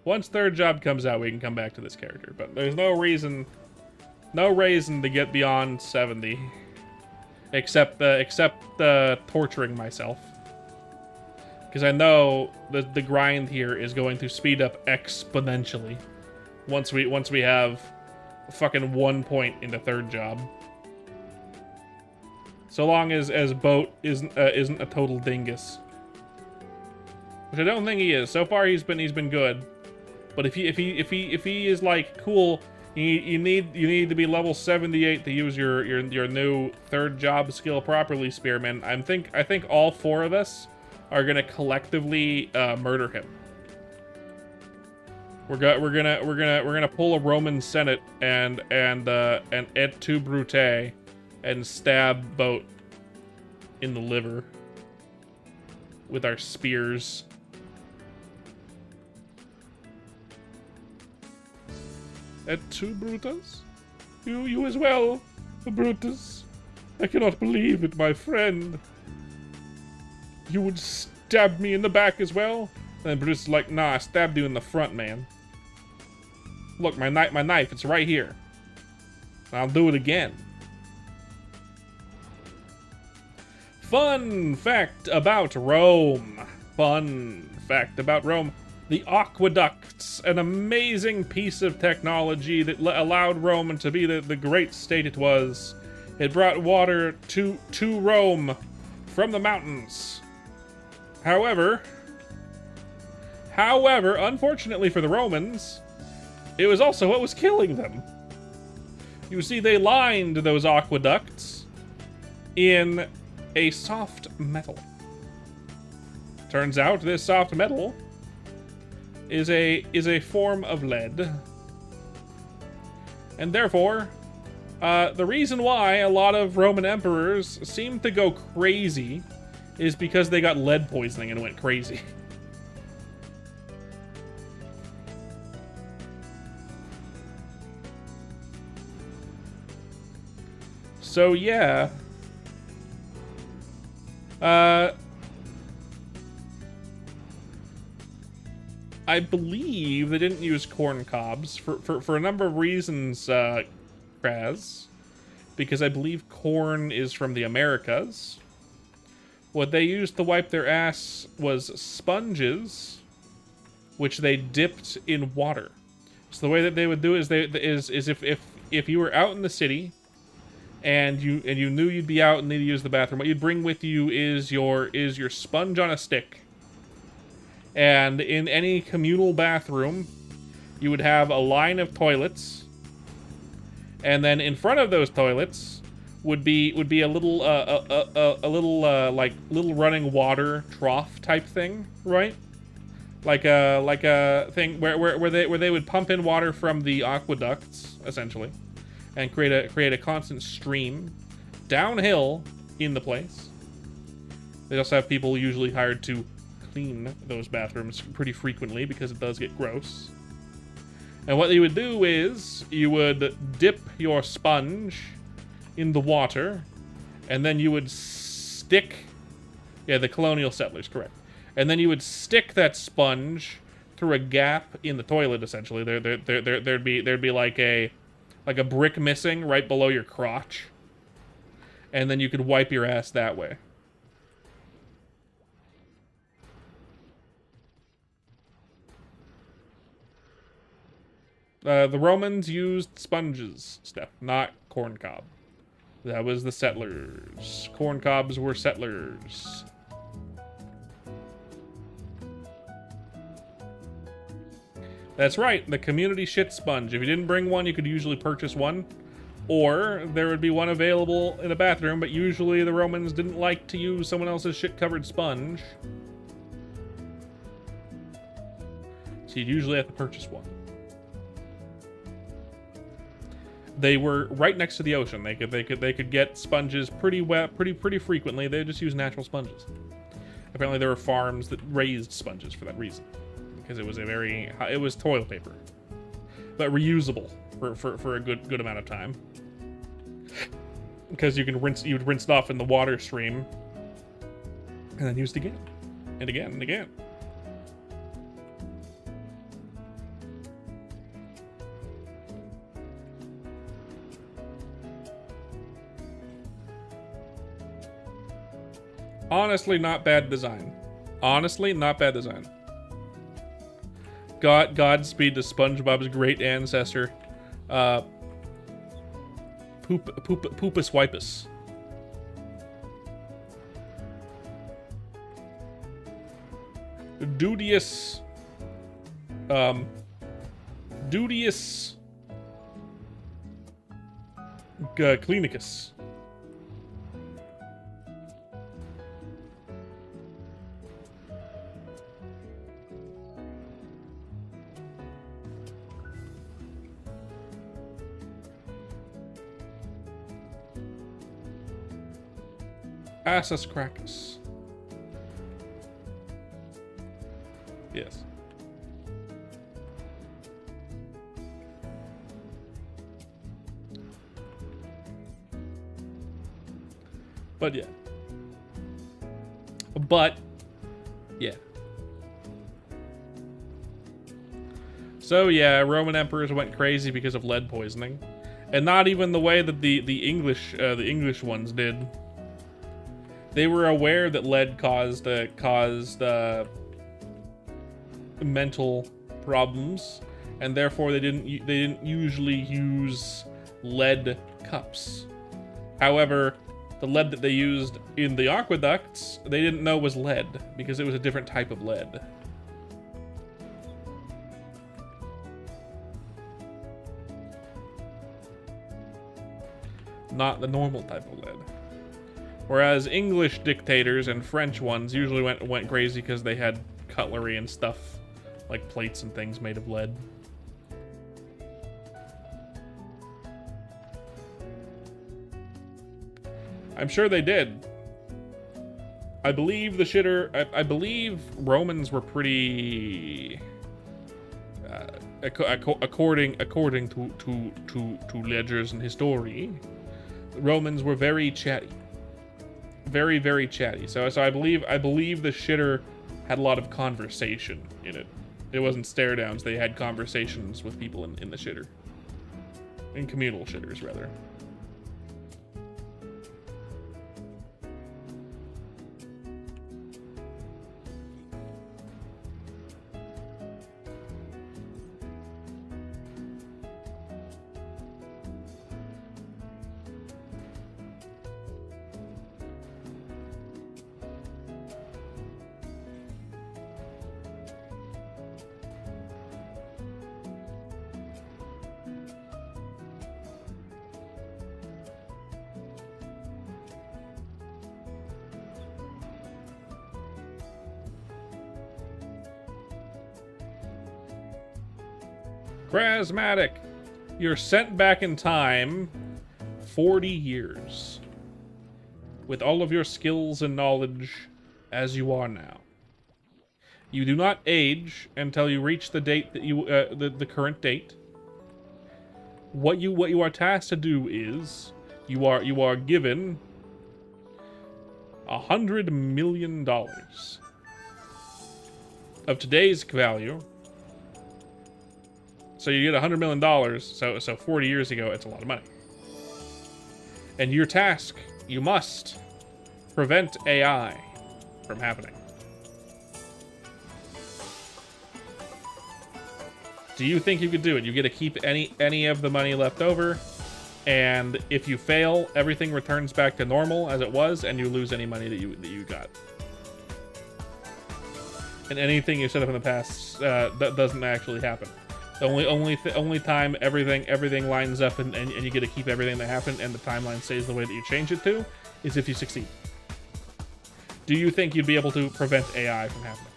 Once third job comes out, we can come back to this character. But there's no reason to get beyond 70. Except torturing myself. Because I know the grind here is going to speed up exponentially once we have fucking 1 point in the third job. So long as Boat isn't a total dingus, which I don't think he is. So far he's been good, but if he is like cool, you need to be level 78 to use your new third job skill properly, Spearman. I think all four of us are gonna collectively murder him. We're gonna pull a Roman Senate and et tu Brute and stab Boat in the liver with our spears. Et tu Brutus? You as well, Brutus. I cannot believe it, my friend. You would stab me in the back as well? And Brutus is like, nah, I stabbed you in the front, man. Look, my knife, it's right here. I'll do it again. Fun fact about Rome. Fun fact about Rome. The aqueducts, an amazing piece of technology that allowed Rome to be the great state it was. It brought water to Rome from the mountains. However, unfortunately for the Romans, it was also what was killing them. You see, they lined those aqueducts in a soft metal. Turns out this soft metal is a form of lead. And therefore, the reason why a lot of Roman emperors seem to go crazy is because they got lead poisoning and went crazy. So yeah. I believe they didn't use corn cobs for a number of reasons, Kraz. Because I believe corn is from the Americas. What they used to wipe their ass was sponges, which they dipped in water. So the way that they would do is if you were out in the city and you knew you'd be out and need to use the bathroom, what you'd bring with you is your sponge on a stick. And in any communal bathroom, you would have a line of toilets, and then in front of those toilets would be a little like little running water trough type thing, right? Like a thing where they would pump in water from the aqueducts essentially, and create a constant stream downhill in the place. They also have people usually hired to clean those bathrooms pretty frequently because it does get gross. And what you would do is you would dip your sponge in the water, and then you would stick, yeah, the colonial settlers, correct. And then you would stick that sponge through a gap in the toilet. Essentially, there'd be like a brick missing right below your crotch, and then you could wipe your ass that way. The Romans used sponges, Steph, not corn cob. That was the settlers. Corn cobs were settlers. That's right, the community shit sponge. If you didn't bring one, you could usually purchase one. Or there would be one available in a bathroom, but usually the Romans didn't like to use someone else's shit-covered sponge. So you'd usually have to purchase one. They were right next to the ocean. They could get sponges pretty frequently. They would just use natural sponges. Apparently there were farms that raised sponges for that reason, because it was toilet paper, but reusable for a good amount of time. Because you'd rinse it off in the water stream, and then used again and again and again. Honestly, not bad design. Honestly, not bad design. Godspeed to SpongeBob's great ancestor, Poopus Wipus. Dudious Clinicus. Assus Crackus. Yes. But yeah. So yeah, Roman emperors went crazy because of lead poisoning, and not even the way that the English ones did. They were aware that lead caused mental problems, and therefore they didn't usually use lead cups. However, the lead that they used in the aqueducts, they didn't know was lead because it was a different type of lead. Not the normal type of lead. Whereas English dictators and French ones usually went crazy because they had cutlery and stuff, like plates and things made of lead. I'm sure they did. I believe the shitter. I believe Romans were pretty. According to ledgers and history, Romans were very chatty, very chatty. So I believe the shitter had a lot of conversation in it. It wasn't stare downs. They had conversations with people in the shitter, in communal shitters rather. Charismatic. You're sent back in time 40 years with all of your skills and knowledge as you are now. You do not age until you reach the date that you the current date. What you are tasked to do is you are given $100 million of today's value. So you get $100 million, so 40 years ago, it's a lot of money. And your task, you must prevent AI from happening. Do you think you could do it? You get to keep any of the money left over, and if you fail, everything returns back to normal as it was, and you lose any money that you got. And anything you set up in the past that doesn't actually happen. The only time everything lines up and you get to keep everything that happened and the timeline stays the way that you change it to is if you succeed. Do you think you'd be able to prevent AI from happening?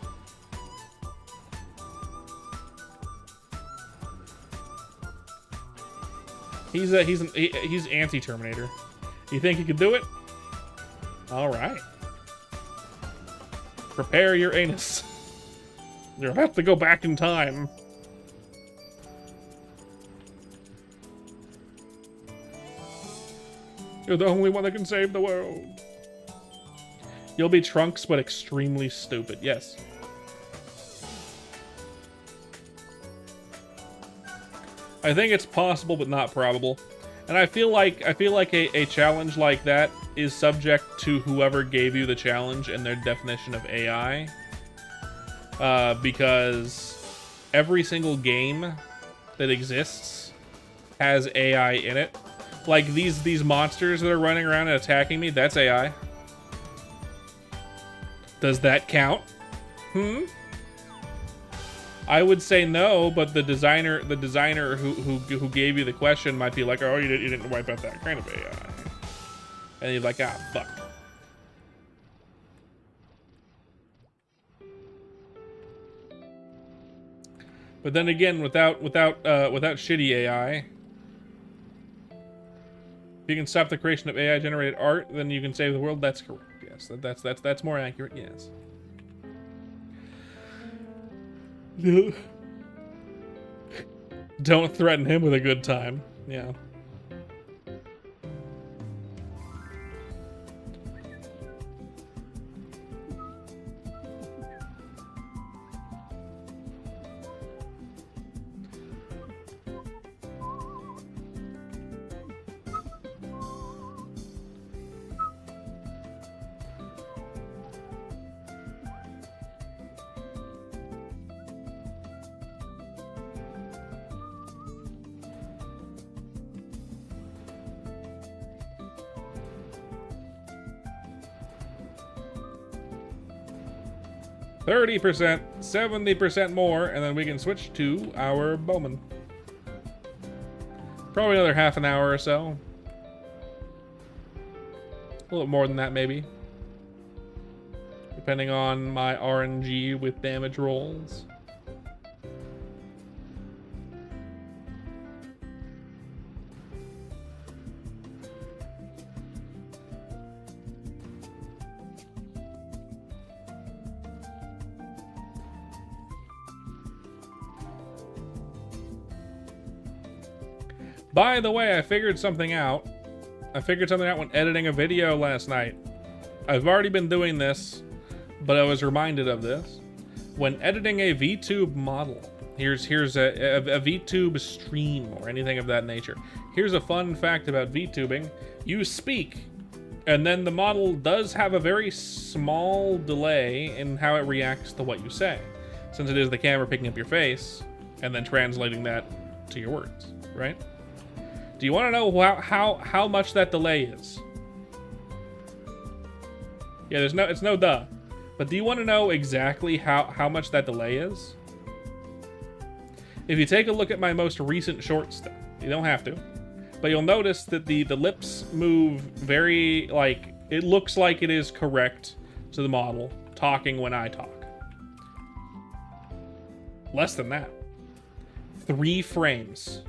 He's anti-Terminator. You think you could do it? All right. Prepare your anus. You'll have to go back in time. You're the only one that can save the world. You'll be Trunks, but extremely stupid. Yes. I think it's possible, but not probable. And I feel like a challenge like that is subject to whoever gave you the challenge and their definition of AI. Because every single game that exists has AI in it. Like these monsters that are running around and attacking me, that's AI. Does that count? I would say no, but the designer who gave you the question might be like, oh, you didn't wipe out that kind of AI. And you're like, ah, fuck. But then again, without shitty AI, if you can stop the creation of AI-generated art, then you can save the world. That's correct. Yes, that's more accurate. Yes. Don't threaten him with a good time. Yeah. %, 70% more, and then we can switch to our bowman. Probably another half an hour or so. A little more than that, maybe. Depending on my RNG with damage rolls. By the way, I figured something out. I figured something out when editing a video last night. I've already been doing this, but I was reminded of this. When editing a VTube model, here's a VTube stream or anything of that nature. Here's a fun fact about VTubing. You speak, and then the model does have a very small delay in how it reacts to what you say, since it is the camera picking up your face and then translating that to your words, right? Do you want to know how much that delay is? Yeah, it's no duh. But do you want to know exactly how much that delay is? If you take a look at my most recent short stuff, you don't have to, but you'll notice that the lips move very, like, it looks like it is correct to the model talking when I talk. Less than that. 3 frames.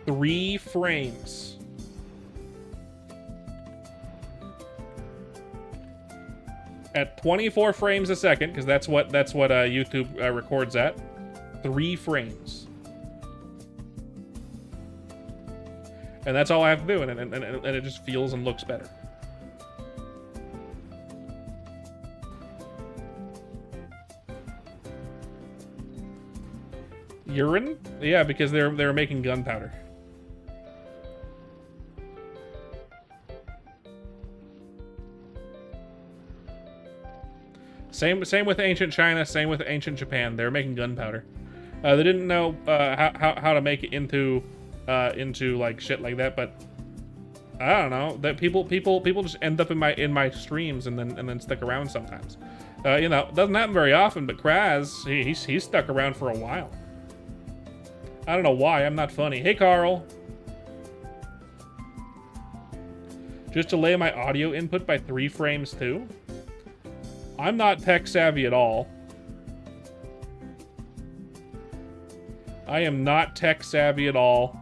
3 frames. At 24 frames a second, because that's what YouTube records at. 3 frames. And that's all I have to do, and it just feels and looks better. Urine? Yeah, because they're making gunpowder. Same with ancient China, same with ancient Japan. They're making gunpowder. They didn't know how to make it into like shit like that, but I don't know. That people just end up in my streams and then stick around sometimes. You know, doesn't happen very often, but Kraz, he's stuck around for a while. I don't know why. I'm not funny. Hey, Carl. Just delay my audio input by 3 frames too? I'm not tech savvy at all. I am not tech savvy at all.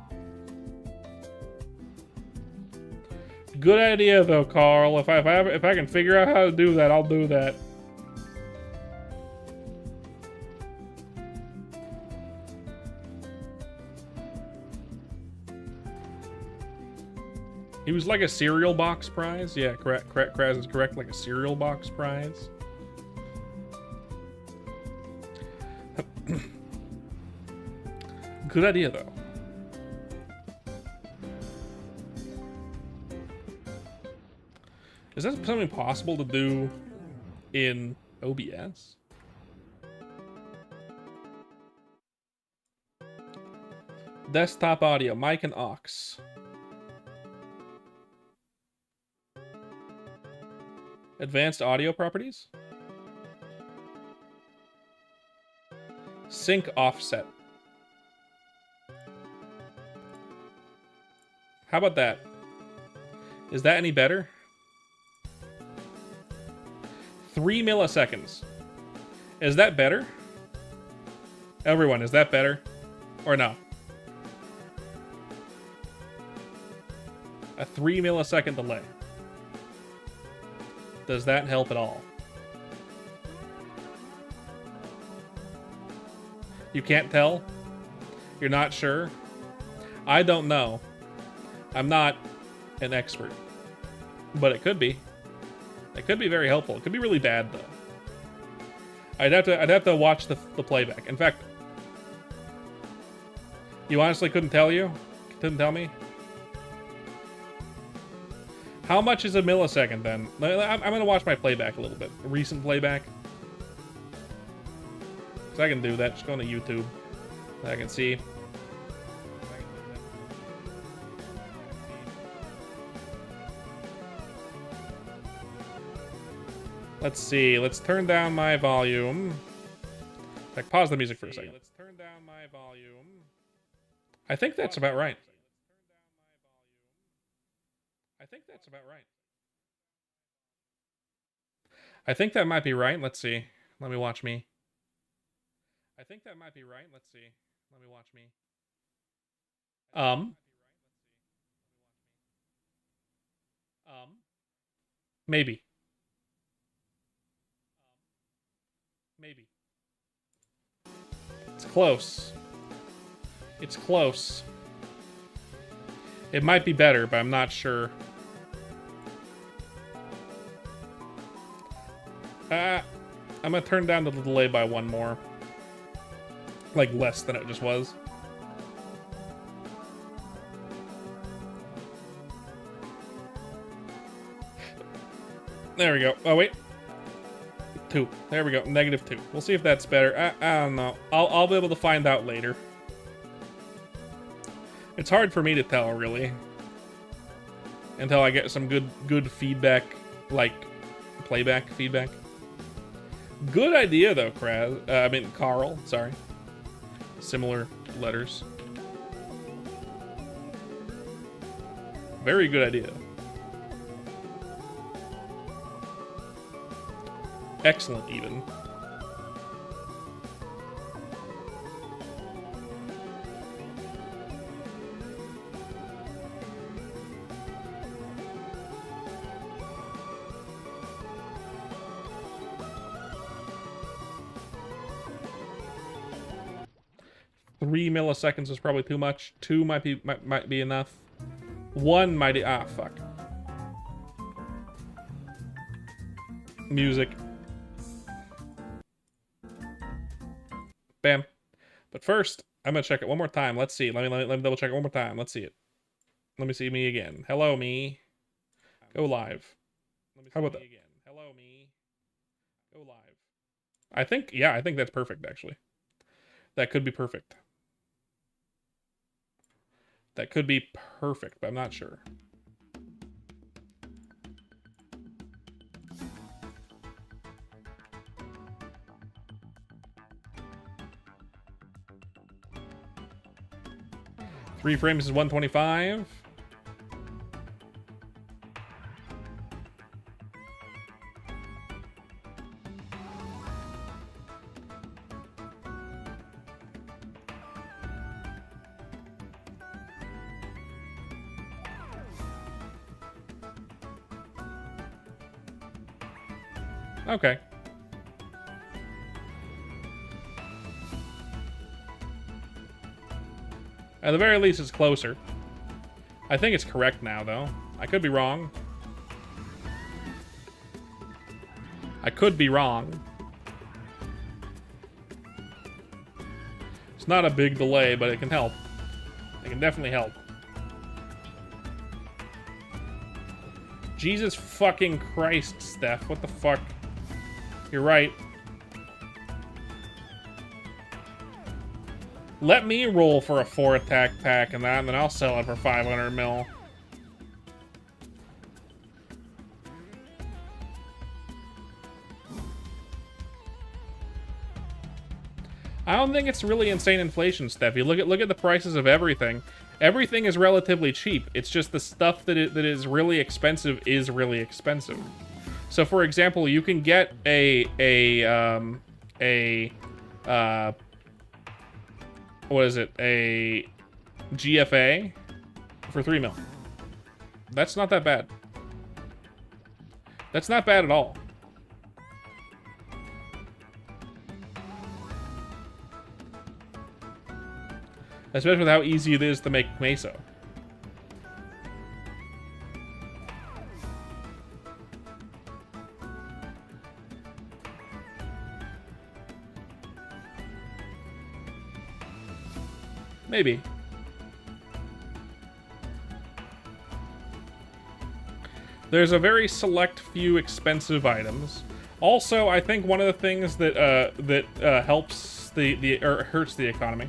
Good idea though, Carl. If I can figure out how to do that, I'll do that. He was like a cereal box prize. Yeah, Kraz is correct. Like a cereal box prize. Good idea, though. Is that something possible to do in OBS? Desktop audio, mic and aux. Advanced audio properties? Sync offset. How about that? Is that any better? 3 milliseconds. Is that better? Everyone, is that better? Or no? A 3 millisecond delay. Does that help at all? You can't tell? You're not sure? I don't know. I'm not an expert. But it could be. It could be very helpful. It could be really bad though. I'd have to watch the playback. In fact, you honestly couldn't tell you? Couldn't tell me? How much is a millisecond then? I'm gonna watch my playback a little bit. A recent playback. So I can do that. Just go to YouTube. I can see. Let's see. Let's turn down my volume. Like, pause the music for a second. Let's turn down my volume. I think that's about right. I I think that's about right. I think that might be right. Let's see. Let me watch me. I think that might be right. Let's see. Let me watch me. Maybe. Maybe. It's close. It's close. It might be better, but I'm not sure. I'm gonna turn down the delay by one more. Like less than it just was. There we go. Oh, wait. 2. There we go. -2. We'll see if that's better. I don't know. I'll be able to find out later. It's hard for me to tell, really. Until I get some good feedback, like playback feedback. Good idea, though, Carl. Sorry. Similar letters. Very good idea. Excellent, even. Three milliseconds is probably too much. 2 might be enough. 1 might. Fuck. Music. Bam. But first, I'm gonna check it one more time. Let's see. Let me double check it one more time. Let's see it. Let me see me again. Hello, me. Go live. How about that? Hello, me. Go live. I think that's perfect, actually. That could be perfect. That could be perfect, but I'm not sure. Three frames is 125. Okay. At the very least, it's closer. I think it's correct now, though. I could be wrong. I could be wrong. It's not a big delay, but it can help. It can definitely help. Jesus fucking Christ, Steph. What the fuck? You're right. Let me roll for a 4 attack pack and that, and then I'll sell it for 500 mil. I don't think it's really insane inflation, Steph. You look at the prices of everything. Everything is relatively cheap. It's just the stuff that is really expensive is really expensive. So, for example, you can get a what is it? A GFA for 3 mil. That's not that bad. That's not bad at all. Especially with how easy it is to make Meso. Maybe. There's a very select few expensive items. Also, I think one of the things that helps or hurts the economy.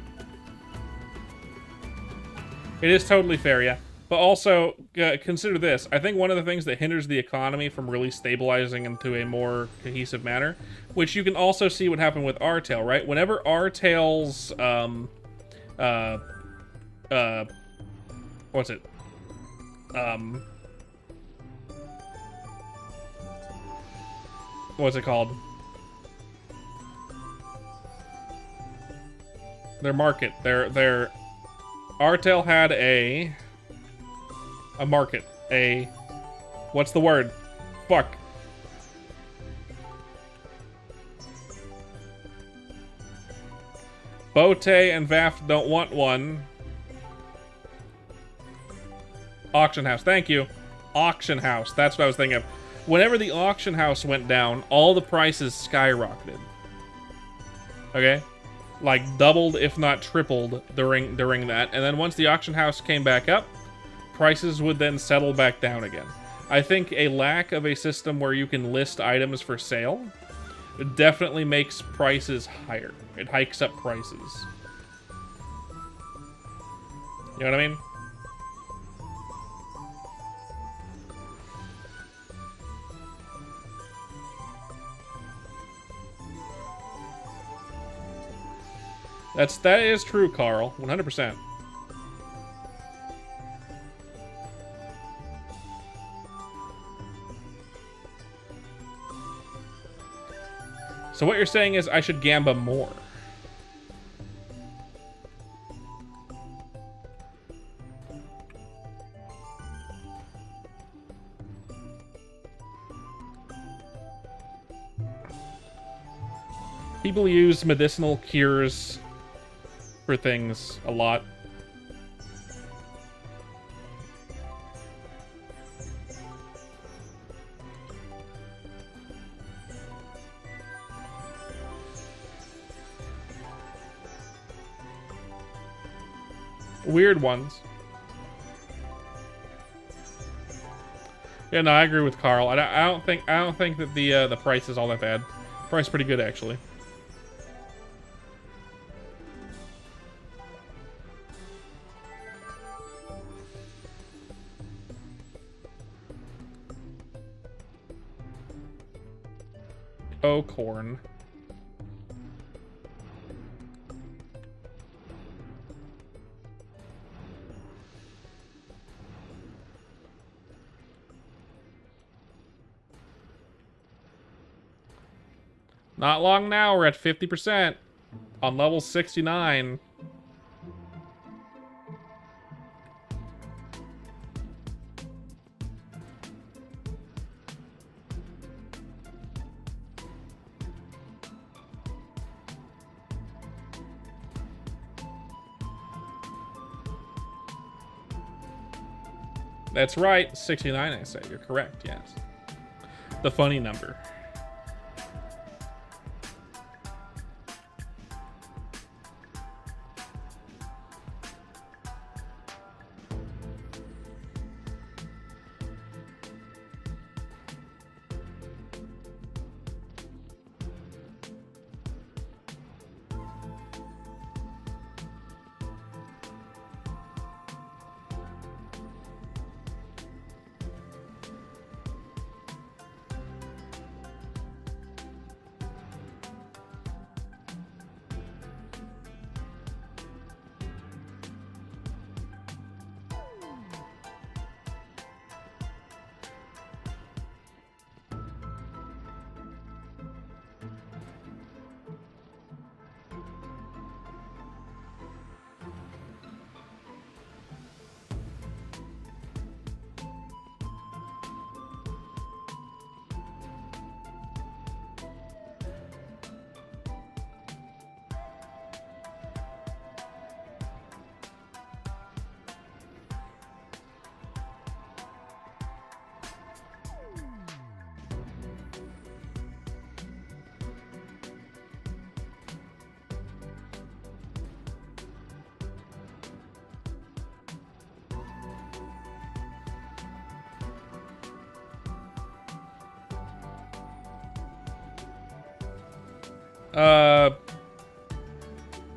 It is totally fair, yeah. But also, consider this. I think one of the things that hinders the economy from really stabilizing into a more cohesive manner, which you can also see what happened with Artail, right? Whenever Artail's what's it? what's it called? Their market. Their Artel had a market. What's the word? Fuck. Bote and Vaft don't want one. Auction house. Thank you. Auction house. That's what I was thinking of. Whenever the auction house went down, all the prices skyrocketed. Okay? Like doubled, if not tripled, during that. And then once the auction house came back up, prices would then settle back down again. I think a lack of a system where you can list items for sale definitely makes prices higher. It hikes up prices. You know what I mean? That is true, Carl. 100%. So what you're saying is I should gamba more. People use medicinal cures for things a lot. Weird ones. Yeah, no, I agree with Carl. I don't think that the price is all that bad. Price is pretty good actually. Oh, corn. Not long now, we're at 50% on level 69. That's right, 69 I say. You're correct, yes. The funny number.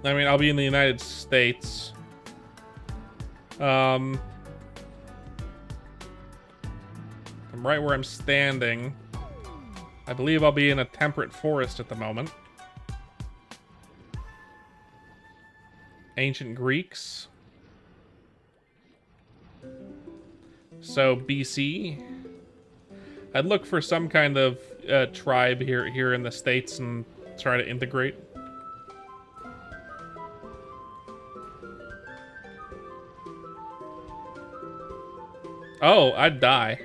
I mean, I'll be in the United States. I'm right where I'm standing. I believe I'll be in a temperate forest at the moment. Ancient Greeks. So BC. I'd look for some kind of tribe here in the States and try to integrate. Oh, I'd die.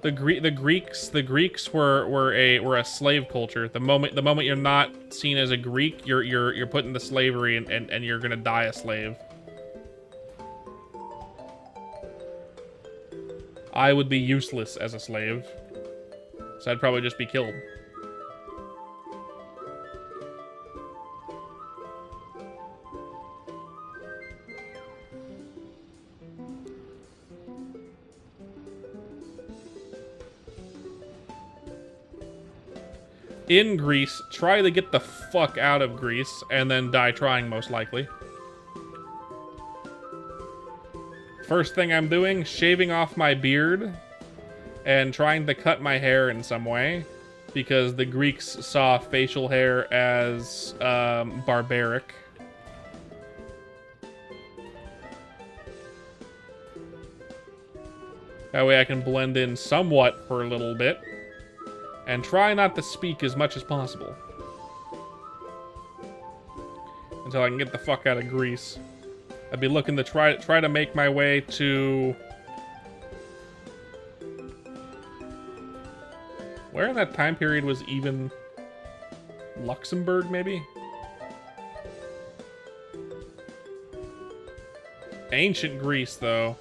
The Greeks were a slave culture. The moment you're not seen as a Greek, you're put into slavery and you're gonna die a slave. I would be useless as a slave, so I'd probably just be killed. In Greece, try to get the fuck out of Greece, and then die trying, most likely. First thing I'm doing, shaving off my beard, and trying to cut my hair in some way, because the Greeks saw facial hair as barbaric. That way I can blend in somewhat for a little bit. And try not to speak as much as possible. Until I can get the fuck out of Greece. I'd be looking to try to make my way to... Where in that time period was even... Luxembourg, maybe? Ancient Greece, though.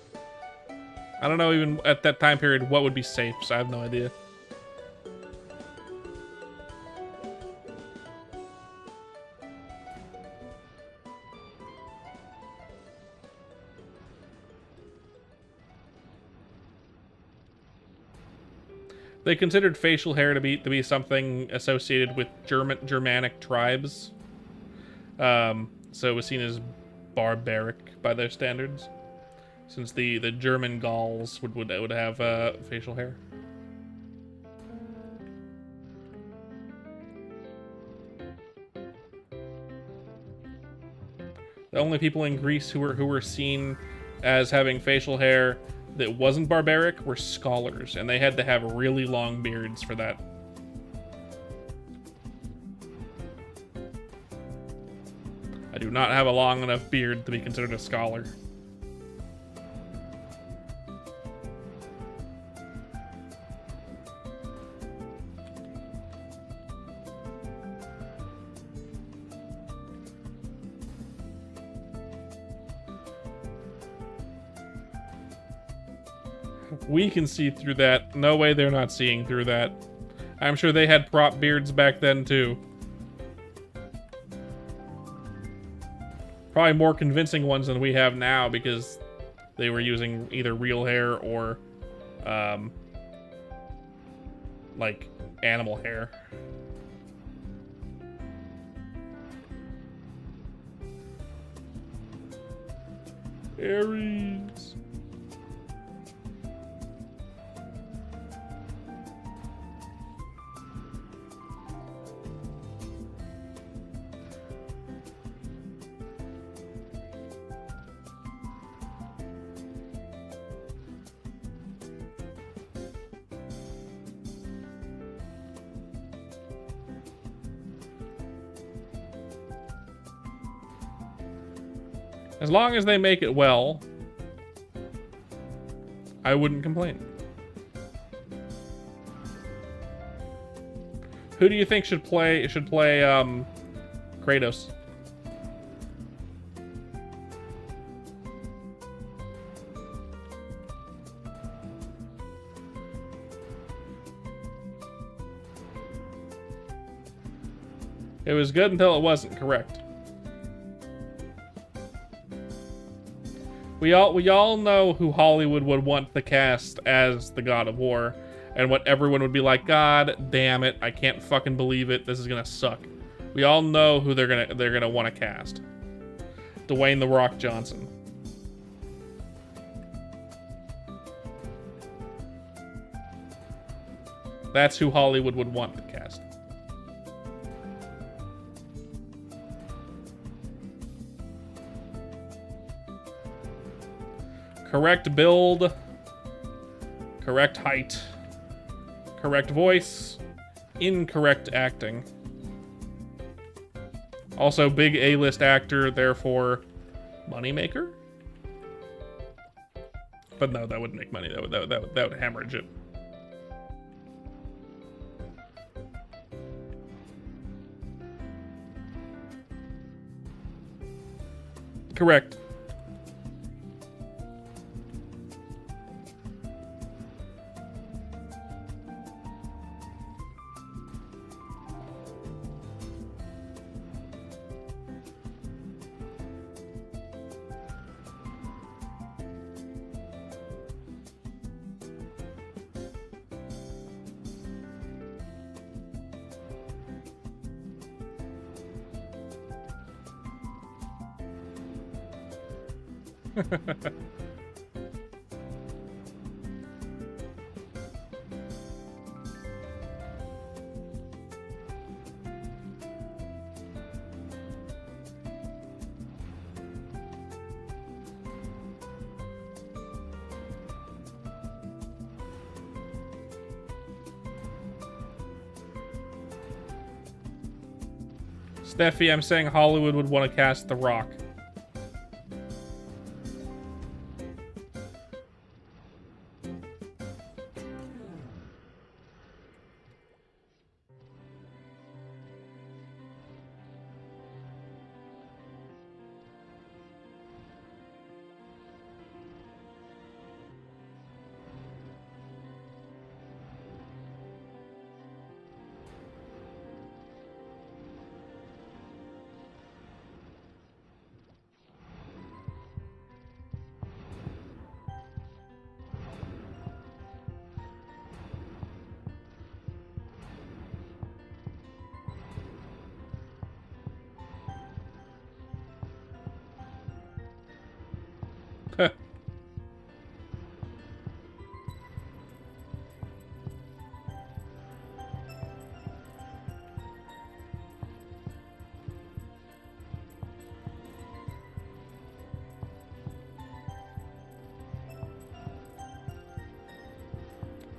I don't know even at that time period what would be safe, so I have no idea. They considered facial hair to be something associated with Germanic tribes, so it was seen as barbaric by their standards, since the German Gauls would have facial hair. The only people in Greece who were seen as having facial hair that wasn't barbaric were scholars, and they had to have really long beards for that. I do not have a long enough beard to be considered a scholar. We can see through that. No way they're not seeing through that. I'm sure they had prop beards back then, too. Probably more convincing ones than we have now, because they were using either real hair or, like, animal hair. Aries. As long as they make it well, I wouldn't complain. Who do you think should play Kratos? It was good until it wasn't, correct. We all know who Hollywood would want the cast as the God of War, and what everyone would be like, God damn it, I can't fucking believe it, this is gonna suck. We all know who they're gonna want to cast. Dwayne "The Rock" Johnson. That's who Hollywood would want to cast. Correct build, correct height, correct voice, incorrect acting. Also, big A-list actor, therefore, moneymaker? But no, that wouldn't make money. That would hemorrhage it. Correct. Steffi, I'm saying Hollywood would want to cast The Rock.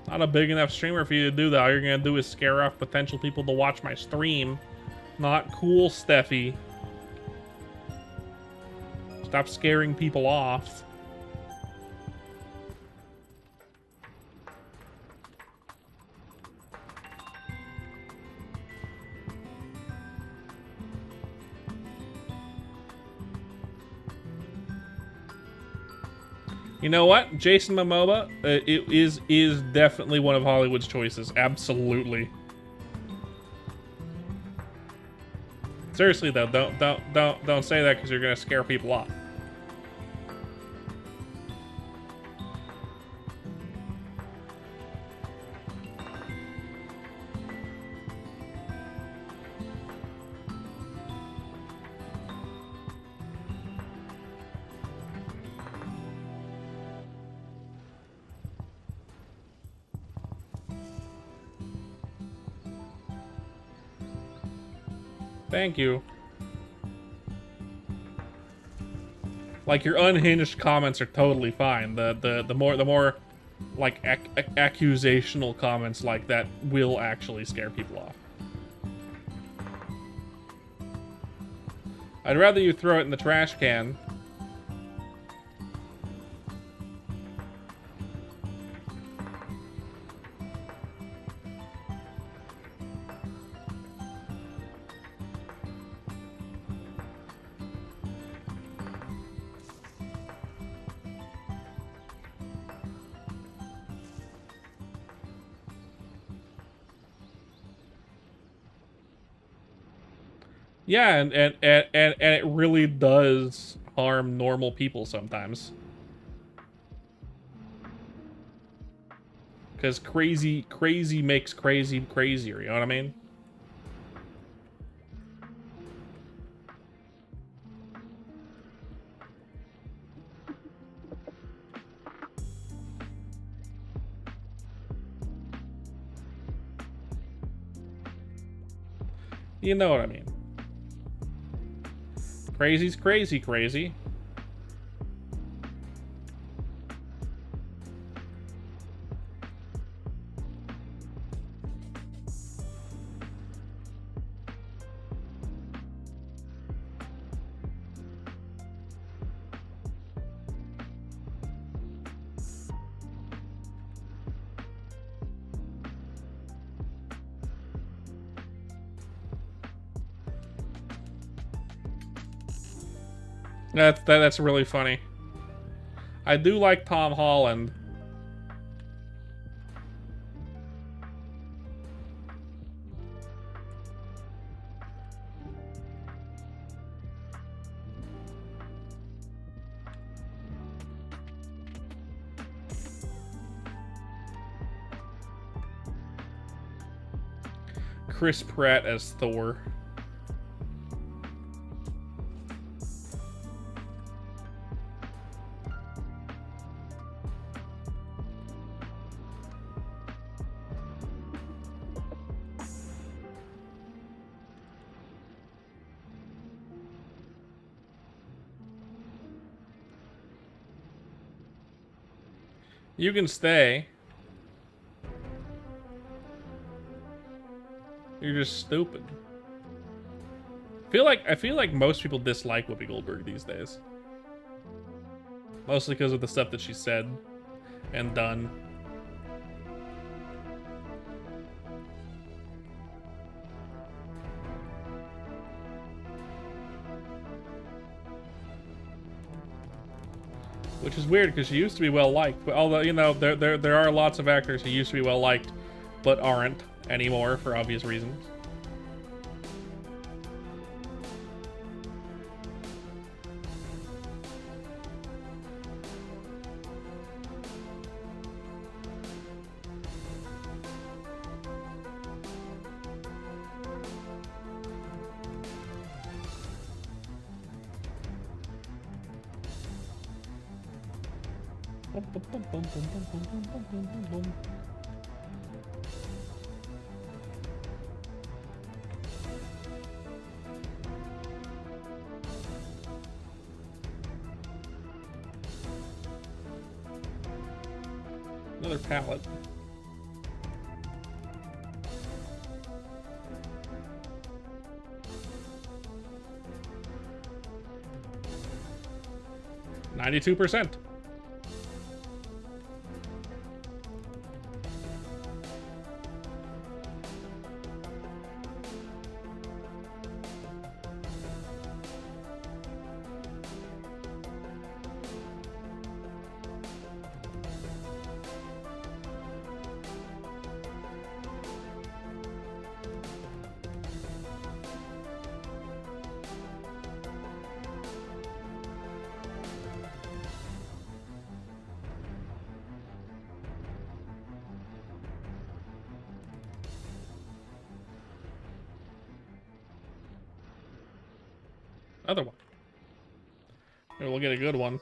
Not a big enough streamer for you to do that. All you're gonna do is scare off potential people to watch my stream. Not cool, Steffi. Stop scaring people off. You know what? Jason Momoa is definitely one of Hollywood's choices. Absolutely. Seriously though, don't say that because you're gonna scare people off. Thank you. Like, your unhinged comments are totally fine. The more like accusational comments like that will actually scare people off. I'd rather you throw it in the trash can. Yeah, and it really does harm normal people sometimes. Because crazy makes crazy crazier, you know what I mean? You know what I mean. Crazy's crazy. That's really funny. I do like Tom Holland. Chris Pratt as Thor. You can stay. You're just stupid. I feel like most people dislike Whoopi Goldberg these days. Mostly because of the stuff that she said and done. Which is weird because she used to be well liked. Although, you know, there are lots of actors who used to be well liked but aren't anymore for obvious reasons. Another pallet. %. Other one. Maybe we'll get a good one.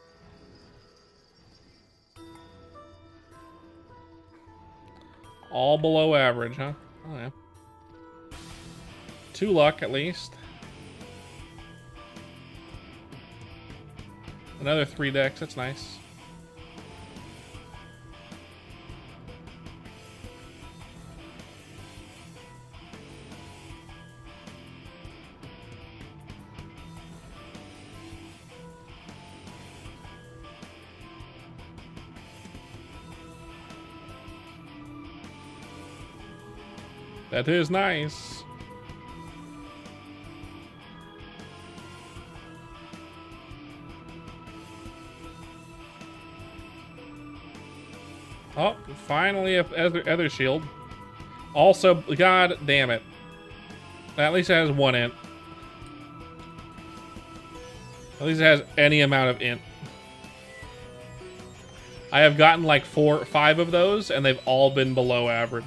All below average, huh? Oh, yeah. 2 luck, at least. Another 3 decks, that's nice. That is nice. Oh, finally a Ether Shield. Also, god damn it. At least it has 1 int. At least it has any amount of int. I have gotten like 4 or 5 of those, and they've all been below average.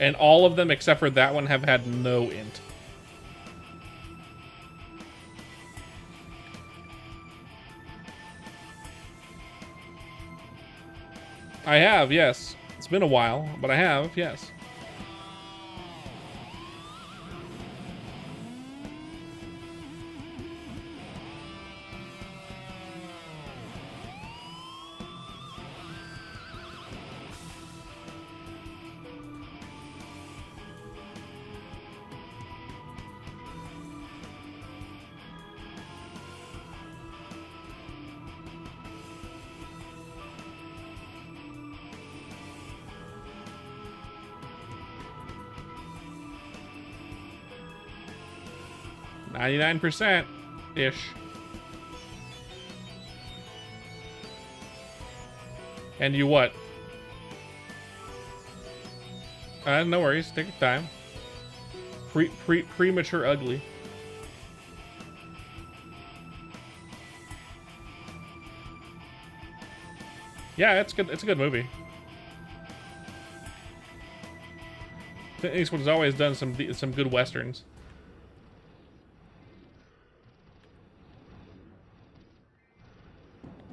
And all of them, except for that one, have had no int. I have, yes. It's been a while, but I have, yes. %-ish. And you what? No worries. Take your time. Premature ugly. Yeah, it's good. It's a good movie. Clint Eastwood's always done some good westerns.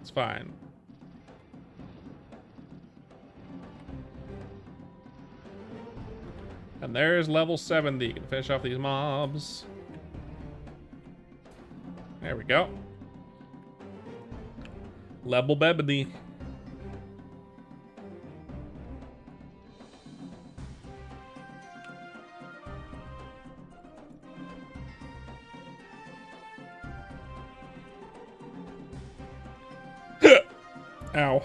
It's fine. And there's level 70. You can finish off these mobs. There we go. Level Bebedy. Ow.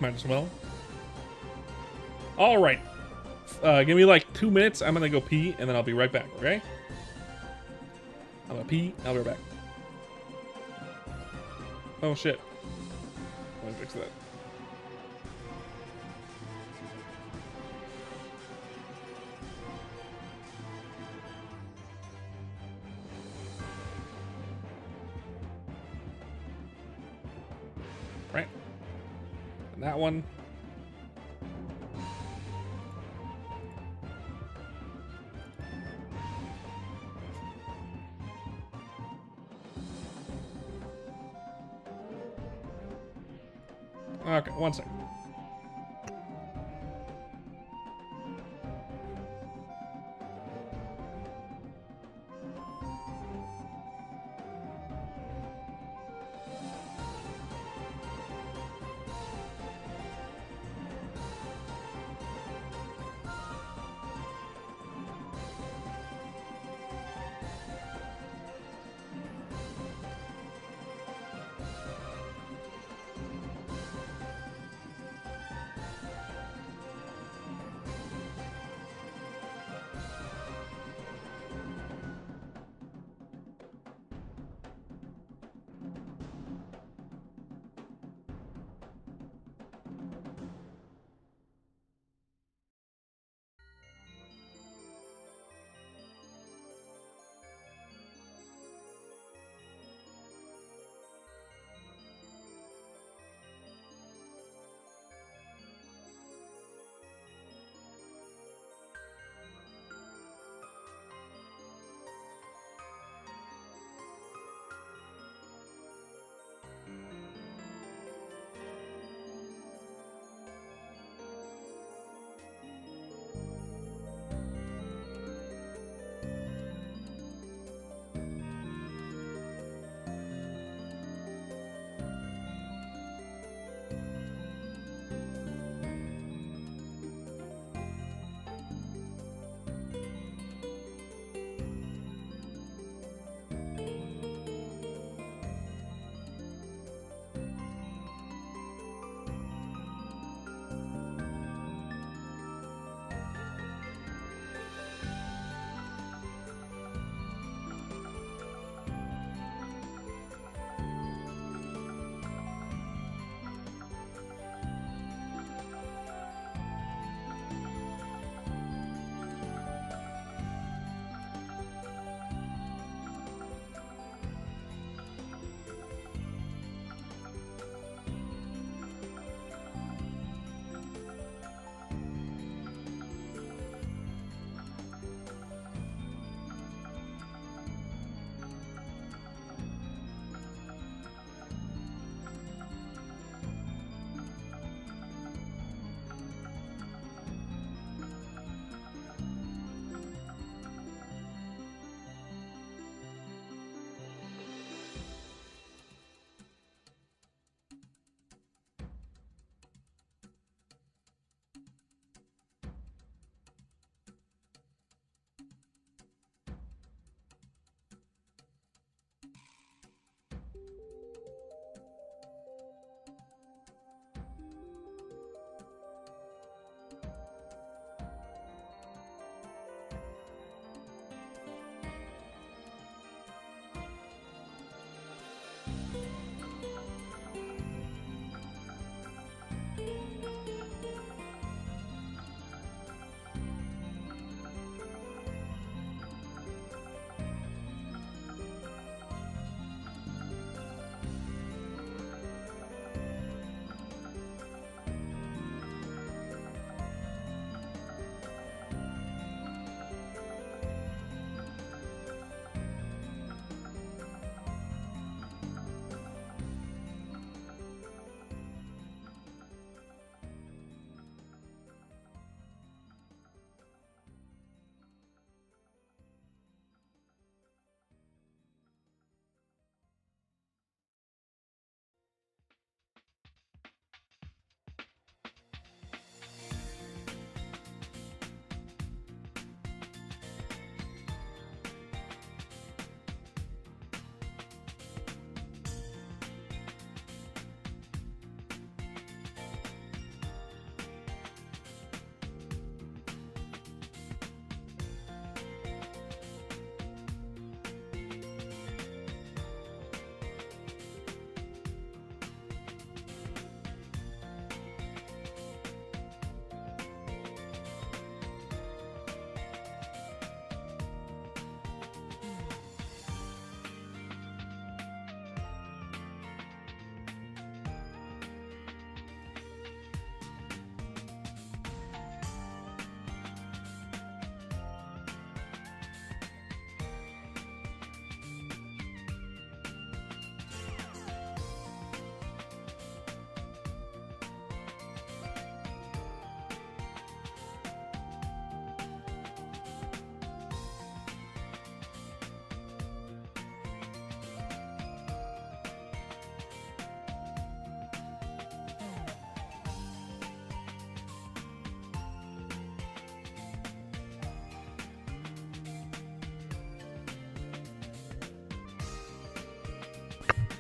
Might as well. All right. Give me like 2 minutes. I'm gonna go pee, and then I'll be right back. Okay? I'm gonna pee. I'll be right back. Oh shit. Let me fix that. Right. And that one. Okay, 1 second.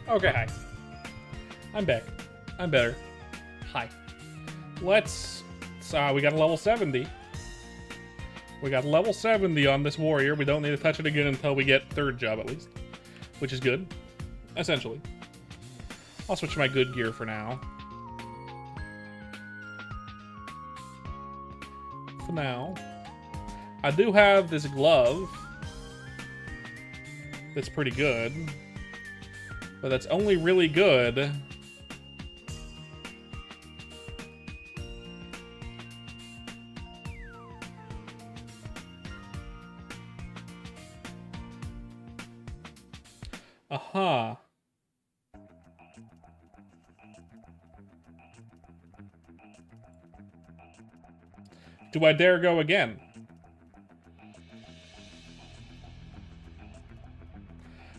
Okay, hi. I'm back. I'm better. Hi. Let's... we got a level 70. We got level 70 on this warrior. We don't need to touch it again until we get third job, at least. Which is good. Essentially. I'll switch to my good gear for now. For now. I do have this glove. That's pretty good. But that's only really good... Aha. Do I dare go again?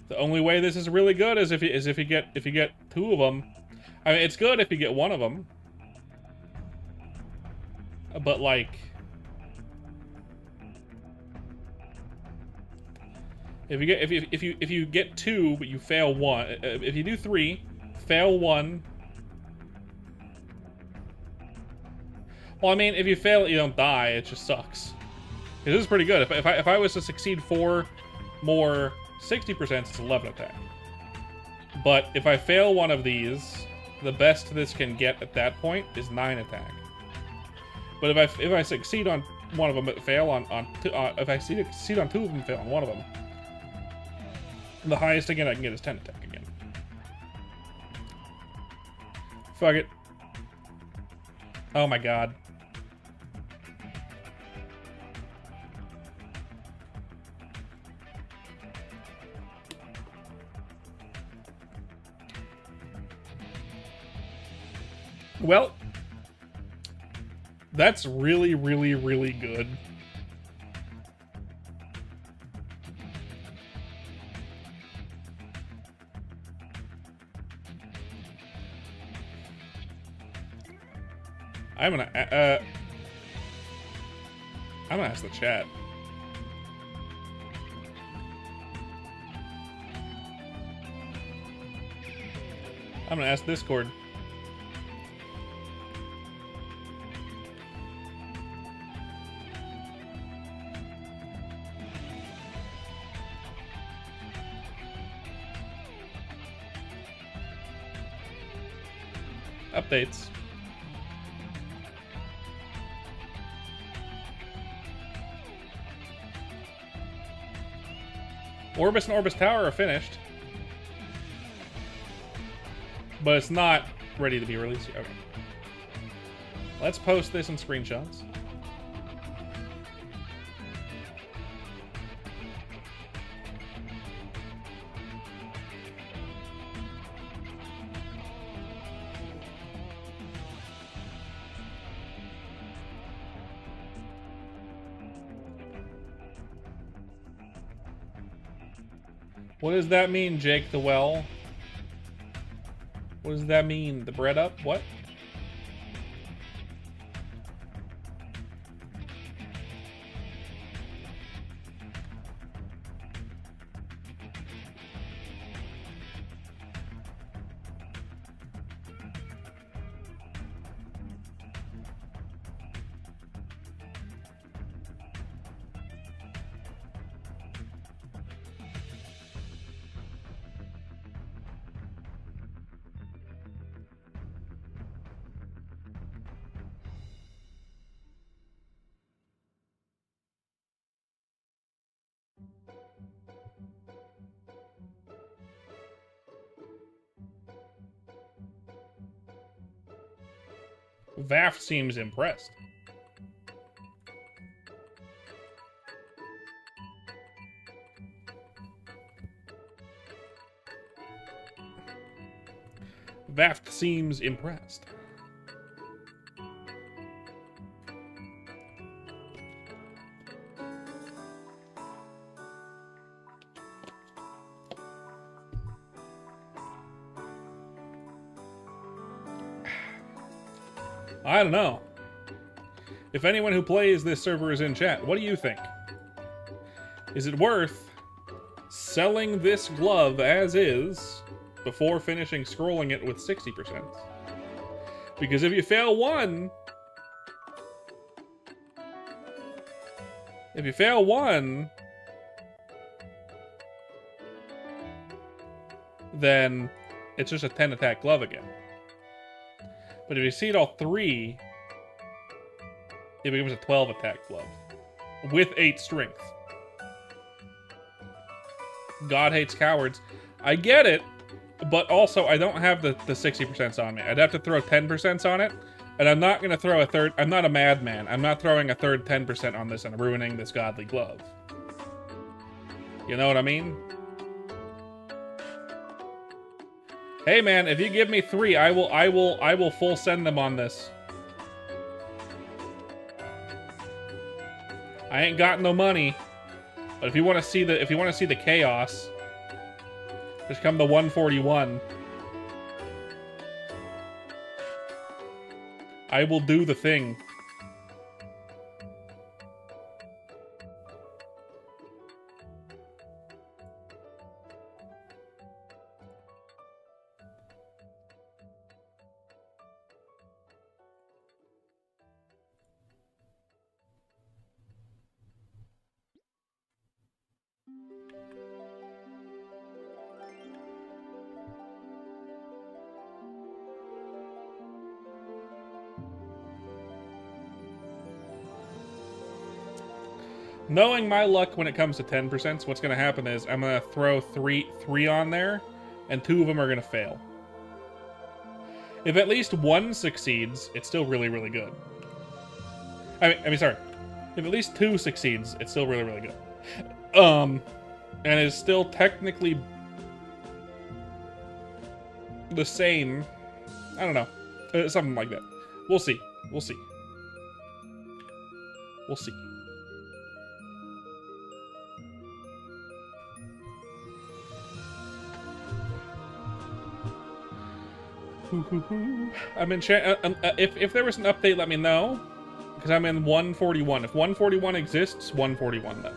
The only way this is really good is if you get two of them. I mean, it's good if you get one of them. But like, if you get two but you fail one, if you do three, fail one. Well, I mean, if you fail it, you don't die. It just sucks. This is pretty good. If I was to succeed 4 more 60%, it's 11 attack. But if I fail one of these, the best this can get at that point is 9 attack. But if I succeed on one of them but fail on two, if I succeed on 2 of them and fail on one of them, the highest again I can get is 10 attack again. Fuck it. Oh my god. Well, that's really, really, really good. I'm gonna ask the chat. I'm gonna ask Discord. Updates. Orbis and Orbis Tower are finished. But it's not ready to be released yet. Okay. Let's post this in screenshots. What does that mean, Jake the Well? What does that mean? The bread up? What? Vaft seems impressed. Vaft seems impressed. I don't know. If anyone who plays this server is in chat, what do you think? Is it worth selling this glove as is before finishing scrolling it with 60%. Because if you fail one, then it's just a 10 attack glove again. But if you seed all 3, it becomes a 12 attack glove with 8 strength. God hates cowards. I get it, but also I don't have the 60% on me. I'd have to throw 10% on it, and I'm not going to throw a third. I'm not a madman. I'm not throwing a third 10% on this and ruining this godly glove. You know what I mean? Hey man, if you give me 3, I will full send them on this. I ain't got no money, but if you want to see the chaos, just come to 141. I will do the thing. Knowing my luck when it comes to 10%, what's going to happen is I'm going to throw three on there, and 2 of them are going to fail. If at least 1 succeeds, it's still really, really good. I mean, sorry. If at least 2 succeeds, it's still really, really good. And it's still technically the same. I don't know. Something like that. We'll see. We'll see. We'll see. I'm in chat. If there was an update, let me know. Because I'm in 141. If 141 exists, 141 then.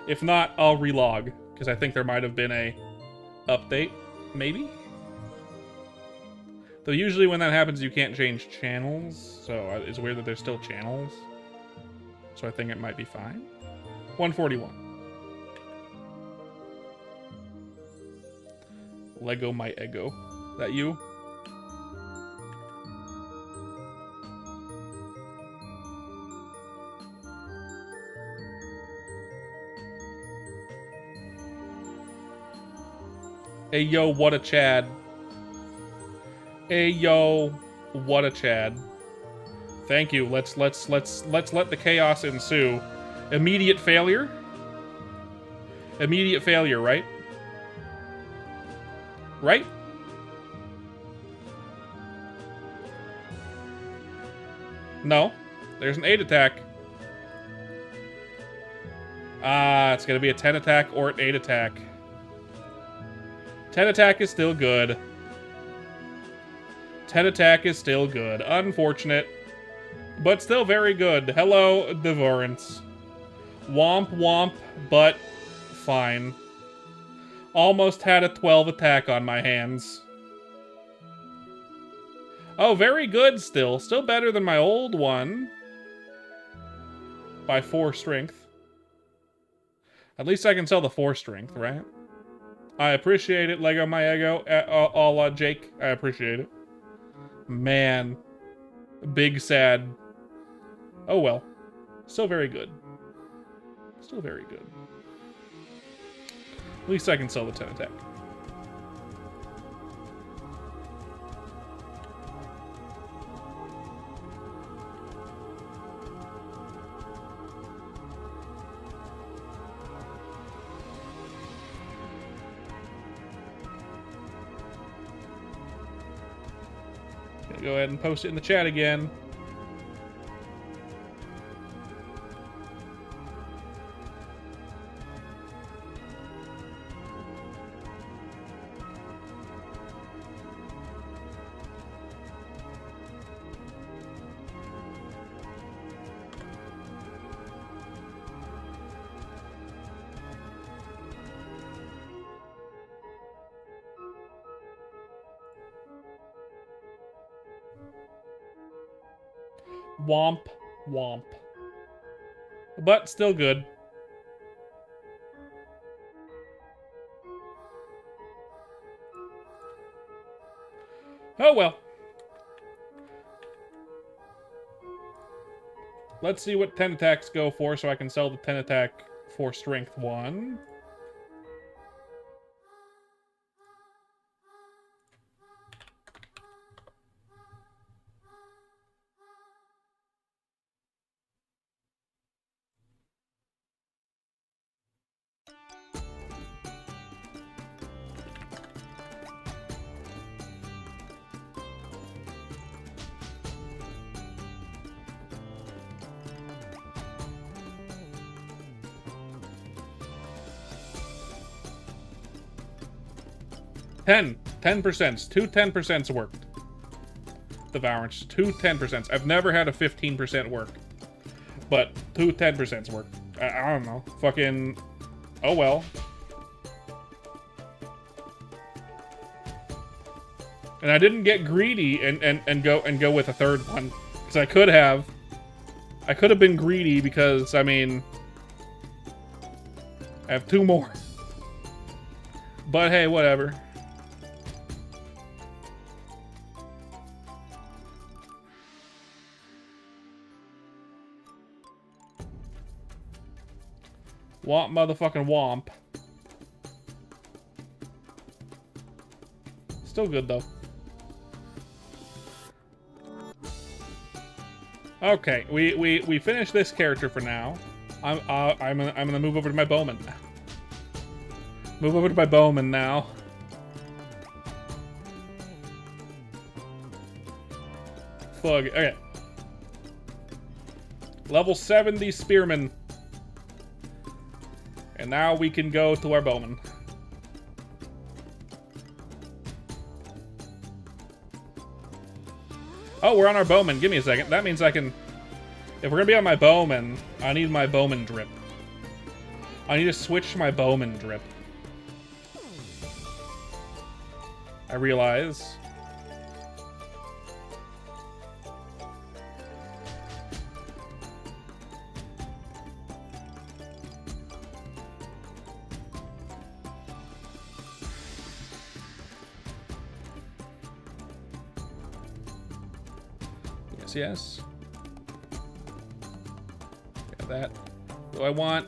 If not, I'll relog. Because I think there might have been a update. Maybe? Though usually when that happens, you can't change channels. So it's weird that there's still channels. So I think it might be fine. 141. Lego my ego. That you? Hey yo, what a Chad. Hey yo, what a Chad. Thank you. Let's let the chaos ensue. Immediate failure? Immediate failure, right? Right? No. There's an 8 attack. It's gonna be a 10 attack or an 8 attack. 10 attack is still good. 10 attack is still good. Unfortunate. But still very good. Hello, Devorance. Womp womp, but fine. Almost had a 12 attack on my hands. Oh, very good still. Still better than my old one. By 4 strength. At least I can sell the 4 strength, right? I appreciate it, Lego my ego. Jake, I appreciate it. Man. Big sad. Oh well. Still very good. Still very good. At least I can sell the 10 attack. Go ahead and post it in the chat again. Womp, womp. But still good. Oh well. Let's see what 10 attacks go for so I can sell the 10 attack for strength 1. Ten. 10%. Two 10% worked. Devourance. Two 10%. I've never had a 15% work. But two 10% work. I don't know. Fucking... Oh well. And I didn't get greedy and go with a third one. Because I could have. I could have been greedy because, I mean... I have 2 more. But hey, whatever. Womp motherfucking womp. Still good though. Okay, we finished this character for now. I'm gonna move over to my bowman. Move over to my bowman now. Fug. Okay. Level 70 spearman. And now we can go to our bowman. Oh, we're on our bowman. Give me a second. That means I can... If we're gonna be on my bowman, I need my bowman drip. I need to switch to my bowman drip. I realize. Yes. Got that. Do I want...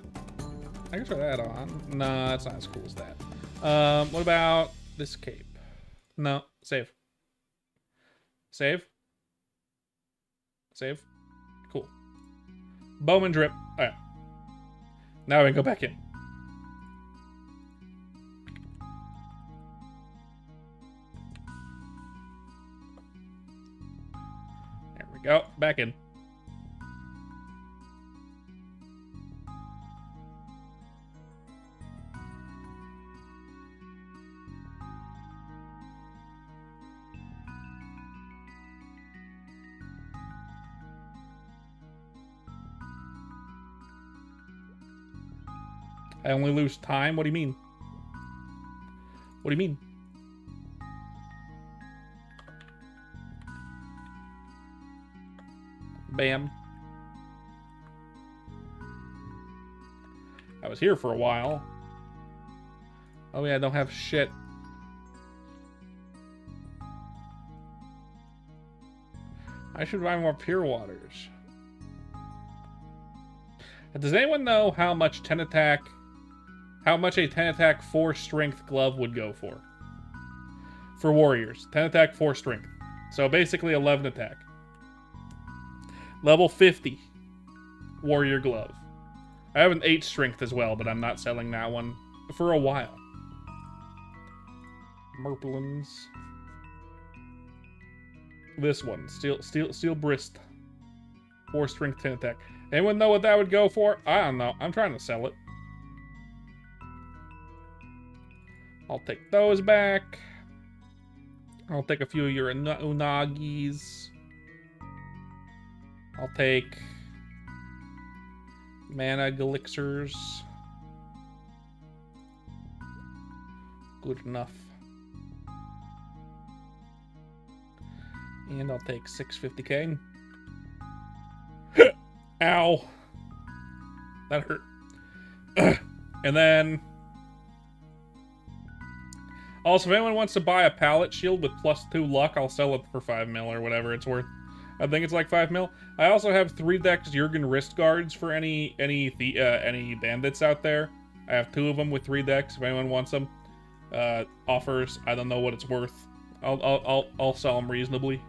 I can try that on. Nah, that's not as cool as that. What about this cape? No. Save. Save. Save. Cool. Bowman drip. Alright. Now we can go back in. Go, back in. I only lose time? What do you mean? What do you mean? Bam. I was here for a while. Oh yeah, I don't have shit. I should buy more pure waters. Does anyone know how much 10 attack... How much a 10 attack 4 strength glove would go for? For warriors. 10 attack 4 strength. So basically 11 attack. Level 50 warrior glove. I have an 8 strength as well, but I'm not selling that one for a while. Merplins. This one, steel brist. 4 strength 10 attack. Anyone know what that would go for? I don't know. I'm trying to sell it. I'll take those back. I'll take a few of your unagis. I'll take mana elixirs. Good enough. And I'll take 650k. Ow. That hurt. And then... Also, if anyone wants to buy a pallet shield with +2 luck, I'll sell it for 5 mil or whatever it's worth. I think it's like 5 mil. I also have 3 decks Jurgen wrist guards for any bandits out there. I have 2 of them with 3 decks. If anyone wants them, offers. I don't know what it's worth. I'll sell them reasonably.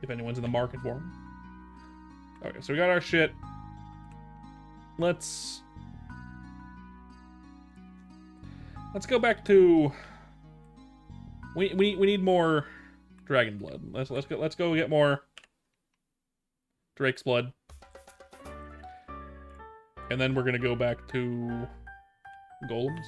If anyone's in the market for them. Okay, so we got our shit. Let's go back to. We need more dragon blood. Let's go get more Drake's blood, and then we're gonna go back to golems.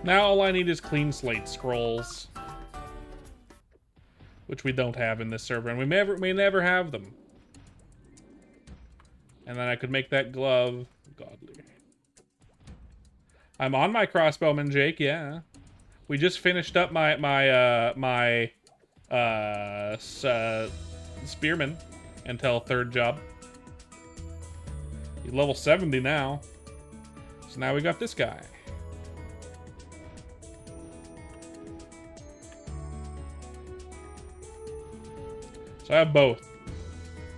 Now all I need is clean slate scrolls, which we don't have in this server, and we may never have them. And then I could make that glove godly. I'm on my crossbowman, Jake. Yeah, we just finished up my spearman until 3rd job. He's level 70 now, so now we got this guy. So I have both.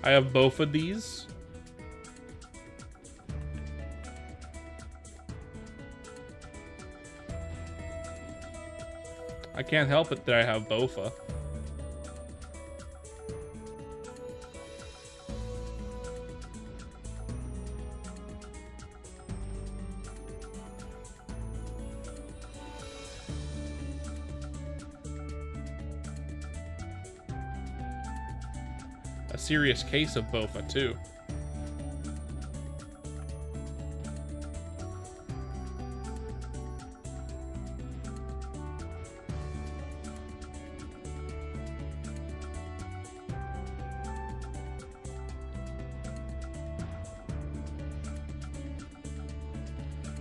I have both of these. I can't help it that I have Bofa. A serious case of Bofa, too.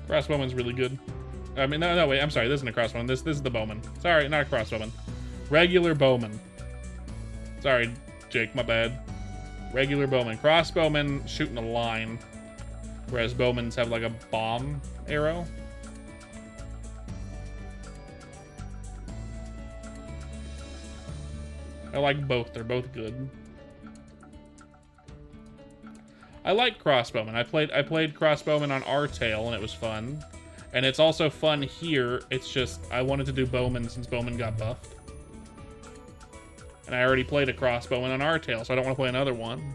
Crossbowman's really good. I mean, no, wait, I'm sorry, this isn't a crossbowman. This is the bowman. Sorry, not a crossbowman. Regular bowman. Sorry, Jake, my bad. Regular bowman. Crossbowman shooting a line, whereas bowmans have like a bomb arrow. I like both. They're both good. I like crossbowman. I played crossbowman on R-Tail and it was fun. And it's also fun here. It's just I wanted to do bowman since bowman got buffed. And I already played a crossbowman on R-Tail, so I don't want to play another one.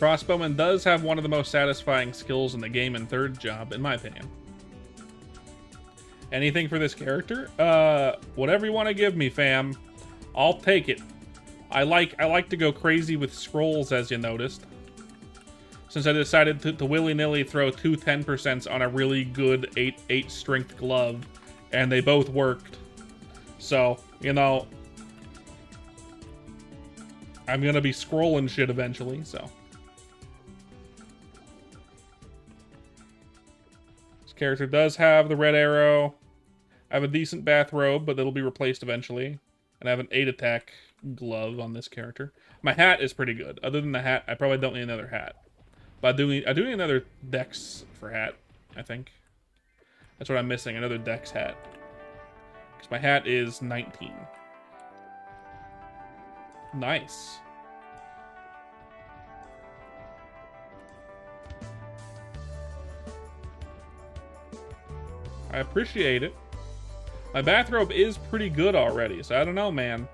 Crossbowman does have one of the most satisfying skills in the game in 3rd job, in my opinion. Anything for this character? Whatever you want to give me, fam. I'll take it. I like to go crazy with scrolls, as you noticed. Since I decided to willy-nilly throw 2 10% on a really good 8 strength glove, and they both worked. So, you know, I'm gonna be scrolling shit eventually, so. character does have the red arrow. I have a decent bathrobe, but it'll be replaced eventually. And I have an 8 attack glove on this character. My hat is pretty good. Other than the hat, I probably don't need another hat. But I do need another dex for hat, I think. That's what I'm missing, another dex hat. Because my hat is 19. Nice. I appreciate it. My bathrobe is pretty good already, so I don't know, man.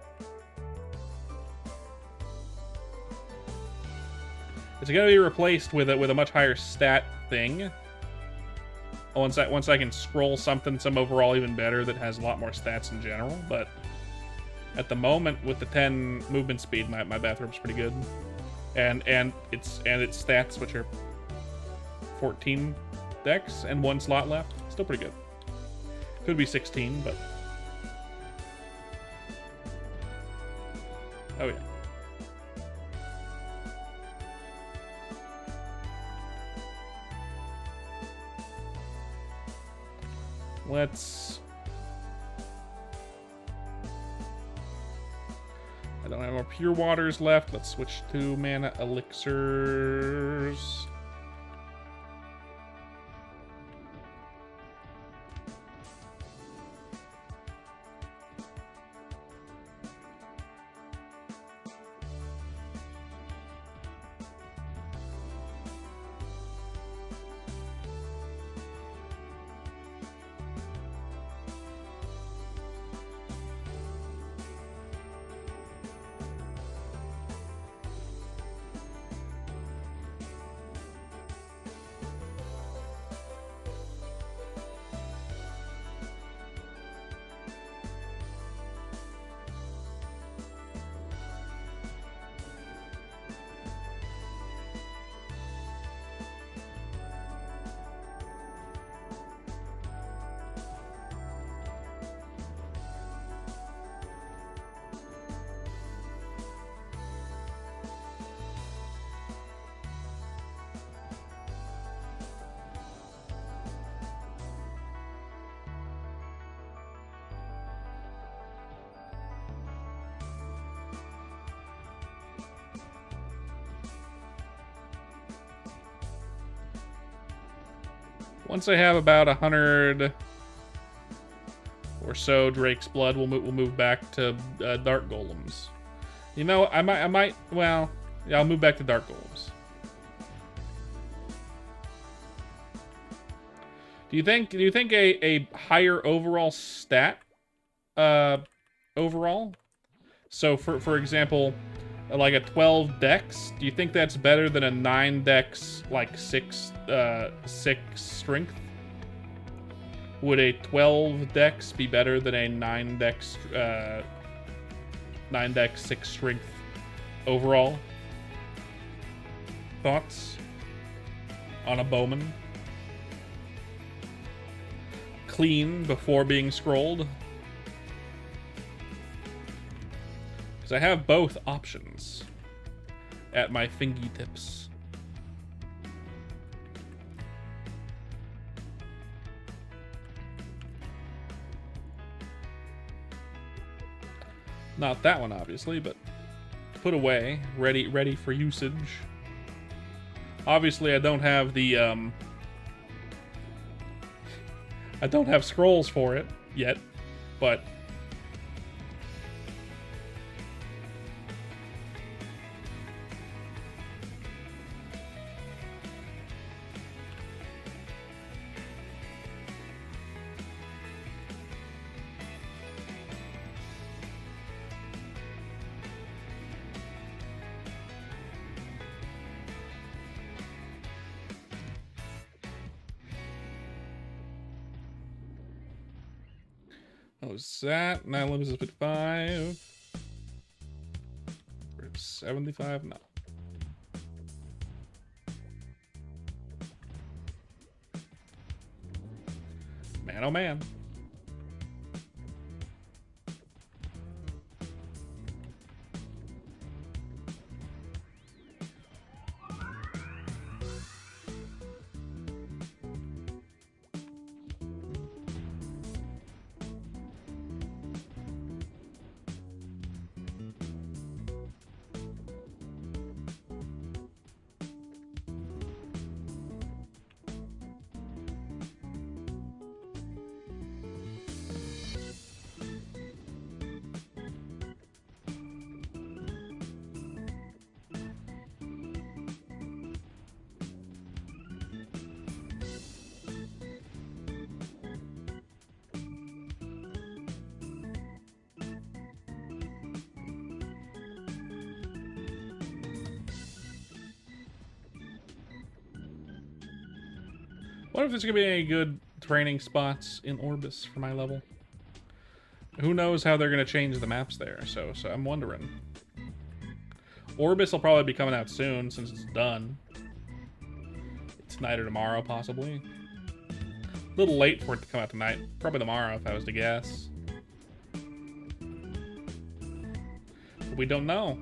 It's gonna be replaced with a much higher stat thing. Once I can scroll some overall even better that has a lot more stats in general, but at the moment with the 10 movement speed, my bathrobe's pretty good. And its stats, which are 14 dex and 1 slot left, still pretty good. Could be 16, but oh yeah. I don't have more pure waters left. Let's switch to mana elixirs. Once I have about 100 or so Drake's Blood, we'll move back to Dark Golems. You know, I might. Well, yeah, I'll move back to Dark Golems. Do you think a higher overall stat, overall? So for example, like a 12 dex, do you think that's better than a 9 dex, like 6 strength? Would a 12 dex be better than a 9 dex 6 strength overall? Thoughts on a bowman? Clean before being scrolled? Because I have both options at my fingertips. Not that one, obviously, but put away, ready for usage. Obviously, I don't have the I don't have scrolls for it yet, but what was that? 9 limits is 55. 75? No. Man, oh man. wonder if there's gonna be any good training spots in Orbis for my level. Who knows how they're gonna change the maps there? So I'm wondering. Orbis will probably be coming out soon since it's done. Tonight or tomorrow, possibly. A little late for it to come out tonight. Probably tomorrow, if I was to guess. But we don't know.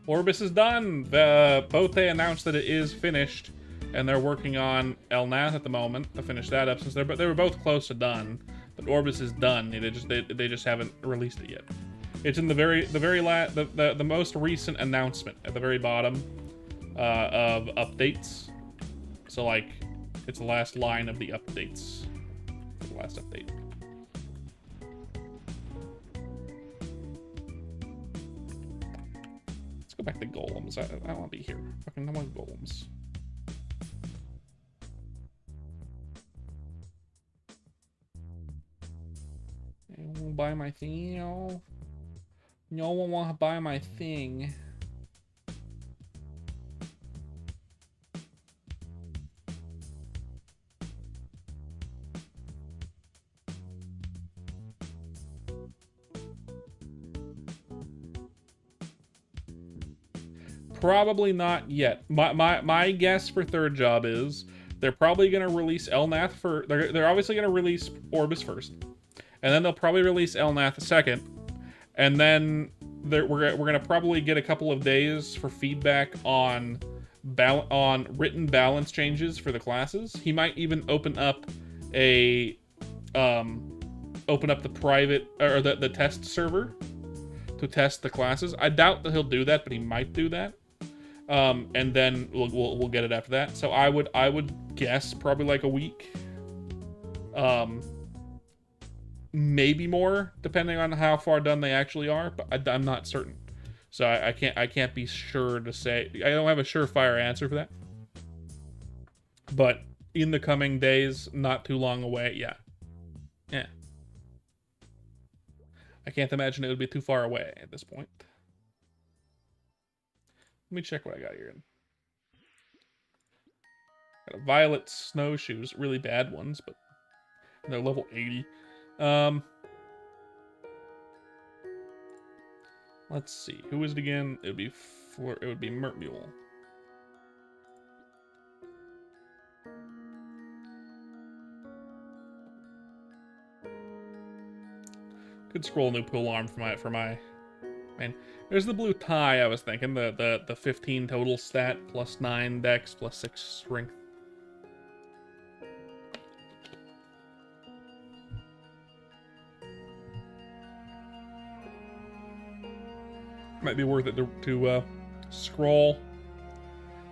Orbis is done. Both they announced that it is finished, and they're working on Elnath at the moment to finish that up, since they were both close to done. But Orbis is done. They just haven't released it yet. It's in the most recent announcement at the very bottom of updates. So like, it's the last line of the updates. The last update. Let's go back to golems. I want to be here. Fucking I want golems. I won't buy my thing. No one want to buy my thing. Probably not yet. My guess for third job is they're probably going to release Elnath for... They're obviously going to release Orbis first. And then they'll probably release Elnath second. And then we're going to probably get a couple of days for feedback on written balance changes for the classes. He might even open up the private or the test server to test the classes. I doubt that he'll do that, but he might do that. And then we'll get it after that. So I would guess probably like a week. Maybe more, depending on how far done they actually are, but I'm not certain. So I can't be sure to say. I don't have a surefire answer for that. But in the coming days, not too long away, yeah. Yeah. I can't imagine it would be too far away at this point. Let me check what I got here. Got a violet snowshoes, really bad ones, but they're level 80. Let's see. Who is it again? It would be Mertmule. Could scroll new pull arm for my man. There's the blue tie I was thinking. The 15 total stat plus 9 dex plus 6 strength. Might be worth it to scroll.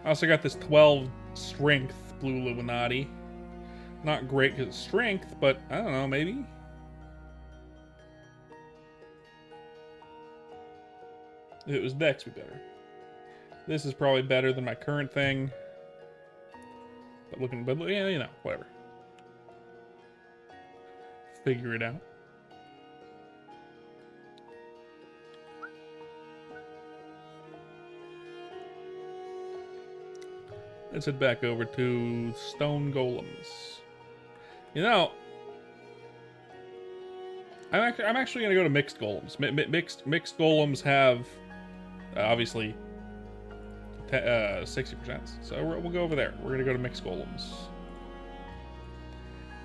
I also got this 12 strength blue Illuminati. Not great because it's strength, but I don't know, maybe. If it was dex, would be better. This is probably better than my current thing. But yeah, you know, whatever. Figure it out. Let's head back over to stone golems. You know, I'm actually gonna go to mixed golems. Mixed golems have obviously 60%. So we'll go over there. We're gonna go to mixed golems.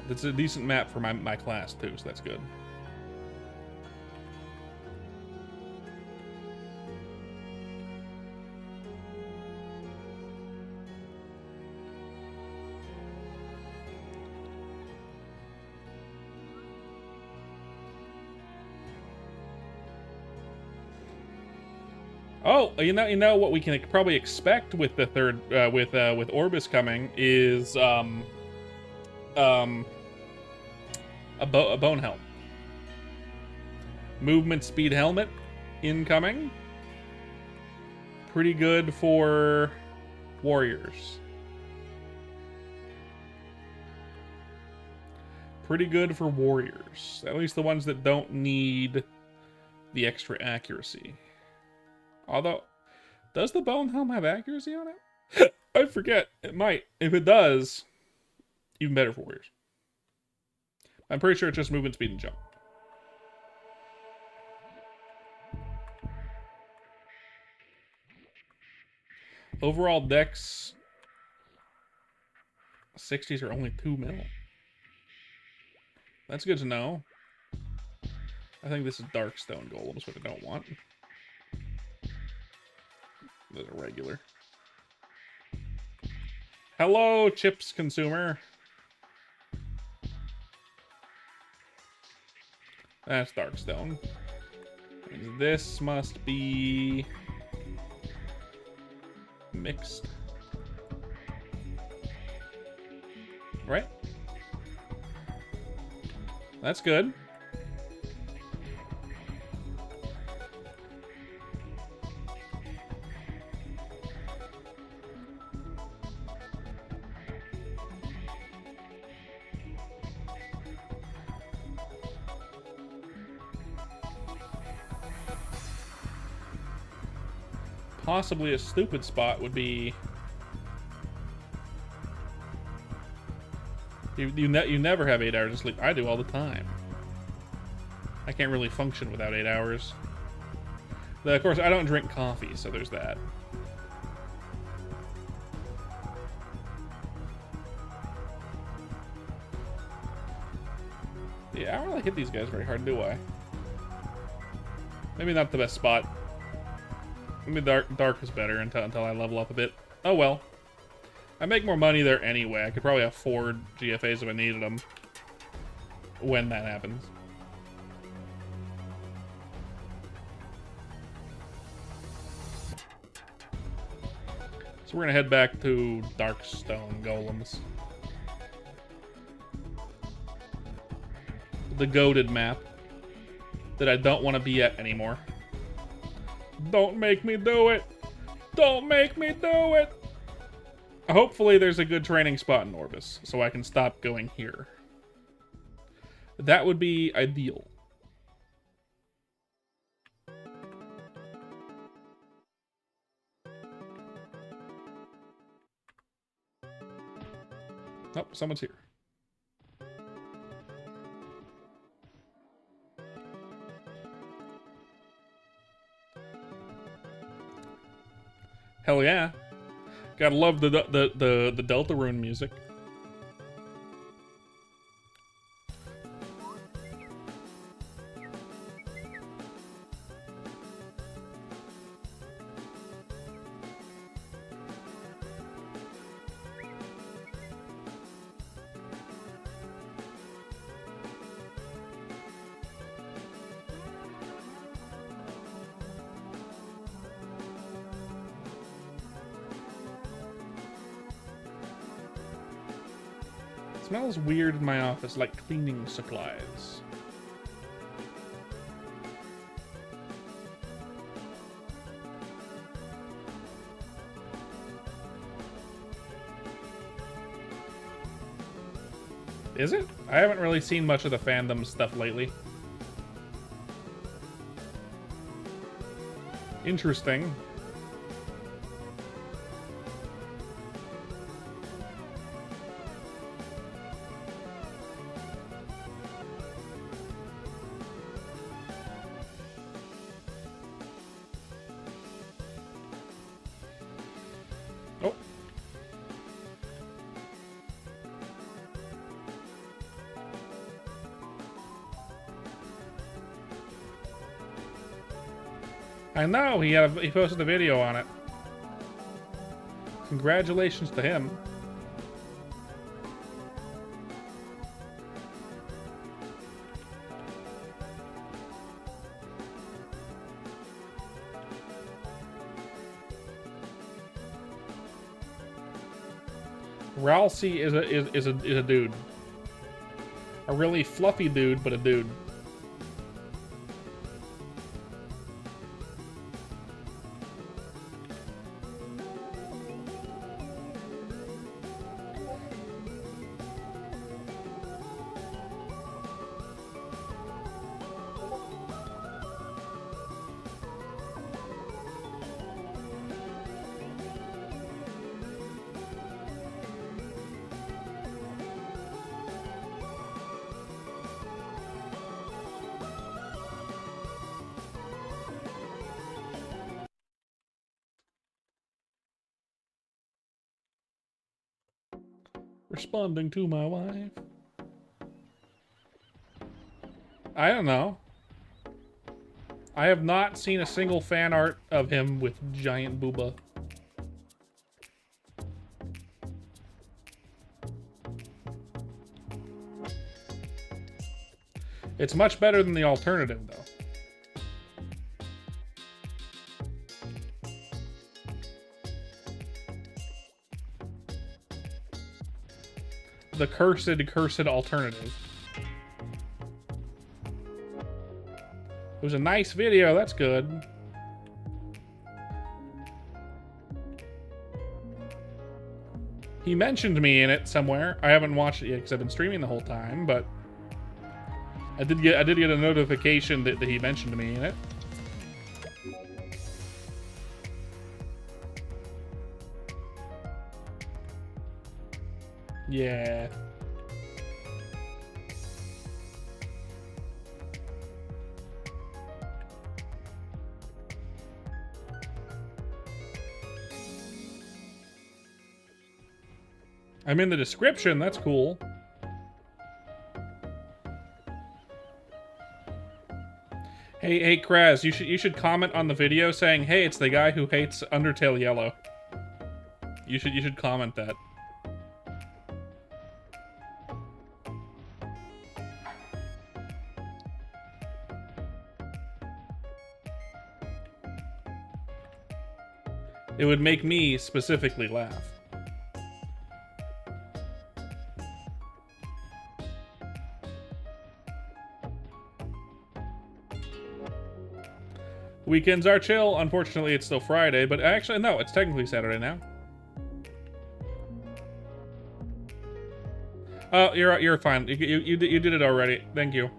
It's a decent map for my class too, so that's good. Oh, you know what we can probably expect with the third with Orbis coming is a bone helm. Movement speed helmet incoming. Pretty good for warriors. Pretty good for warriors. At least the ones that don't need the extra accuracy. Although, does the bone helm have accuracy on it? I forget. It might. If it does, Even better for warriors. I'm pretty sure it's just movement speed and jump. Overall dex 60s are only 2 mil. That's good to know. I think this is Darkstone Golems, which I don't want. Those are regular. Hello, chips consumer. That's Darkstone. This must be mixed. Right? That's good. Possibly a stupid spot would be you never have 8 hours of sleep. I do all the time. I can't really function without 8 hours. But of course, I don't drink coffee, so there's that. Yeah, I don't really hit these guys very hard, do I? Maybe not the best spot. Maybe dark is better until I level up a bit. Oh well. I make more money there anyway. I could probably afford GFAs if I needed them. When that happens. So we're gonna head back to Darkstone Golems. The goated map that I don't want to be at anymore. Don't make me do it! Don't make me do it! Hopefully there's a good training spot in Orbis, so I can stop going here. That would be ideal. Oh, someone's here. Hell yeah. Gotta love the Deltarune music. Smells weird in my office, like cleaning supplies. Is it? I haven't really seen much of the fandom stuff lately. Interesting. I know, he posted a video on it. Congratulations to him. Ralsei is a dude. A really fluffy dude, but a dude. Responding to my wife. I don't know. I have not seen a single fan art of him with giant booba. It's much better than the alternative, though. The cursed alternative. It was a nice video, that's good. He mentioned me in it somewhere. I haven't watched it yet because I've been streaming the whole time, but I did get a notification that he mentioned me in it. Yeah. I'm in the description, that's cool. Hey, Kraz, you should comment on the video saying, "Hey, it's the guy who hates Undertale Yellow." You should comment that. It would make me specifically laugh. Weekends are chill. Unfortunately, it's still Friday, but actually, no, it's technically Saturday now. Oh, you're fine. You did it already. Thank you.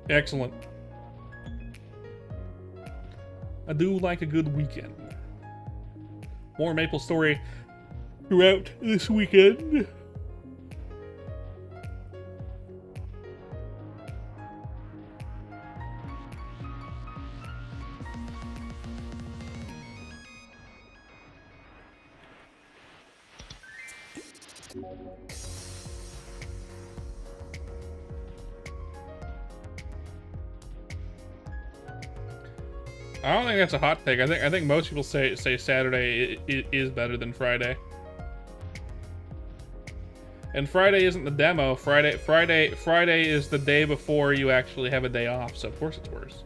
Excellent. I do like a good weekend. More MapleStory throughout this weekend. I don't think that's a hot take. I think most people say Saturday is better than Friday. And Friday isn't the demo. Friday is the day before you actually have a day off, so of course it's worse.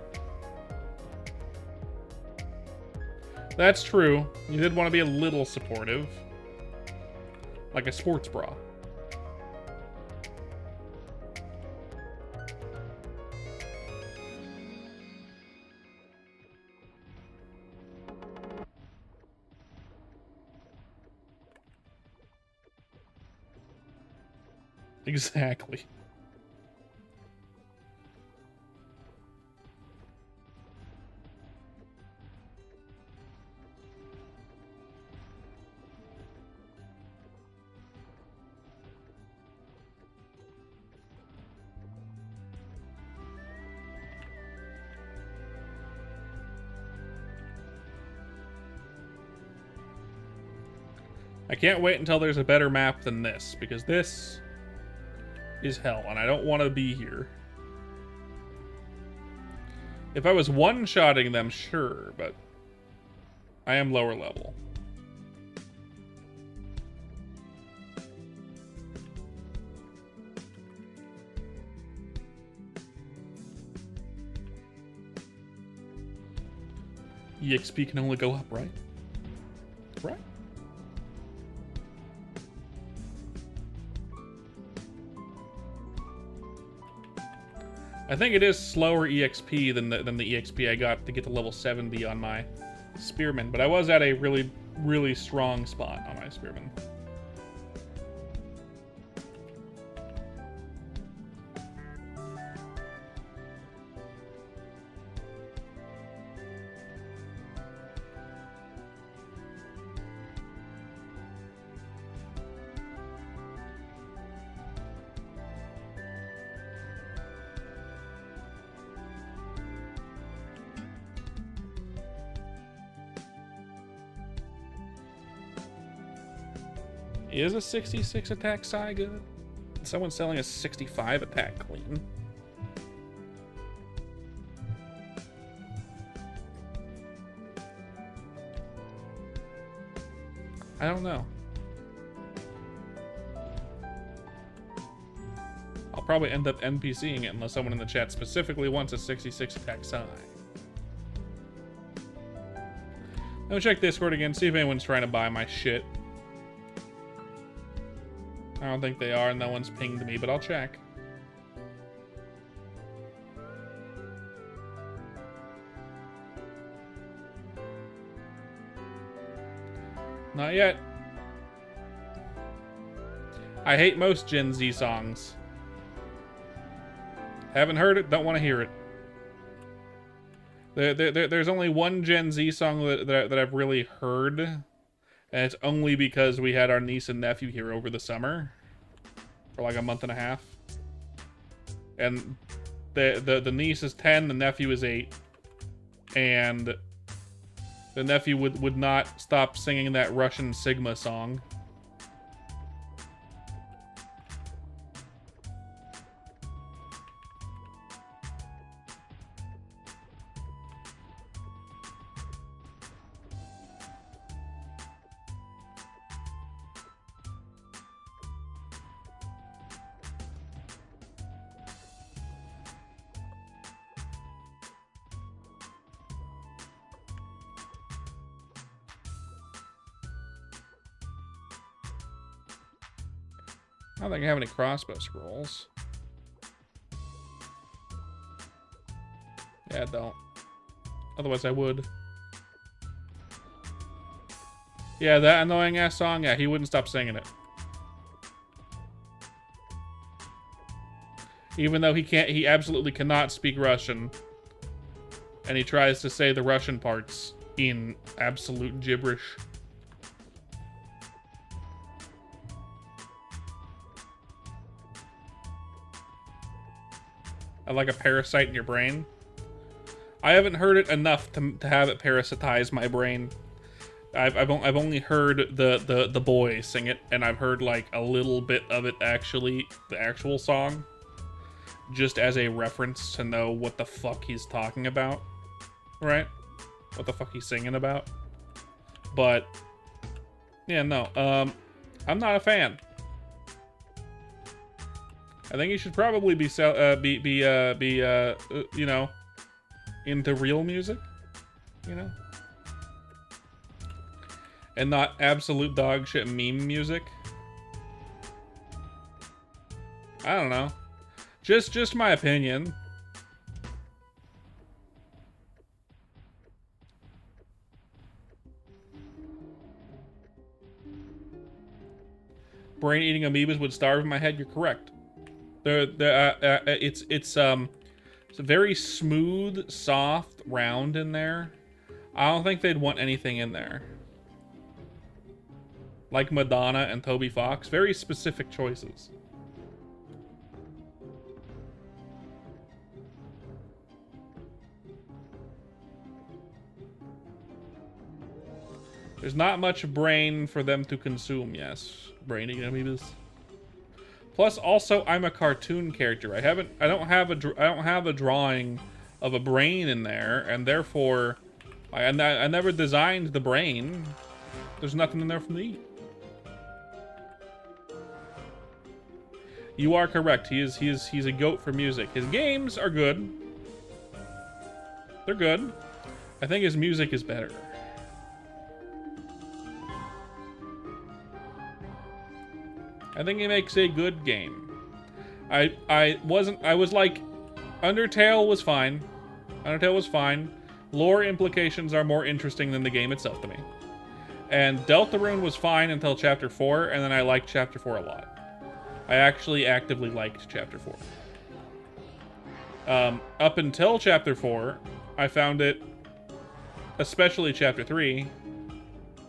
That's true. You did want to be a little supportive. Like a sports bra. Exactly. I can't wait until there's a better map than this, because this is hell, and I don't want to be here. If I was one-shotting them, sure, but I am lower level. EXP can only go up, right? Right? I think it is slower EXP than the EXP I got to get to level 70 on my Spearman, but I was at a really, really strong spot on my Spearman. Is a 66 attack Psy good? Someone's selling a 65 attack clean. I don't know. I'll probably end up NPCing it unless someone in the chat specifically wants a 66 attack Psy. Let me check Discord again, see if anyone's trying to buy my shit. I don't think they are, and no one's pinged me, but I'll check. Not yet. I hate most Gen Z songs. Haven't heard it, don't want to hear it. There's only one Gen Z song that I've really heard, and it's only because we had our niece and nephew here over the summer for like a month and a half. And the niece is 10, the nephew is 8, and the nephew would not stop singing that Russian Sigma song. I don't think I have any crossbow scrolls. Yeah, I don't. Otherwise I would. Yeah, that annoying ass song, yeah, he wouldn't stop singing it. Even though he absolutely cannot speak Russian. And he tries to say the Russian parts in absolute gibberish. Like a parasite in your brain. I haven't heard it enough to have it parasitize my brain. I've only heard the boy sing it, and I've heard like a little bit of it actually, the actual song, just as a reference to know what the fuck he's talking about, right? What the fuck he's singing about. But yeah, no, I'm not a fan. I think you should probably be you know, into real music, you know, and not absolute dog shit meme music. I don't know, just my opinion. Brain eating amoebas would starve in my head. You're correct. It's a very smooth, soft, round in there. I don't think they'd want anything in there. Like Madonna and Toby Fox, very specific choices. There's not much brain for them to consume, yes. Brain eating amoebas. Plus, also, I'm a cartoon character. I don't have a drawing of a brain in there, and therefore, I never designed the brain. There's nothing in there for me to eat. You are correct. He's a goat for music. His games are good. They're good. I think his music is better. I think he makes a good game. I was like, Undertale was fine. Undertale was fine. Lore implications are more interesting than the game itself to me. And Deltarune was fine until Chapter 4, and then I liked Chapter 4 a lot. I actually actively liked Chapter 4. Up until Chapter 4, I found it, especially Chapter 3,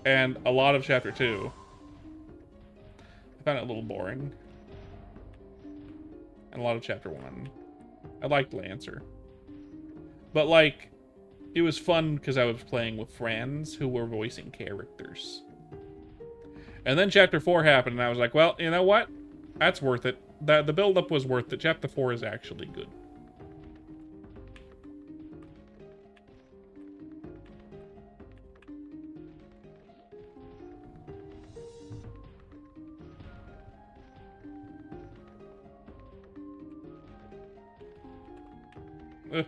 and a lot of Chapter 2, I found it a little boring. And a lot of Chapter 1. I liked Lancer. But, like, it was fun because I was playing with friends who were voicing characters. And then Chapter 4 happened, and I was like, well, you know what? That's worth it. The build-up was worth it. Chapter 4 is actually good. Ugh.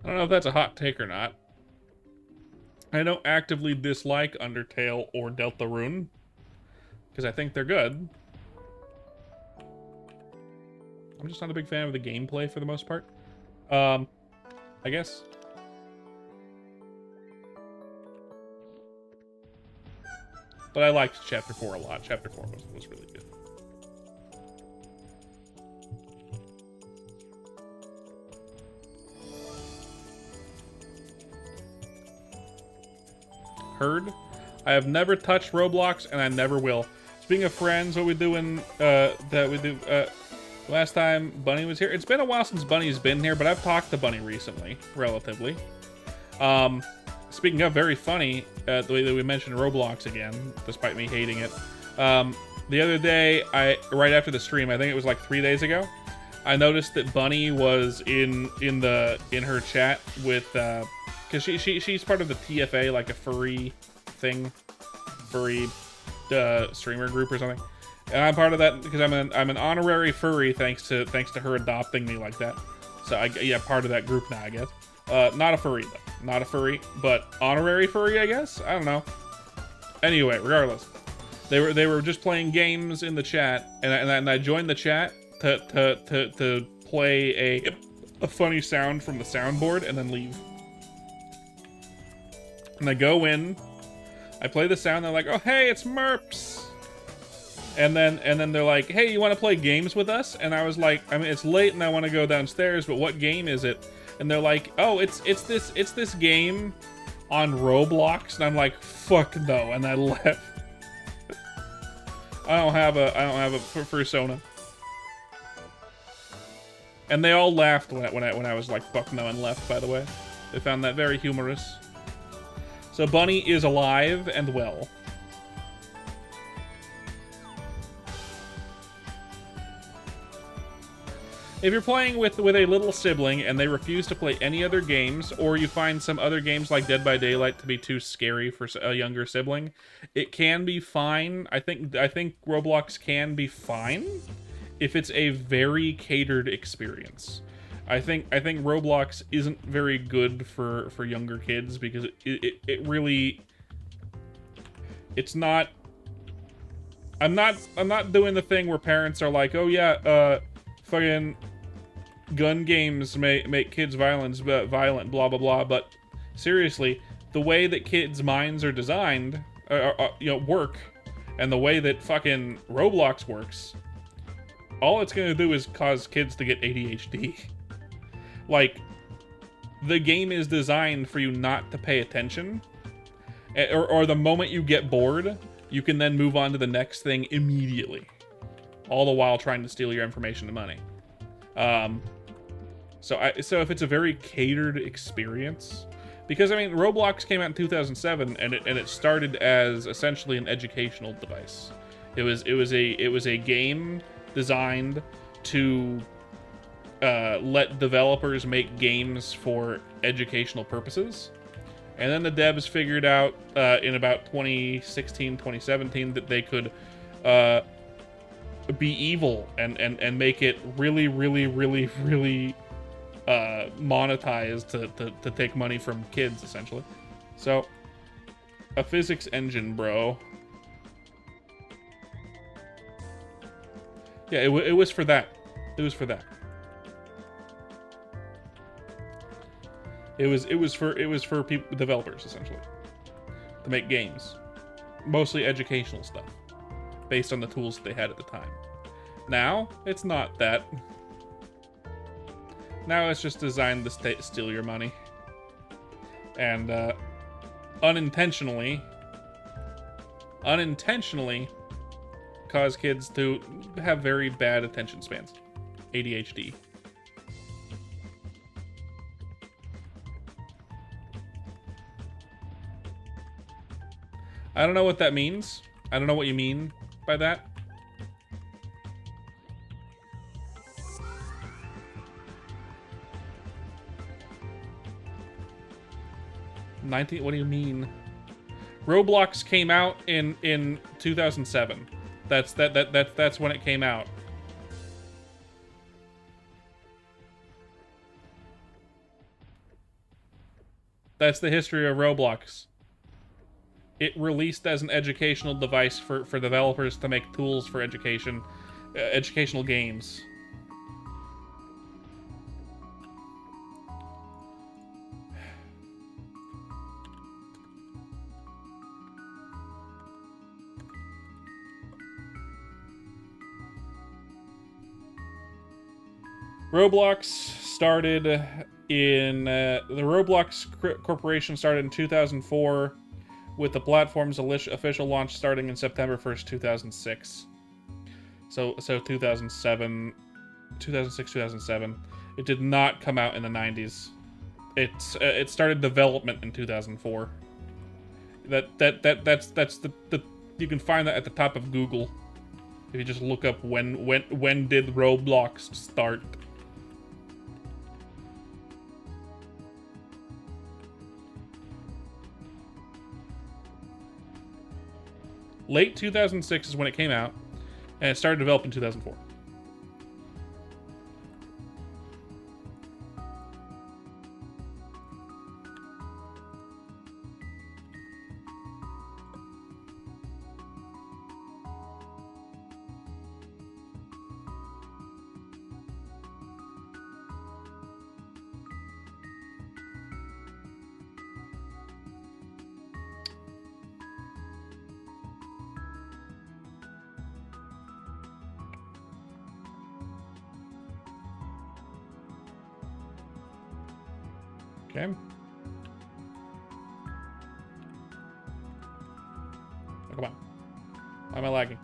I don't know if that's a hot take or not. I don't actively dislike Undertale or Deltarune, because I think they're good. I'm just not a big fan of the gameplay for the most part. I guess. But I liked Chapter 4 a lot. Chapter 4 was really good. Heard. I have never touched Roblox, and I never will. Speaking of friends, what we doing? Last time Bunny was here. It's been a while since Bunny's been here, but I've talked to Bunny recently, relatively. Speaking of very funny, the way that we mentioned Roblox again, despite me hating it. The other day, right after the stream, I think it was like 3 days ago, I noticed that Bunny was in her chat with. Because she's part of the TFA, like a furry thing, streamer group or something, and I'm part of that because I'm an honorary furry thanks to her adopting me like that. So yeah, part of that group now, I guess. Not a furry though, not a furry, but honorary furry, I guess. I don't know. Anyway, regardless, they were just playing games in the chat, and I joined the chat to play a funny sound from the soundboard and then leave. And I go in, I play the sound, they're like, oh, hey, it's Merps. And then they're like, hey, you want to play games with us? And I was like, I mean, it's late and I want to go downstairs, but what game is it? And they're like, oh, it's this game on Roblox. And I'm like, fuck no. And I left. I don't have a persona. And they all laughed when I was like, fuck no, and left, by the way. They found that very humorous. So Bunny is alive and well. If you're playing with a little sibling and they refuse to play any other games, or you find some other games like Dead by Daylight to be too scary for a younger sibling, it can be fine. I think Roblox can be fine if it's a very catered experience. I think Roblox isn't very good for younger kids because it really, it's not. I'm not doing the thing where parents are like, oh yeah, fucking gun games make kids violent, blah blah blah. But seriously, the way that kids' minds are designed, work, and the way that fucking Roblox works, all it's gonna do is cause kids to get ADHD. Like, the game is designed for you not to pay attention, or the moment you get bored, you can then move on to the next thing immediately, all the while trying to steal your information and money. So if it's a very catered experience, because I mean Roblox came out in 2007 and it started as essentially an educational device. It was a game designed to let developers make games for educational purposes. And then the devs figured out in about 2016, 2017 that they could be evil and make it really monetized to take money from kids, essentially. So, a physics engine, bro. Yeah, it was for that. It was for that. It was for people, developers, essentially, to make games, mostly educational stuff, based on the tools that they had at the time. Now it's not that. Now it's just designed to steal your money, and unintentionally unintentionally cause kids to have very bad attention spans. ADHD. I don't know what that means. I don't know what you mean by that. What do you mean? Roblox came out in 2007. That's when it came out. That's the history of Roblox. It released as an educational device for developers to make tools for education, educational games. Roblox started in the Roblox Corporation started in 2004, with the platform's official launch starting in September 1st, 2006. So 2007, 2006, 2007. It did not come out in the 90s. It started development in 2004. That's the you can find that at the top of Google if you just look up when did Roblox start. Late 2006 is when it came out, and it started developing in 2004. Okay. Oh, come on. Why am I lagging?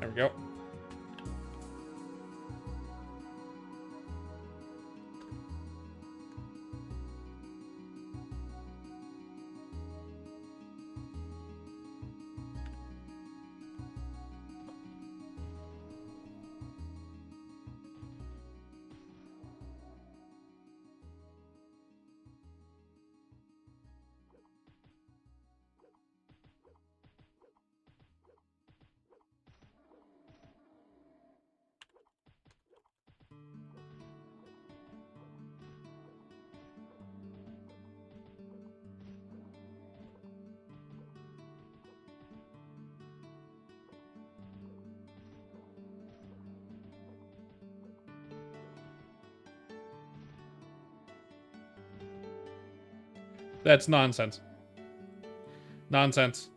There we go. That's nonsense. Nonsense.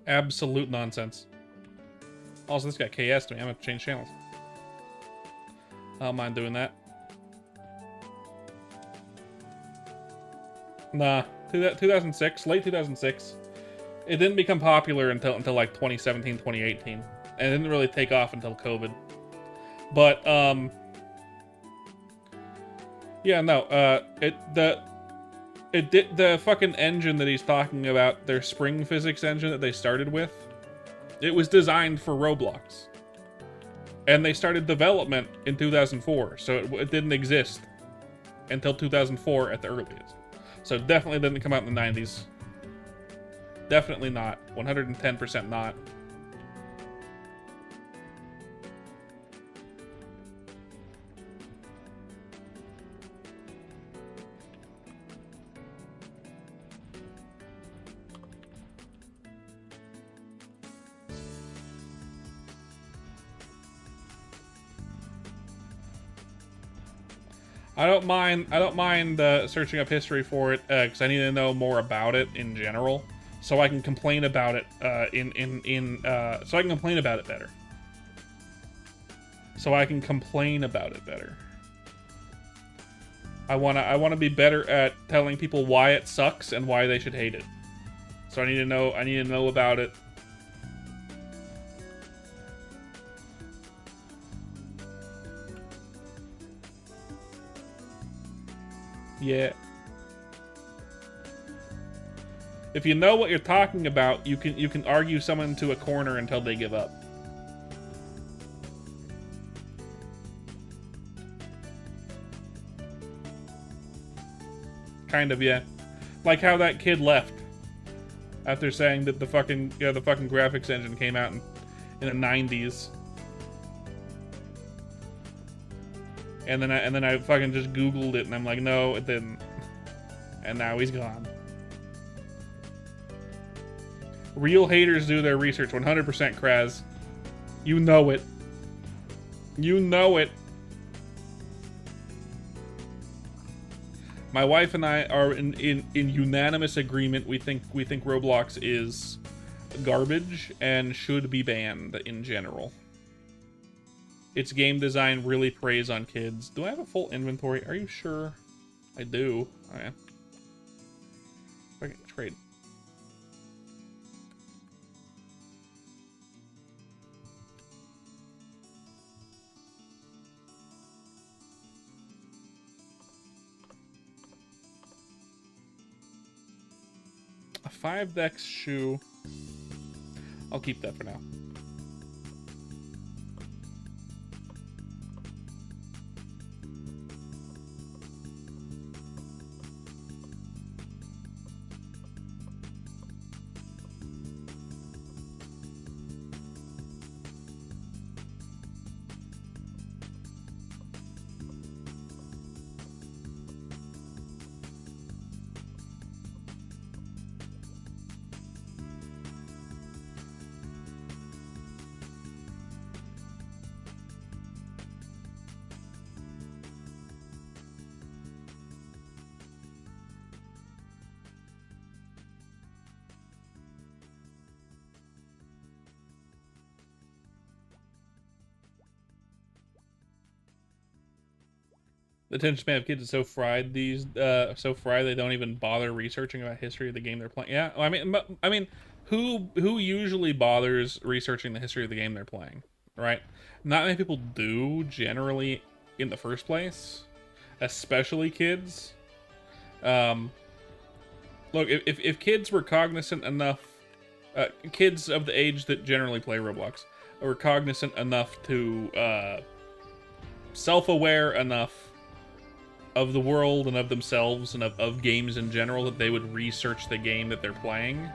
Absolute nonsense. Also, this got KS to me. I'm gonna change channels. I don't mind doing that. Nah, 2006, late 2006. It didn't become popular until like 2017, 2018, and it didn't really take off until COVID. But yeah, no, the fucking engine that he's talking about, their spring physics engine that they started with, it was designed for Roblox. And they started development in 2004, so it didn't exist until 2004 at the earliest. So it definitely didn't come out in the 90s. Definitely not. 110% not. I don't mind searching up history for it because I need to know more about it in general, so I can complain about it so I can complain about it better. So I can complain about it better. I wanna be better at telling people why it sucks and why they should hate it. So I need to know about it. Yeah. If you know what you're talking about, you can argue someone to a corner until they give up. Kind of, yeah. Like how that kid left after saying that the fucking graphics engine came out in the 90s. And then I fucking just Googled it and I'm like, no, it didn't. And now he's gone. Real haters do their research, 100% Kraz. You know it. You know it. My wife and I are in unanimous agreement. We think Roblox is garbage and should be banned in general. Its game design really preys on kids. Do I have a full inventory? Are you sure? I do. Okay. Okay, trade. A 5-dex shoe. I'll keep that for now. The attention span of kids is so fried so fried they don't even bother researching about history of the game they're playing. Yeah, I mean, who usually bothers researching the history of the game they're playing, right? Not many people do generally in the first place, especially kids. Look, if kids were cognizant enough, kids of the age that generally play Roblox were cognizant enough to self-aware enough of the world and of themselves and of games in general that they would research the game that they're playing,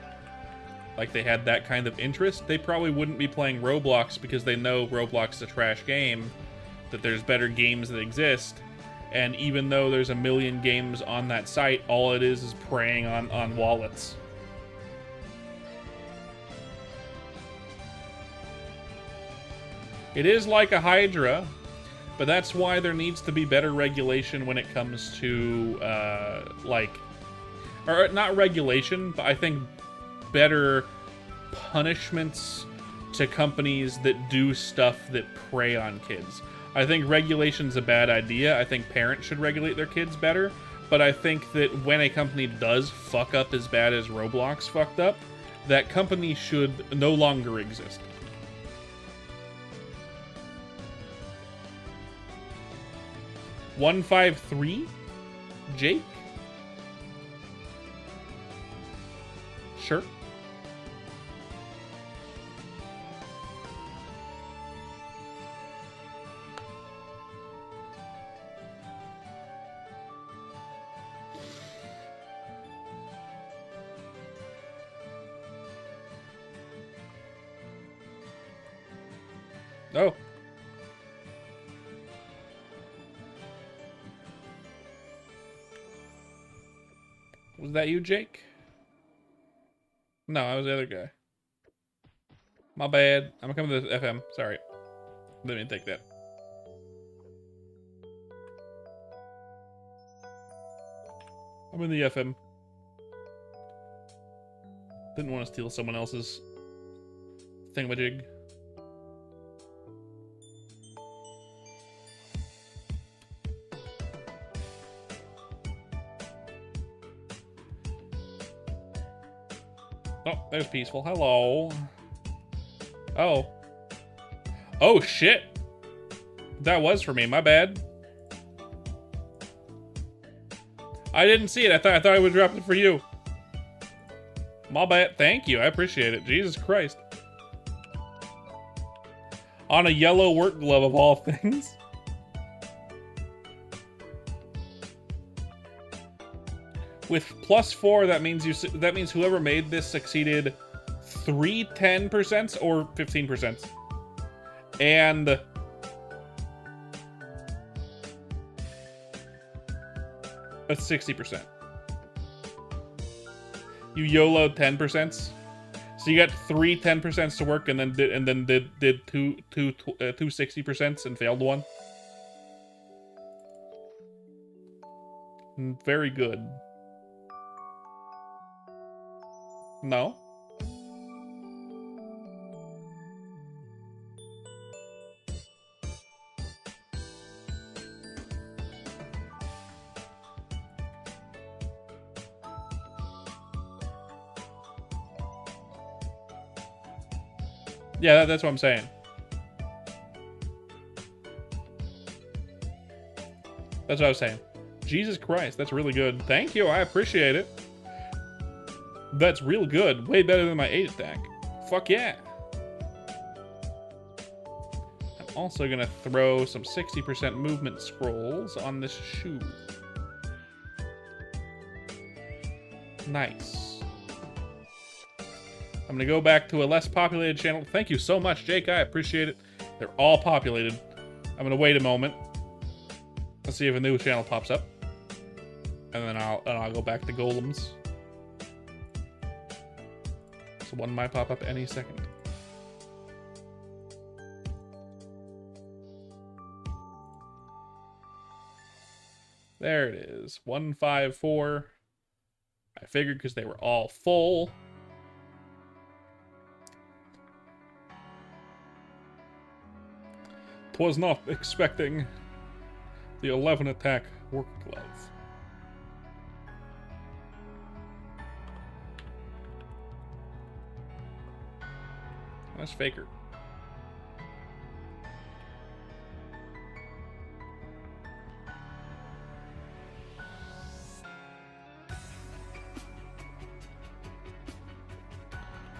like they had that kind of interest, they probably wouldn't be playing Roblox because they know Roblox is a trash game, that there's better games that exist, and even though there's a million games on that site, all it is preying on wallets. It is like a Hydra, but that's why there needs to be better regulation when it comes to, or not regulation, but I think better punishments to companies that do stuff that prey on kids. I think regulation's a bad idea. I think parents should regulate their kids better, but I think that when a company does fuck up as bad as Roblox fucked up, that company should no longer exist. $153? Jake? Sure. Oh. Was that you, Jake? No, I was the other guy. My bad. I'm coming to the FM. Sorry. Let me take that. I'm in the FM. Didn't want to steal someone else's thingamajig. Oh, there's Peaceful. Hello. Oh. Oh, shit. That was for me. My bad. I didn't see it. I thought I would drop it for you. My bad. Thank you. I appreciate it. Jesus Christ. On a yellow work glove of all things. With +4, that means whoever made this succeeded 3 10% or 15%. And that's 60%. You YOLO'd 10%. So you got 3 10% to work, and then did two 60% and failed one. Very good. No. Yeah, that's what I'm saying. That's what I was saying. Jesus Christ, that's really good. Thank you, I appreciate it. That's real good. Way better than my 8 attack. Fuck yeah. I'm also gonna throw some 60% movement scrolls on this shoe. Nice. I'm gonna go back to a less populated channel. Thank you so much, Jake. I appreciate it. They're all populated. I'm gonna wait a moment. Let's see if a new channel pops up, and then I'll go back to golems. So one might pop up any second. There it is. 154. I figured because they were all full. Was not expecting the 11 attack work glove. That's Faker.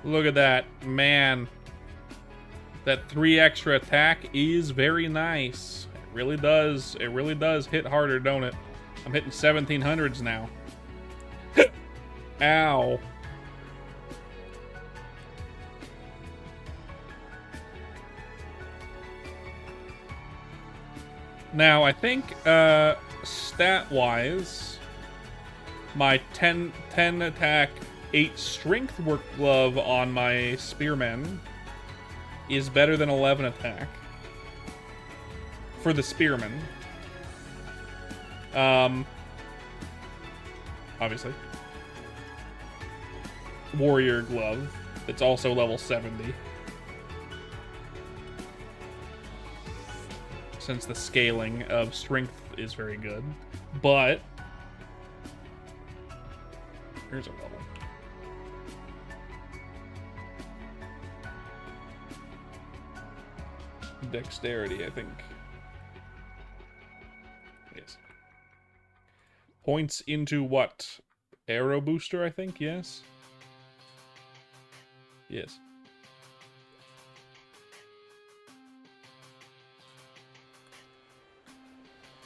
Look at that, man. That 3 extra attack is very nice. It really does. It really does hit harder, don't it? I'm hitting 1700s now. Ow. Now, I think, stat-wise, my 10 attack, 8 strength work glove on my spearmen is better than 11 attack for the spearman. Obviously. Warrior glove. It's also level 70. Since the scaling of strength is very good. But here's a level. Dexterity, I think. Yes. Points into what? Arrow booster, I think, yes? Yes.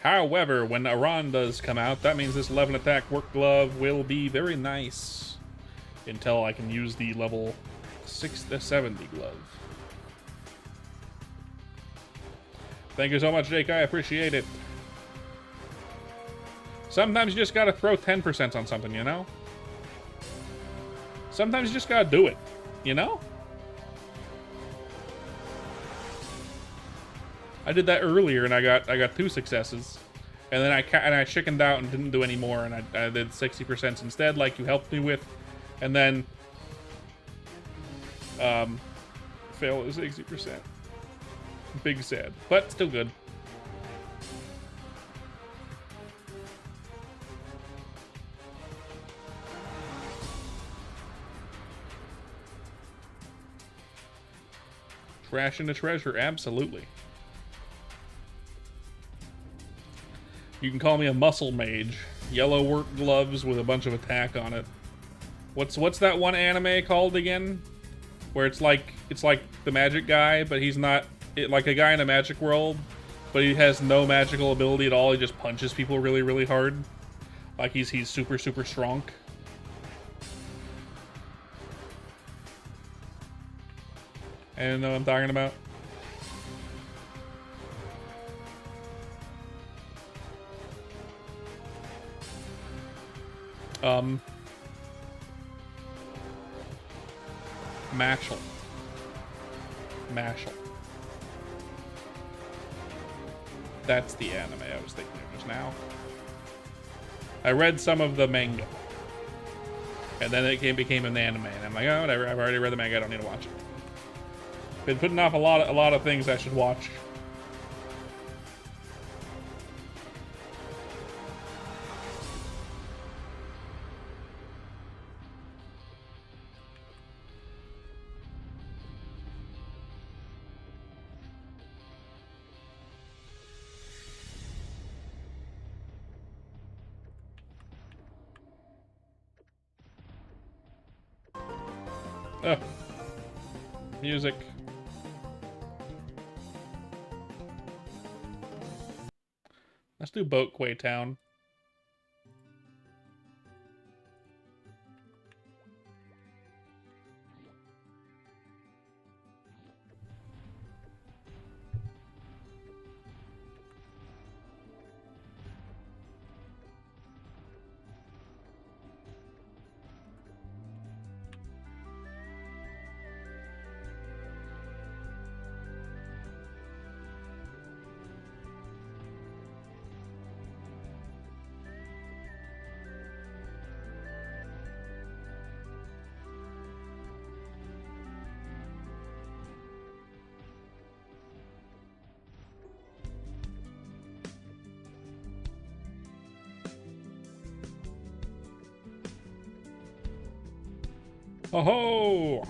However, when Aran does come out, that means this 11 attack work glove will be very nice until I can use the level 6 to 70 glove. Thank you so much, Jake. I appreciate it. Sometimes you just gotta throw 10% on something, you know? Sometimes you just gotta do it, you know? I did that earlier, and I got 2 successes, and then I chickened out and didn't do any more, and I did 60% instead, like you helped me with, and then failed at 60%. Big sad, but still good. Crash into treasure, absolutely. You can call me a muscle mage. Yellow work gloves with a bunch of attack on it. What's that one anime called again? Where it's like the magic guy, but he's not like a guy in a magic world, but he has no magical ability at all. He just punches people really, really hard. Like he's super, super strong. And know what I'm talking about? Mashal. That's the anime I was thinking of just now. I read some of the manga. And then it became an anime. And I'm like, oh, whatever. I've already read the manga. I don't need to watch it. Been putting off a lot of things I should watch. Ugh. Music. Let's do Boatquay Town. Oh-ho!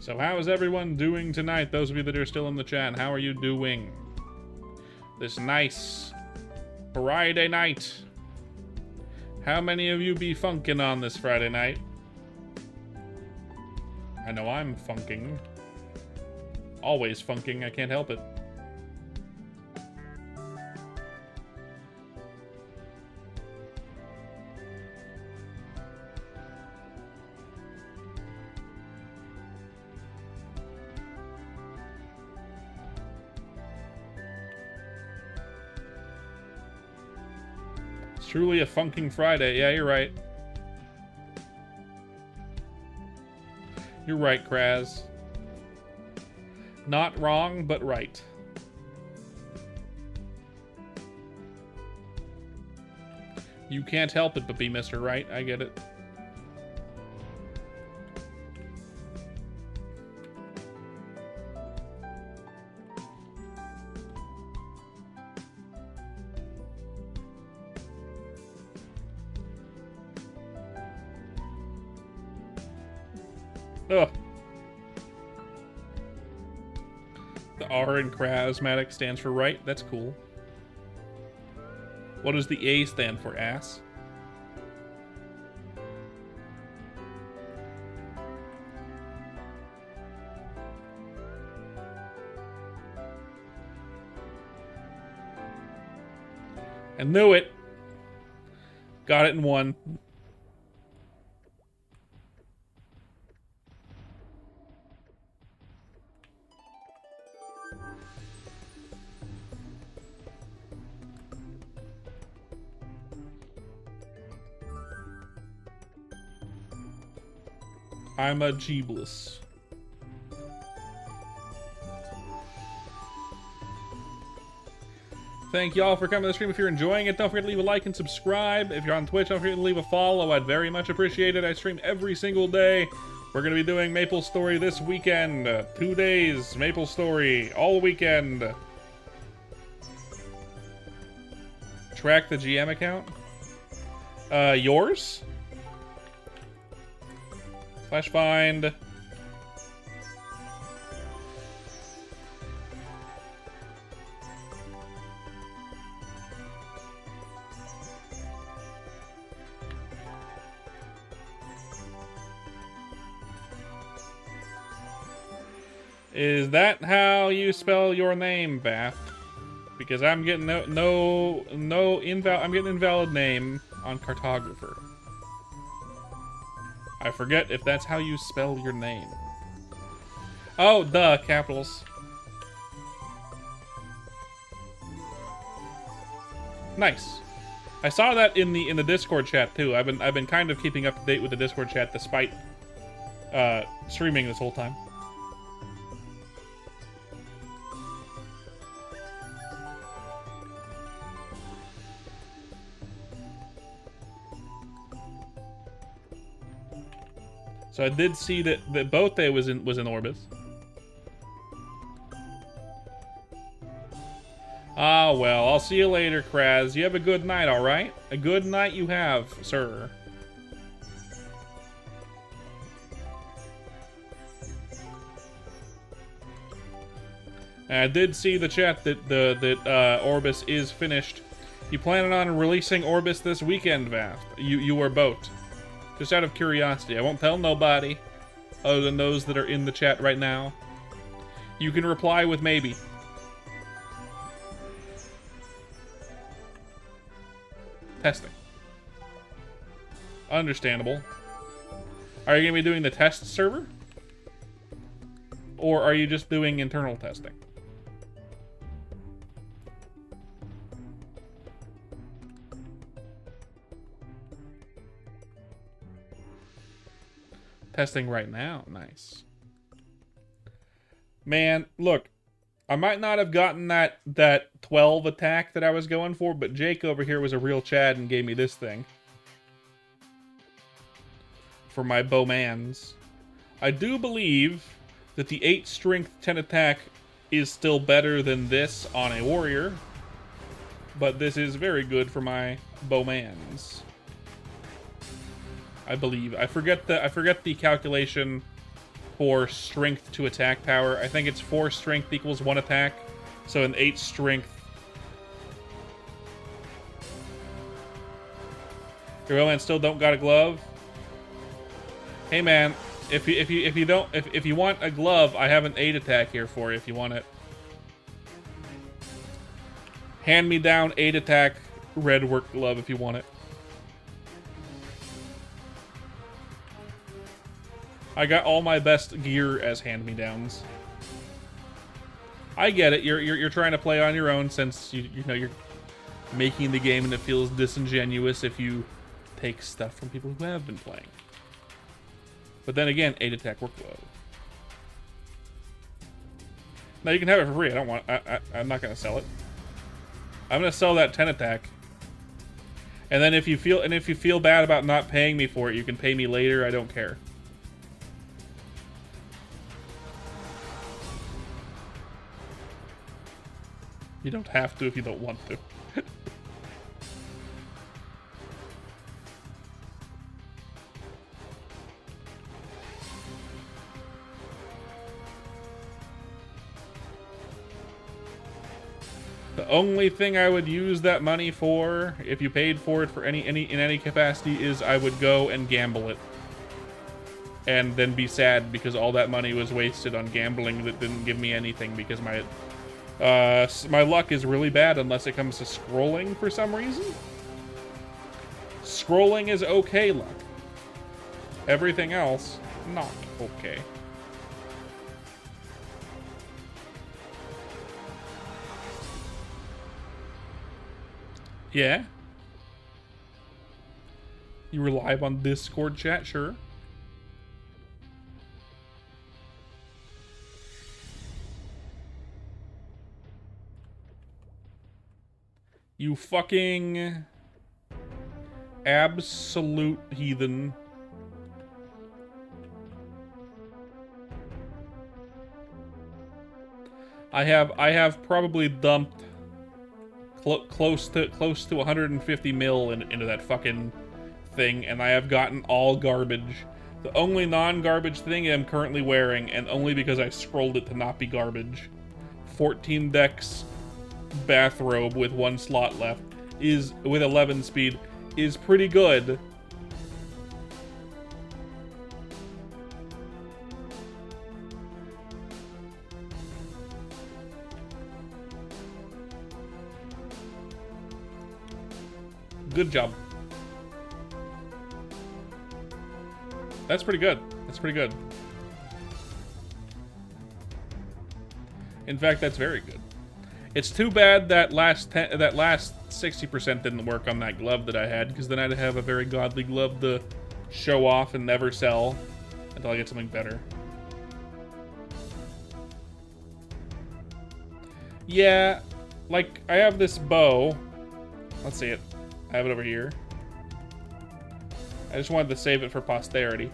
So how is everyone doing tonight? Those of you that are still in the chat, how are you doing? This nice Friday night. How many of you be funkin' on this Friday night? I know I'm funking. Always funking, I can't help it. Truly a funking Friday. Yeah, you're right. You're right, Kraz. Not wrong, but right. You can't help it but be Mr. Right. I get it. Ugh. The R in charismatic stands for right. That's cool. What does the A stand for, ass? I knew it. Got it in one. I'm a Jeebless. Thank y'all for coming to the stream. If you're enjoying it, don't forget to leave a like and subscribe. If you're on Twitch, don't forget to leave a follow. I'd very much appreciate it. I stream every single day. We're going to be doing MapleStory this weekend. 2 days, MapleStory, all weekend. Track the GM account. Yours? Flash find. Is that how you spell your name, Bath? Because I'm getting I'm getting invalid name on cartographer. I forget if that's how you spell your name. Oh, duh, capitals. Nice. I saw that in the Discord chat too. I've been kind of keeping up to date with the Discord chat despite streaming this whole time. So I did see that Bote was in Orbis. Ah, well, I'll see you later, Kraz. You have a good night, all right? A good night you have, sir. And I did see the chat that Orbis is finished. You planning on releasing Orbis this weekend, Vath? You or Boat? Just out of curiosity. I won't tell nobody other than those that are in the chat right now. You can reply with maybe. Testing. Understandable. Are you going to be doing the test server? Or are you just doing internal testing? Testing right now. Nice. Man, look. I might not have gotten that 12 attack that I was going for, but Jake over here was a real Chad and gave me this thing. For my bowmans. I do believe that the 8 strength 10 attack is still better than this on a warrior. But this is very good for my bowmans. I believe. I forget the calculation for strength to attack power. I think it's 4 strength equals 1 attack. So an 8 strength. Your bowman still don't got a glove? Hey man, if you want a glove, I have an 8 attack here for you if you want it. Hand me down 8 attack red work glove if you want it. I got all my best gear as hand-me-downs. I get it. You're trying to play on your own since you know you're making the game, and it feels disingenuous if you take stuff from people who have been playing. But then again, 8 attack workload. Now you can have it for free. I don't want. I'm not gonna sell it. I'm gonna sell that 10 attack. And then if you feel bad about not paying me for it, you can pay me later. I don't care. You don't have to if you don't want to. The only thing I would use that money for, if you paid for it for in any capacity, is I would go and gamble it. And then be sad because all that money was wasted on gambling that didn't give me anything because my luck is really bad unless it comes to scrolling for some reason. Scrolling is okay luck. Everything else, not okay. Yeah? You were live on Discord chat, sure. You fucking absolute heathen. I have probably dumped close to 150 mil into that fucking thing, and I have gotten all garbage. The only non-garbage thing I'm currently wearing, and only because I scrolled it to not be garbage, 14 dex bathrobe with 1 slot left, is with 11 speed, is pretty good. Good job. That's pretty good. That's pretty good. In fact, that's very good. It's too bad that last 60% didn't work on that glove that I had, because then I'd have a very godly glove to show off and never sell until I get something better. Yeah, like, I have this bow. Let's see it. I have it over here. I just wanted to save it for posterity.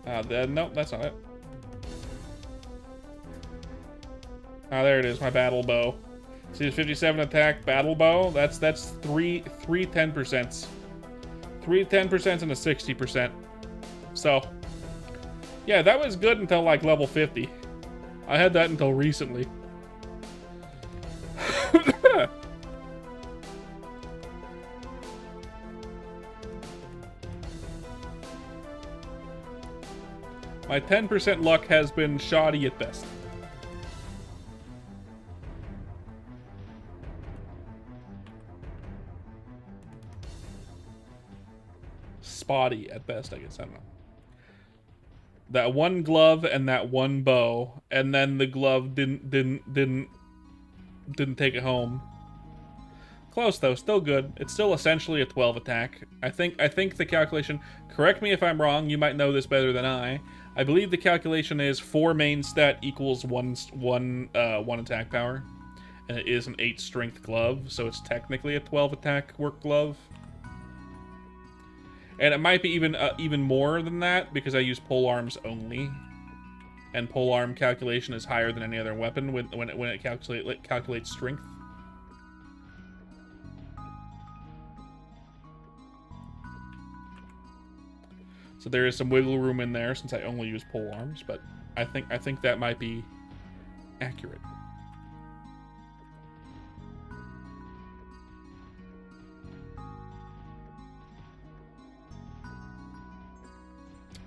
Nope, that's not it. Ah, there it is, my battle bow. See the 57 attack battle bow? That's three 10%. 3 10% and a 60%. So, yeah, that was good until like level 50. I had that until recently. My 10% luck has been shoddy at best. Spotty at best, I guess. I don't know. That one glove and that one bow, and then the glove didn't take it home. Close though, still good. It's still essentially a 12 attack. I think the calculation, correct me if I'm wrong, you might know this better than I believe the calculation is 4 main stat equals one attack power. And it is an 8 strength glove, so it's technically a 12 attack work glove. And it might be even more than that, because I use pole arms only. And pole arm calculation is higher than any other weapon when it calculates strength. So there is some wiggle room in there since I only use pole arms, but I think that might be accurate.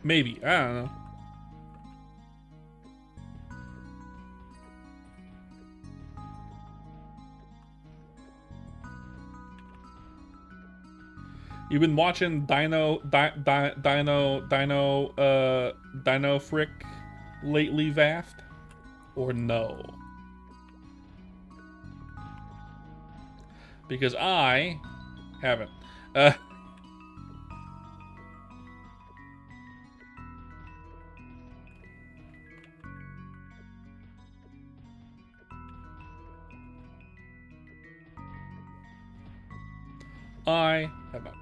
Maybe, I don't know. You've been watching Dino Frick lately, Vaft? Or no? Because I haven't. I have not.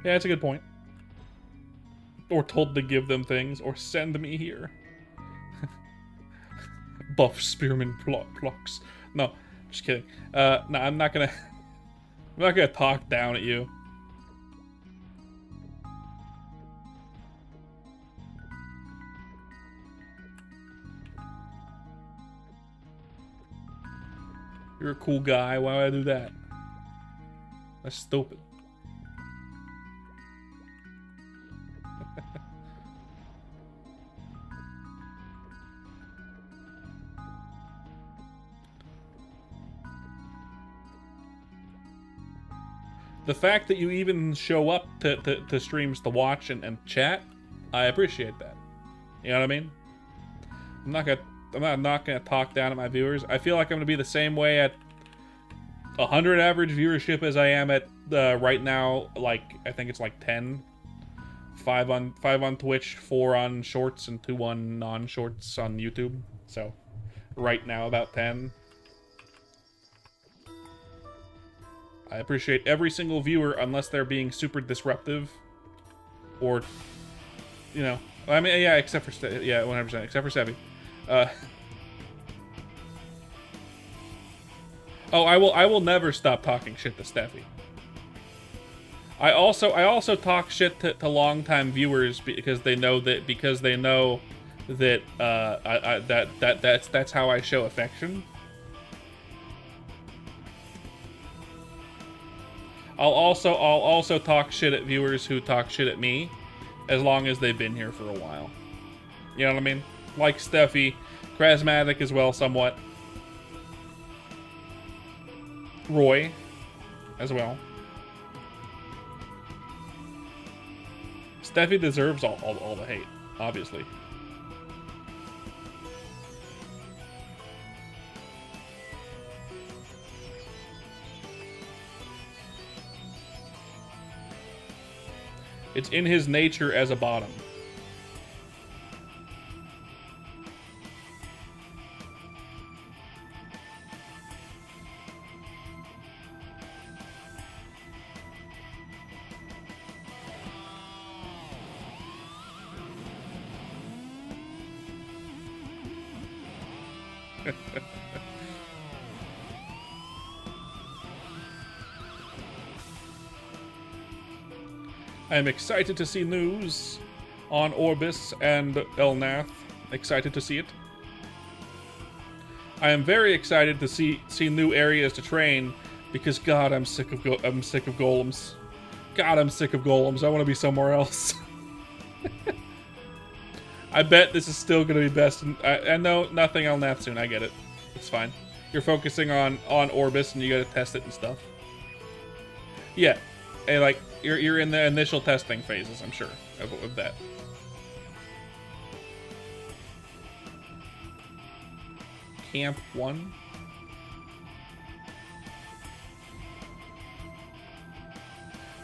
Yeah, that's a good point. Or told to give them things, or send me here. Buff spearman plucks. No, just kidding. No, I'm not gonna talk down at you. You're a cool guy. Why would I do that? That's stupid. The fact that you even show up to streams to watch and chat, I appreciate that. You know what I mean? I'm not gonna talk down at my viewers. I feel like I'm gonna be the same way at 100 average viewership as I am at right now. Like, I think it's like 10. 5 on Twitch, 4 on Shorts, and 2 on non-Shorts on YouTube. So, right now about 10. I appreciate every single viewer unless they're being super disruptive. Or, you know, I mean, yeah, except for, yeah, 100%, except for Sevi. Oh, I will never stop talking shit to Steffi. I also talk shit to longtime viewers because they know that that's how I show affection. I'll also talk shit at viewers who talk shit at me, as long as they've been here for a while. You know what I mean? Like Steffi, Charismatic as well, somewhat. Roy, as well. Steffi deserves all the hate, obviously. It's in his nature as a bottom. I am excited to see news on Orbis and Elnath. Excited to see it. I am very excited to see new areas to train because God, I'm sick of golems. God, I'm sick of golems. I want to be somewhere else. I bet this is still going to be best. I know nothing Elnath soon. I get it. It's fine. You're focusing on Orbis and you got to test it and stuff. Yeah, and like you're in the initial testing phases, I'm sure, of that. Camp 1.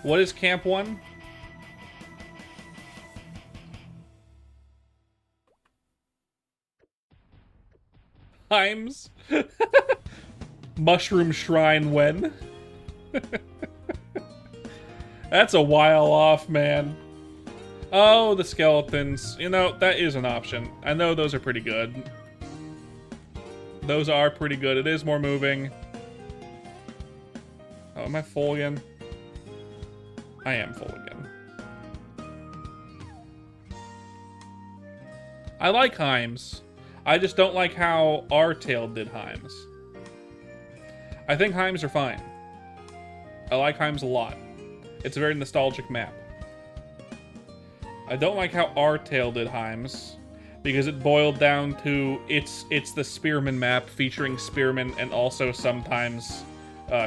What is Camp 1? Times. Mushroom Shrine when? That's a while off, man. Oh, the skeletons. You know, that is an option. I know those are pretty good. Those are pretty good. It is more moving. Oh, am I full again? I am full again. I like Heims. I just don't like how R-Tail did Heims. I think Heims are fine. I like Heims a lot. It's a very nostalgic map. I don't like how R-Tail did Heims, because it boiled down to it's the Spearman map featuring Spearman and also sometimes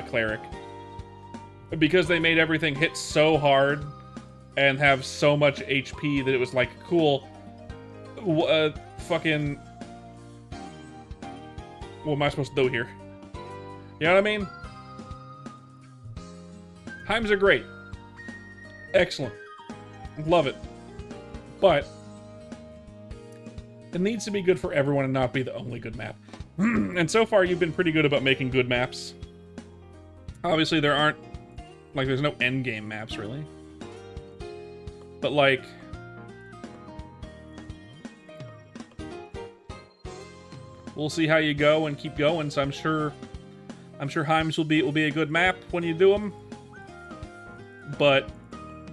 Cleric. Because they made everything hit so hard and have so much HP that it was like, cool, fucking... What am I supposed to do here? You know what I mean? Heims are great. Excellent. Love it. But it needs to be good for everyone and not be the only good map. And so far, you've been pretty good about making good maps. Obviously, there aren't... Like, there's no endgame maps, really. But, like... We'll see how you go and keep going, so I'm sure Heims will be a good map when you do them. But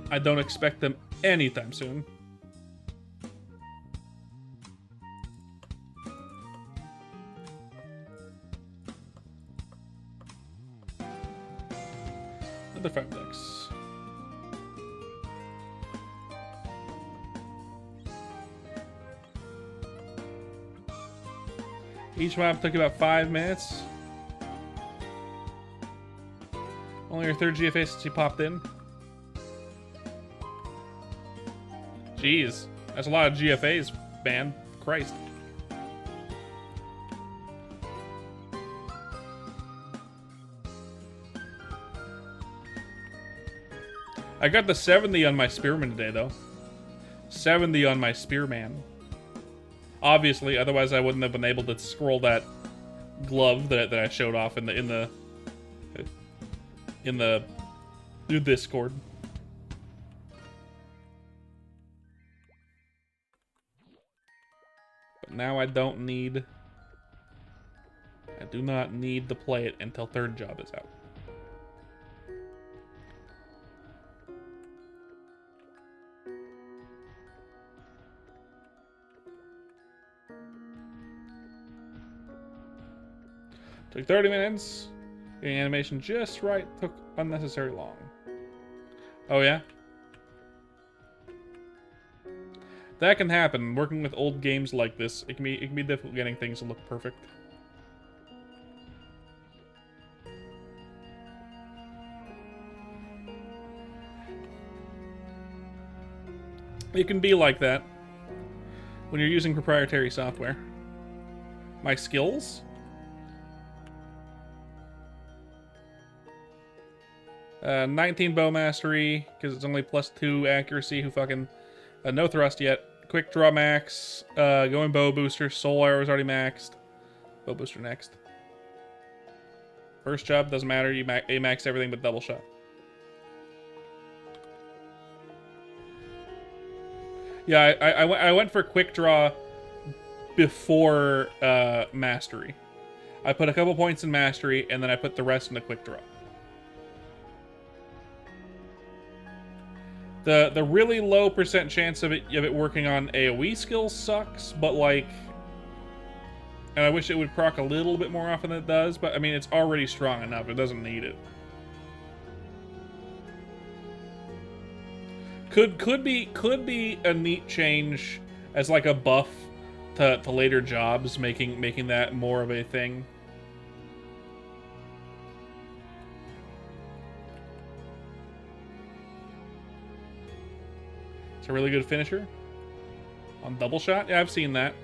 I don't expect them anytime soon. Another 5 decks. Each map took about 5 minutes. Only your 3rd GFA since you popped in. Jeez, that's a lot of GFAs, man. Christ. I got the 70 on my Spearman today, though. 70 on my Spearman. Obviously, otherwise I wouldn't have been able to scroll that glove that I showed off in the Discord. But now I don't need do not need to play it until third job is out. Took 30 minutes. Getting animation just right took unnecessary long. Oh yeah? That can happen. Working with old games like this, it can be difficult getting things to look perfect. It can be like that when you're using proprietary software. My skills? 19 bow mastery, because it's only +2 accuracy. Who fucking... no thrust yet. Quick draw max. Going bow booster. Soul arrow is already maxed. Bow booster next. First job, doesn't matter. You max everything but double shot. Yeah, I went for quick draw before mastery. I put a couple points in mastery, and then I put the rest in the quick draw. The really low % chance of it working on AoE skills sucks, but like, and I wish it would proc a little bit more often than it does, but I mean it's already strong enough, it doesn't need it. Could be a neat change as like a buff to later jobs, making that more of a thing. It's a really good finisher. On double shot? Yeah, I've seen that.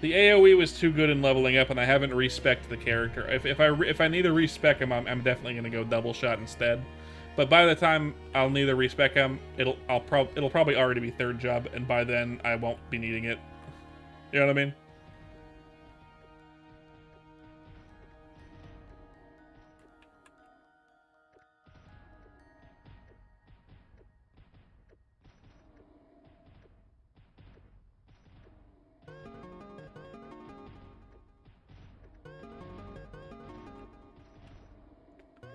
The AoE was too good in leveling up, and I haven't respec'd the character. If I need to respec him, I'm definitely gonna go double shot instead. But by the time I'll need to respec him, it'll probably already be third job, and by then I won't be needing it. You know what I mean?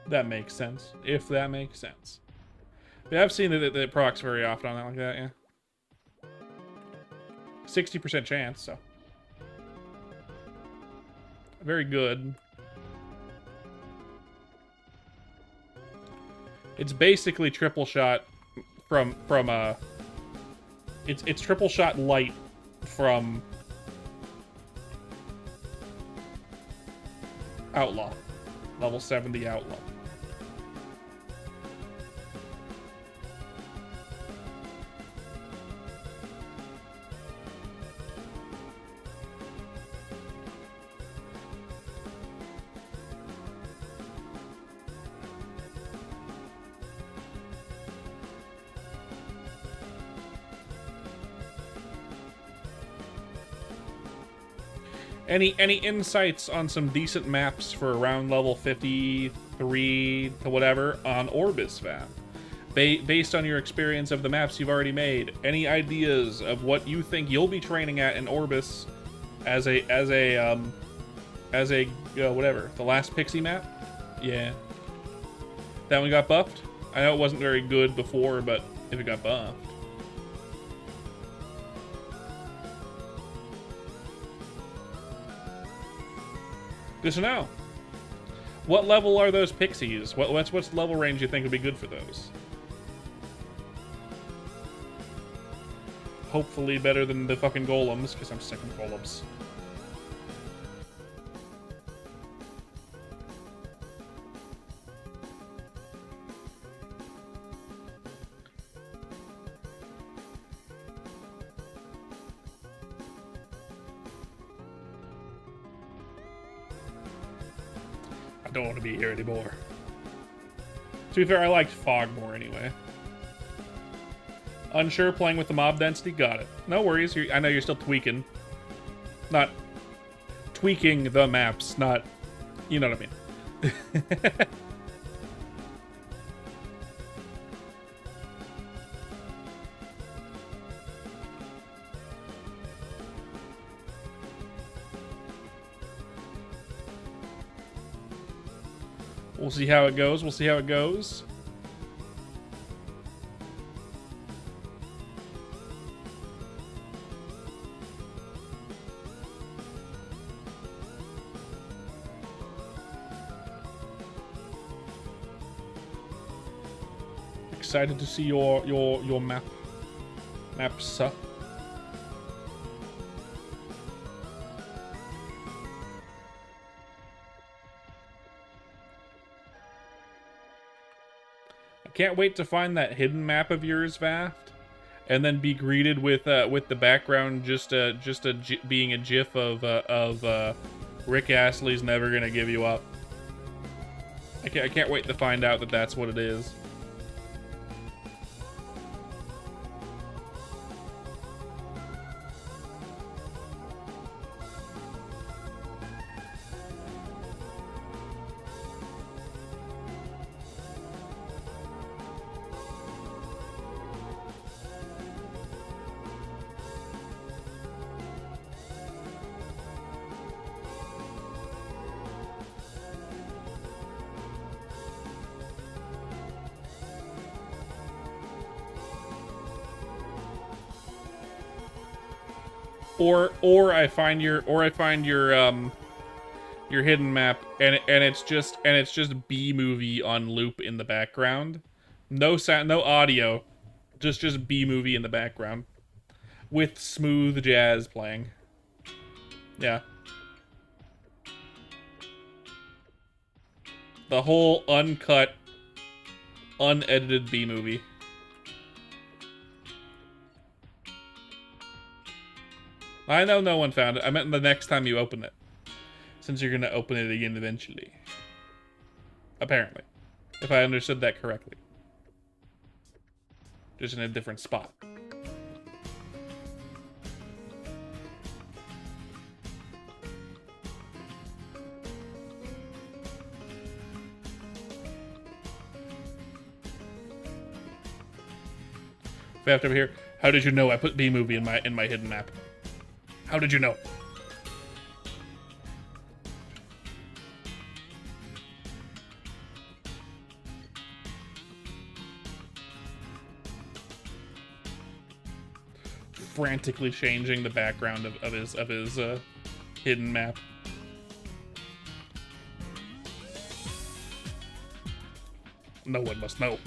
That makes sense. If that makes sense. But I've seen that it procs very often on that like that, yeah. 60% chance, so. Very good. It's basically triple shot from it's triple shot light from Outlaw. Level 70 Outlaw. Any insights on some decent maps for around level 53 to whatever on Orbis, Fam? Based on your experience of the maps you've already made, any ideas of what you think you'll be training at in Orbis as a whatever, the last Pixie map? Yeah. That one got buffed? I know it wasn't very good before, but if it got buffed. Good to know. What level are those pixies? What's the level range you think would be good for those? Hopefully better than the fucking golems, because I'm sick of golems. I don't want to be here anymore. To be fair, I liked Fog more anyway. Unsure playing with the mob density? Got it. No worries. I know you're still tweaking. Not tweaking the maps, not... You know what I mean. We'll see how it goes. We'll see how it goes. Excited to see your maps. I can't wait to find that hidden map of yours, Vaft, and then be greeted with the background being a GIF of Rick Astley's "Never Gonna Give You Up." I can't wait to find out that that's what it is. Or I find your hidden map and it's just B movie on loop in the background. No sound, no audio. Just B movie in the background with smooth jazz playing. Yeah. The whole uncut, unedited B movie. I know no one found it. I meant the next time you open it. Since you're gonna open it again eventually. Apparently. If I understood that correctly. Just in a different spot. Faft over here. How did you know I put B movie in my hidden map? How did you know? Frantically changing the background of his hidden map. No one must know.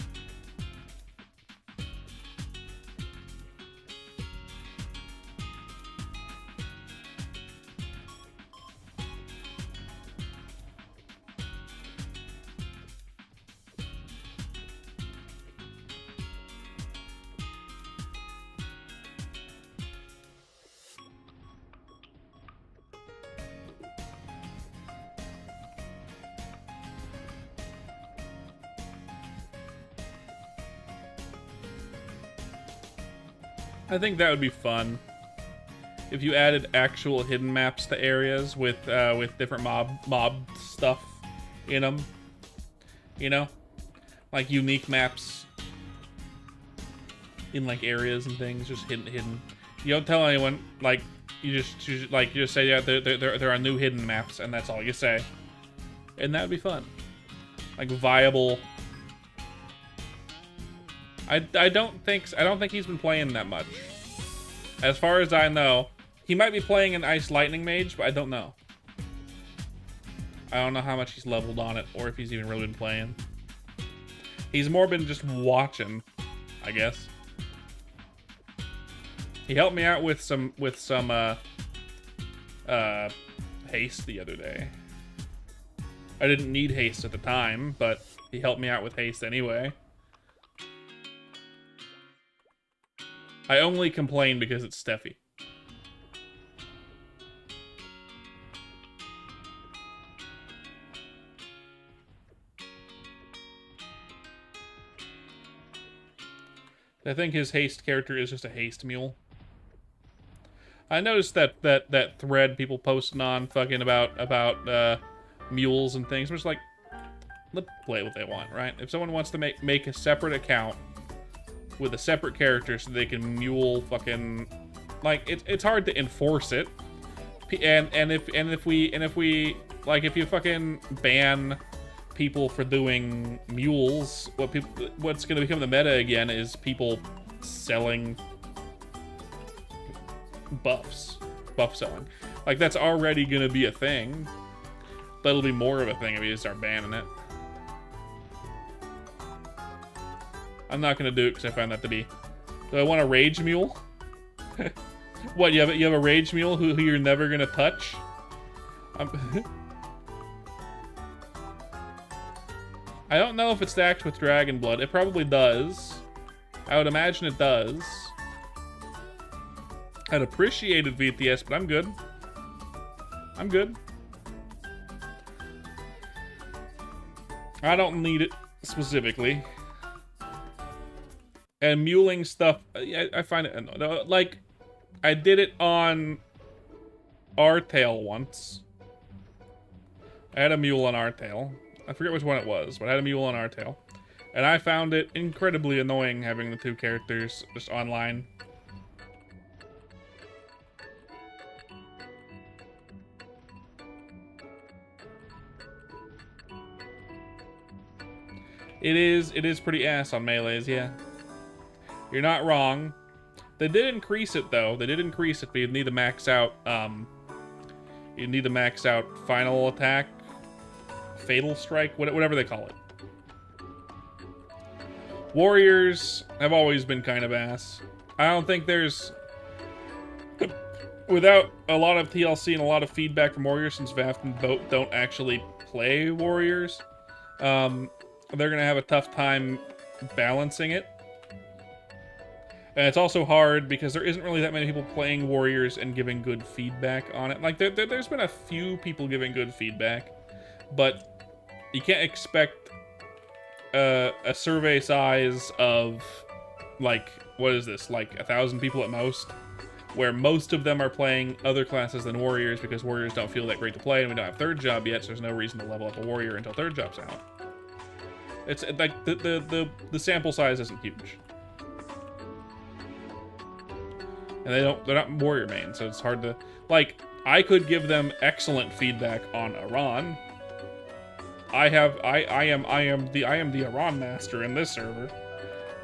I think that would be fun if you added actual hidden maps to areas with different mob stuff in them. You know, like unique maps in like areas and things, just hidden. You don't tell anyone. Like you just say, yeah, there are new hidden maps, and that's all you say, and that would be fun. Like viable. I don't think he's been playing that much. As far as I know, he might be playing an Ice Lightning Mage, but I don't know. I don't know how much he's leveled on it, or if he's even really been playing. He's more been just watching, I guess. He helped me out with some haste the other day. I didn't need haste at the time, but he helped me out with haste anyway. I only complain because it's Steffi. I think his haste character is just a haste mule. I noticed that thread people posting on fucking about mules and things. I'm just like, let them play what they want, right? If someone wants to make a separate account with a separate character so they can mule fucking, like, it's hard to enforce it. And if we like, if you fucking ban people for doing mules. What's going to become the meta again is people selling buffs. Buff selling. Like, that's already going to be a thing. But it'll be more of a thing if you start banning it. I'm not going to do it because I find that to be... Do I want a rage mule? What, you have a rage mule who you're never going to touch? I don't know if it stacks with Dragon Blood. It probably does. I would imagine it does. I'd appreciate it, VTS, but I'm good. I'm good. I don't need it specifically. And muling stuff, I find it, like, I did it on Artail once. I had a mule on Artail. I forget which one it was, but I had a mule on Artail. And I found it incredibly annoying having the two characters just online. It is pretty ass on melees, yeah. You're not wrong. They did increase it though. They did increase it, but you need to max out you need to max out final attack, fatal strike, whatever they call it. Warriors have always been kind of ass. I don't think there's without a lot of TLC and a lot of feedback from Warriors, since VAF and Boat don't actually play Warriors, they're gonna have a tough time balancing it. And it's also hard because there isn't really that many people playing Warriors and giving good feedback on it. Like, there's been a few people giving good feedback, but you can't expect a survey size of, like, what is this, like 1,000 people at most, where most of them are playing other classes than Warriors because Warriors don't feel that great to play and we don't have third job yet, so there's no reason to level up a Warrior until third job's out. It's like the sample size isn't huge. And they're not Warrior main, so it's hard to, like, I could give them excellent feedback on Iran. I am the Iran master in this server.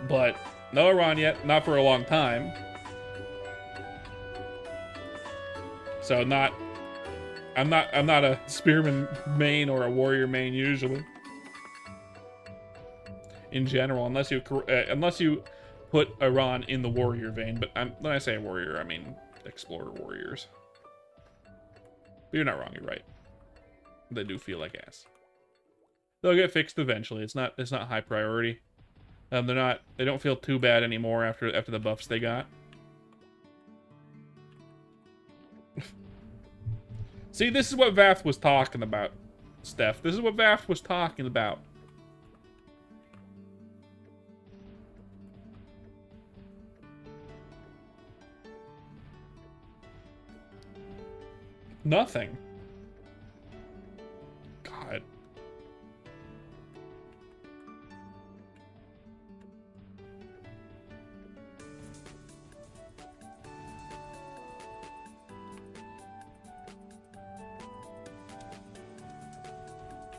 But no Iran yet, not for a long time. So I'm not a Spearman main or a Warrior main usually. In general, unless you put Iran in the Warrior vein, but when I say Warrior, I mean Explorer Warriors. But you're not wrong, you're right. They do feel like ass. They'll get fixed eventually. It's not high priority. They don't feel too bad anymore after the buffs they got. See, this is what Vath was talking about, Steph. This is what Vath was talking about. Nothing. God.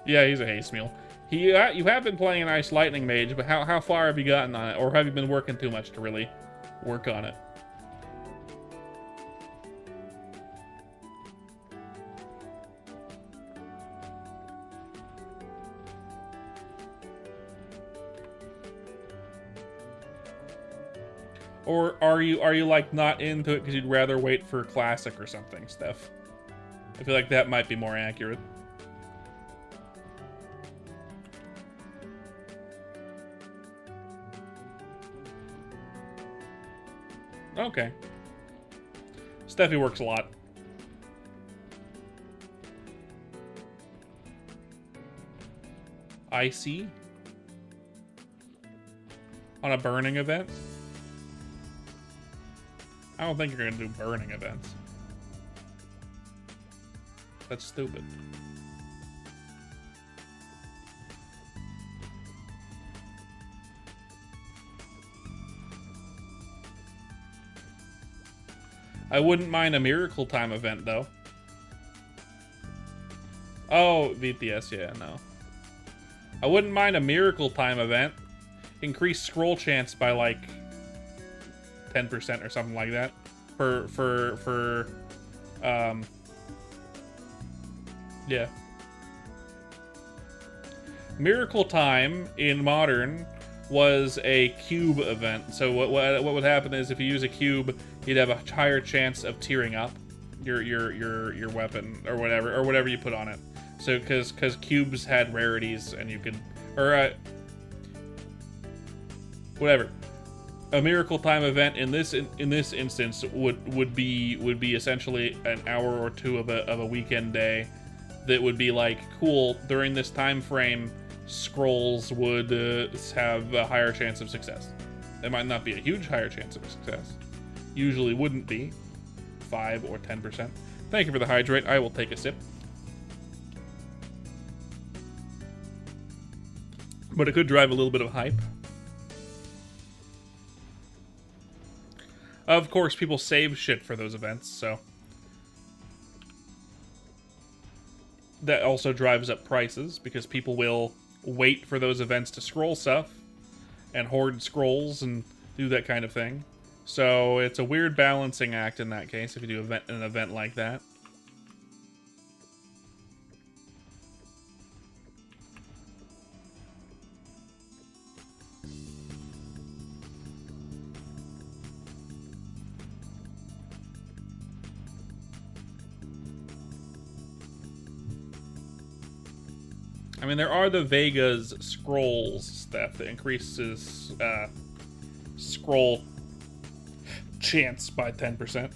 Yeah, he's a haste mule. You have been playing an Ice Lightning Mage, but how far have you gotten on it? Or have you been working too much to really work on it? Or are you like not into it because you'd rather wait for Classic or something, Steph? I feel like that might be more accurate. Okay. Steffi works a lot. Icy? On a burning event? I don't think you're gonna do burning events. That's stupid. I wouldn't mind a Miracle Time event, though. Oh, VTS, yeah, no. I wouldn't mind a Miracle Time event. Increase scroll chance by like 10% or something like that. Yeah. Miracle Time in Modern was a cube event. So what would happen is if you use a cube, you'd have a higher chance of tearing up your weapon or whatever you put on it. So because cubes had rarities and you could whatever. A Miracle Time event in this instance would be essentially an hour or two of a weekend day that would be like, cool, during this time frame scrolls would have a higher chance of success. It might not be a huge higher chance of success. Usually wouldn't be 5 or 10%. Thank you for the hydrate. I will take a sip. But it could drive a little bit of hype. Of course, people save shit for those events, so that also drives up prices because people will wait for those events to scroll stuff and hoard scrolls and do that kind of thing. So it's a weird balancing act in that case if you do an event like that. I mean, there are the Vega's scrolls stuff that increases scroll chance by 10%.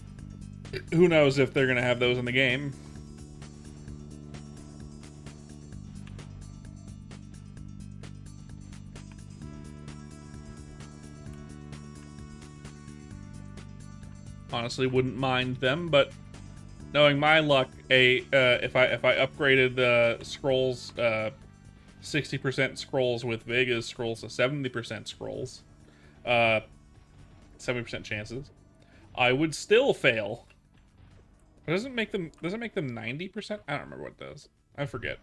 Who knows if they're going to have those in the game. Honestly, wouldn't mind them, but knowing my luck, if I upgraded the scrolls 60% scrolls with Vega's scrolls to 70% scrolls, 70% chances, I would still fail. But doesn't make them 90%? I don't remember what it does. I forget.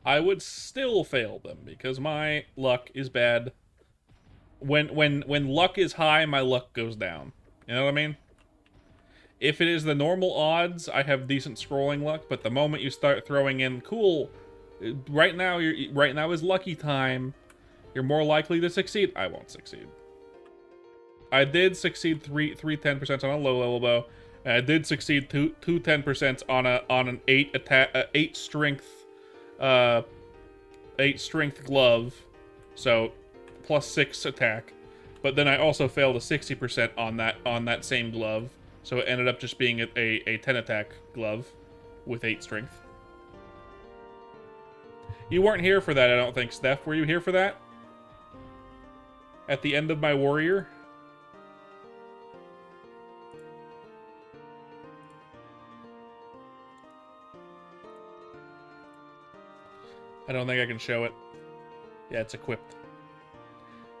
I would still fail them because my luck is bad. When luck is high, my luck goes down. You know what I mean? If it is the normal odds, I have decent scrolling luck, but the moment you start throwing in, cool, right now is lucky time, you're more likely to succeed. I won't succeed. I did succeed three 10% on a low level bow, and I did succeed two 10% on an 8 strength 8 strength glove, so +6 attack. But then I also failed a 60% on that same glove. So it ended up just being a 10 attack glove with 8 strength. You weren't here for that, I don't think, Steph. Were you here for that? At the end of my warrior? I don't think I can show it. Yeah, it's equipped.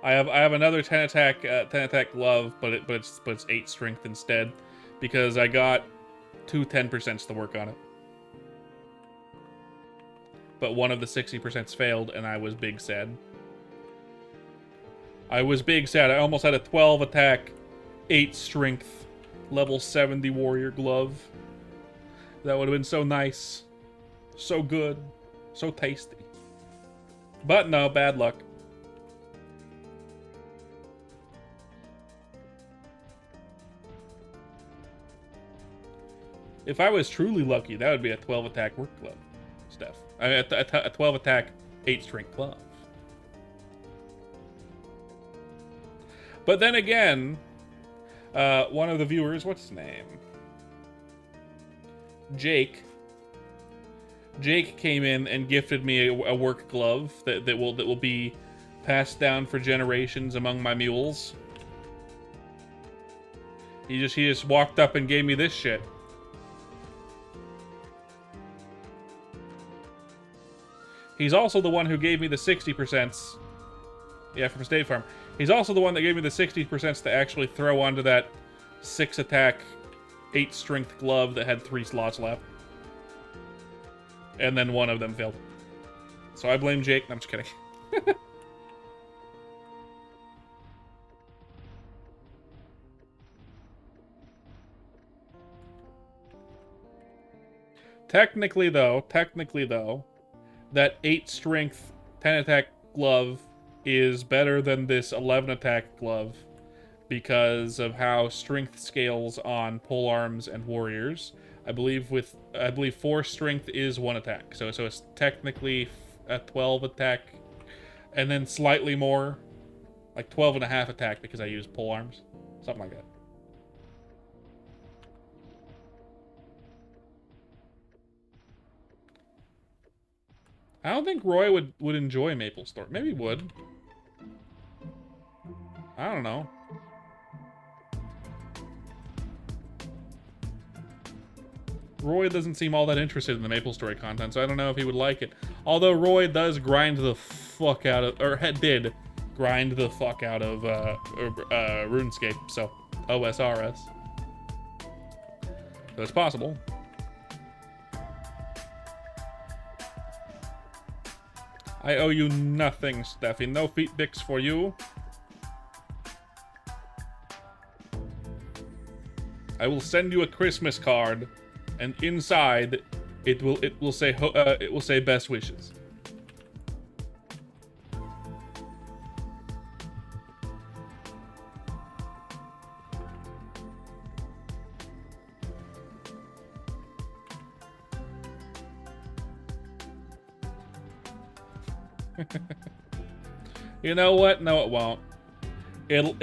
I have another 10 attack glove, but it's 8 strength instead, because I got 2 10% to work on it. But one of the 60% failed, and I was big sad. I was big sad. I almost had a 12 attack, 8 strength, level 70 warrior glove. That would have been so nice, so good, so tasty. But no, bad luck. If I was truly lucky, that would be a 12 attack work glove, Steph. A 12 attack, 8 strength glove. But then again, one of the viewers, what's his name? Jake came in and gifted me a work glove that will be passed down for generations among my mules. He just walked up and gave me this shit. He's also the one who gave me the 60%. Yeah, from State Farm. He's also the one that gave me the 60% to actually throw onto that 6 attack, 8 strength glove that had 3 slots left. And then one of them failed. So I blame Jake. No, I'm just kidding. Technically though, that 8 strength, 10 attack glove is better than this 11 attack glove because of how strength scales on polearms and warriors. I believe 4 strength is 1 attack. So it's technically a 12 attack and then slightly more, like 12 and a half attack because I use polearms. Something like that. I don't think Roy would enjoy MapleStory. Maybe he would. I don't know. Roy doesn't seem all that interested in the MapleStory content, so I don't know if he would like it. Although Roy does grind the fuck out of, or did grind the fuck out of RuneScape, so OSRS. So it's possible. I owe you nothing, Steffi. No feet bics for you. I will send you a Christmas card, and inside it will say best wishes. You know what? No, it won't.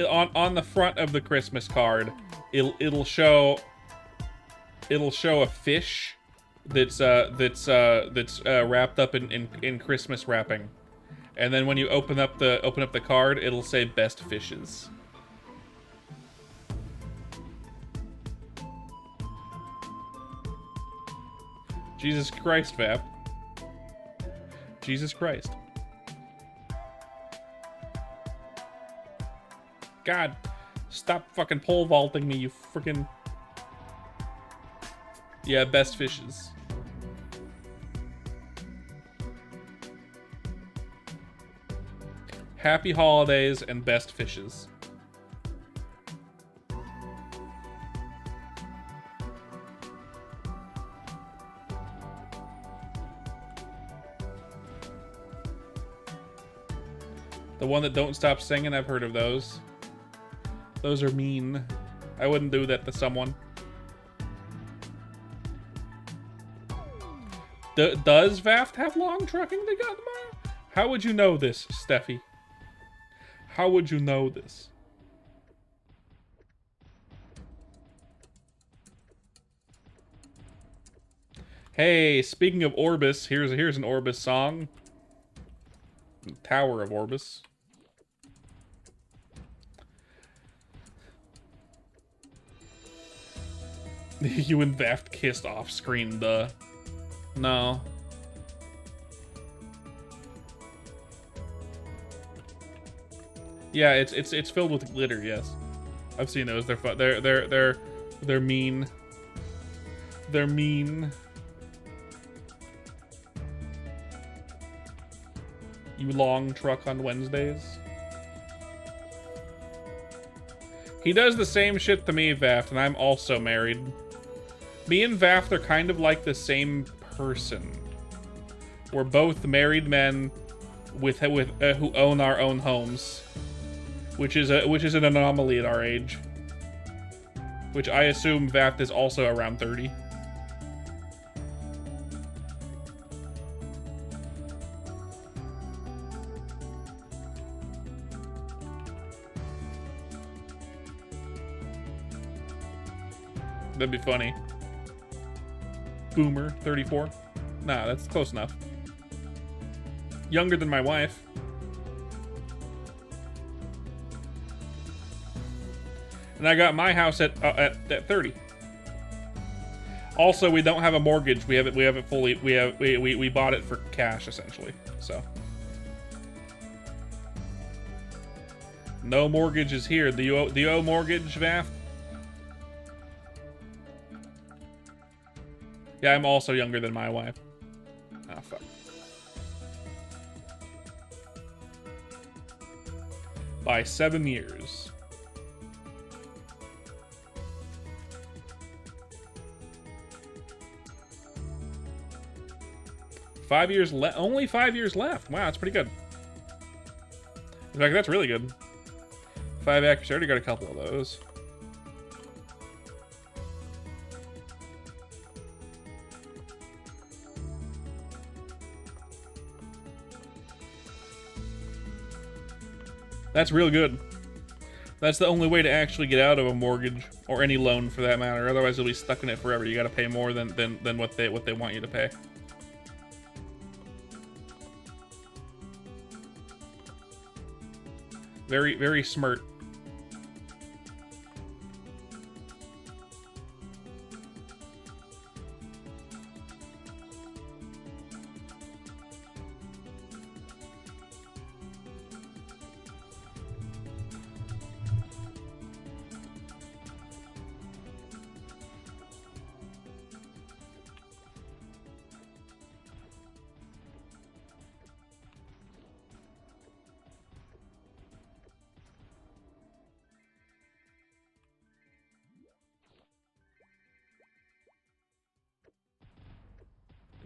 On the front of the Christmas card, it'll show a fish that's wrapped up in Christmas wrapping, and then when you open up the card, it'll say best fishes. Jesus Christ, Vap. Jesus Christ. God, stop fucking pole vaulting me, you freaking... Yeah, best fishes. Happy holidays and best fishes. The one that don't stop singing, I've heard of those. Those are mean. I wouldn't do that to someone. Does Vaft have long trucking to go tomorrow? How would you know this, Steffi? How would you know this? Hey, speaking of Orbis, here's an Orbis song. Tower of Orbis. You and Vaft kissed off screen, duh. No. Yeah, it's filled with glitter, yes. I've seen those. They're fun. They're mean. They're mean. You long truck on Wednesdays. He does the same shit to me, Vaft, and I'm also married. Me and Vaft are kind of like the same person. We're both married men with who own our own homes, which is an anomaly at our age. Which I assume Vaft is also around 30. That'd be funny. Boomer, 34. Nah, that's close enough. Younger than my wife. And I got my house at 30. Also, we don't have a mortgage. We have it fully. We bought it for cash essentially. So no mortgages here. Do you owe mortgage, Vaft? Yeah, I'm also younger than my wife. Oh, fuck. by 7 years. Only 5 years left. Wow, that's pretty good. In fact, that's really good. 5 accuracy. I already got a couple of those. That's real good. That's the only way to actually get out of a mortgage or any loan for that matter. Otherwise, you'll be stuck in it forever. You got to pay more than what they want you to pay. Very, very smart.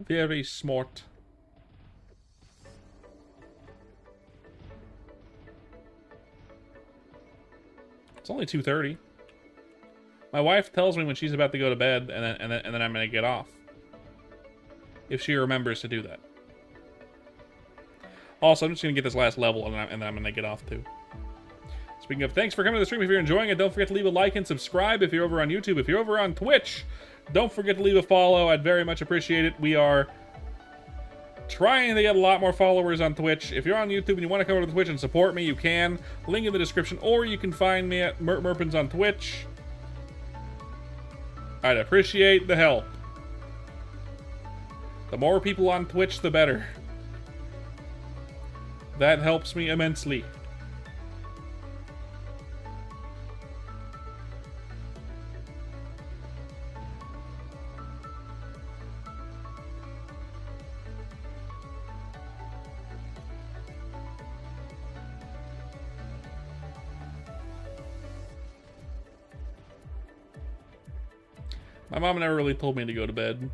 Very smart. It's only 2:30. My wife tells me when she's about to go to bed, and then I'm gonna get off. If she remembers to do that. Also, I'm just gonna get this last level, and then I'm gonna get off too. Speaking of, thanks for coming to the stream. If you're enjoying it, don't forget to leave a like and subscribe. If you're over on YouTube, if you're over on Twitch, don't forget to leave a follow. I'd very much appreciate it. We are trying to get a lot more followers on Twitch. If you're on YouTube and you want to come over to Twitch and support me, you can. Link in the description, or you can find me at Merpins on Twitch. I'd appreciate the help. The more people on Twitch, the better. That helps me immensely. My mom never really told me to go to bed.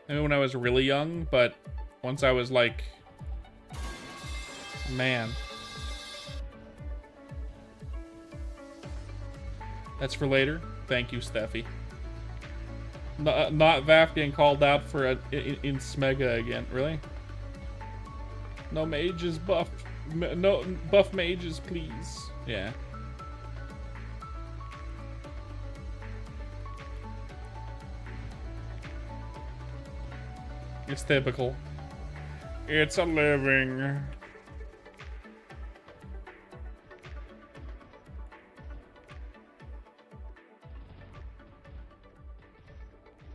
Maybe when I was really young, but once I was like... Man. That's for later. Thank you, Steffi. Not Vaf getting called out for in Smega again. Really? No mages buff. No buff mages, please. Yeah. It's typical. It's a living.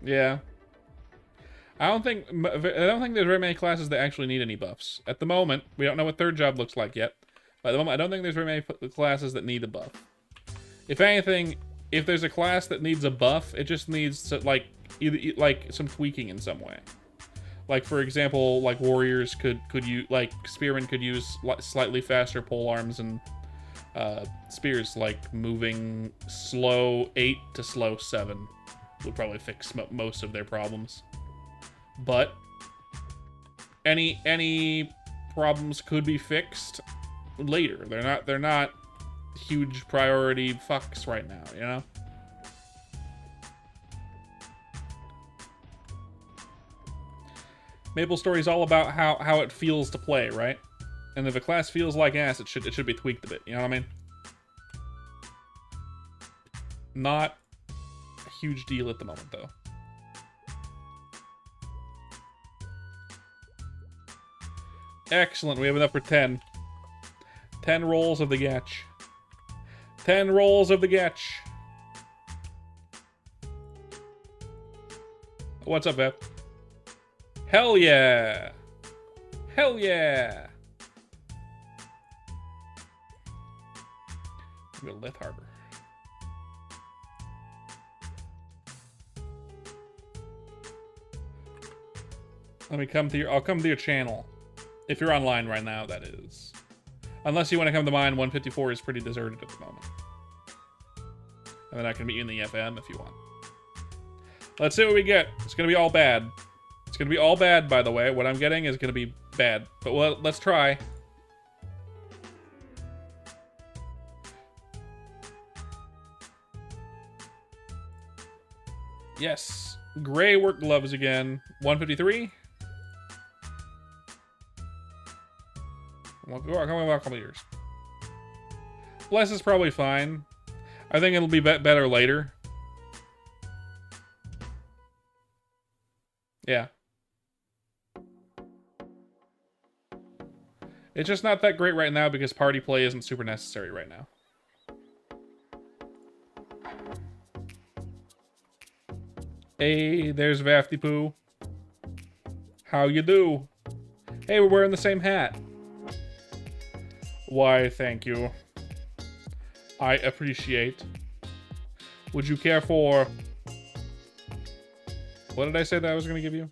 Yeah. I don't think there's very many classes that actually need any buffs. At the moment, we don't know what third job looks like yet. But at the moment, I don't think there's very many classes that need a buff. If anything, if there's a class that needs a buff, it just needs to, like some tweaking in some way. Like, for example, like warriors could use, like spearmen could use slightly faster pole arms, and spears like moving slow 8 to slow 7 would probably fix most of their problems. But any problems could be fixed later. They're not huge priority fucks right now, you know? MapleStory is all about how it feels to play, right? And if a class feels like ass, it should be tweaked a bit, you know what I mean? Not a huge deal at the moment, though. Excellent, we have enough for 10. 10 rolls of the Gatch. 10 rolls of the Gatch. What's up, Ev? Hell yeah! Hell yeah! Go to Lith Harbor. Let me come to your... I'll come to your channel. If you're online right now, that is. Unless you want to come to mine, 154 is pretty deserted at the moment. And then I can meet you in the FM if you want. Let's see what we get. It's going to be all bad. It's going to be all bad, by the way. What I'm getting is going to be bad. But well, let's try. Yes. Gray work gloves again. 153. Come on, a couple years. Bless is probably fine. I think it'll be better later. Yeah. It's just not that great right now because party play isn't super necessary right now. Hey, there's Vafty-Poo. How you do? Hey, we're wearing the same hat. Why, thank you. I appreciate. Would you care for... What did I say that I was going to give you?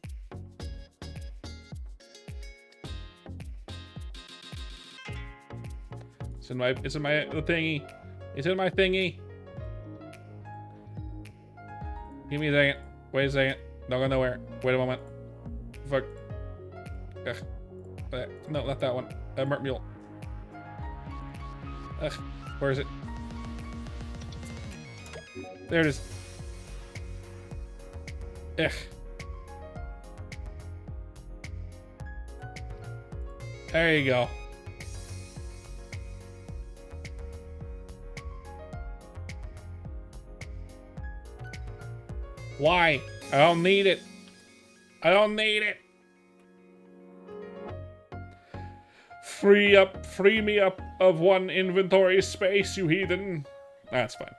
It's in my thingy. It's in my thingy. Give me a second. Wait a second. Don't go nowhere. Wait a moment. Fuck. Ugh. No, not that one. Mert Mule. Ugh. Where is it? There it is. Ugh. There you go. Why? I don't need it. I don't need it. Free me up of one inventory space, you heathen. That's fine.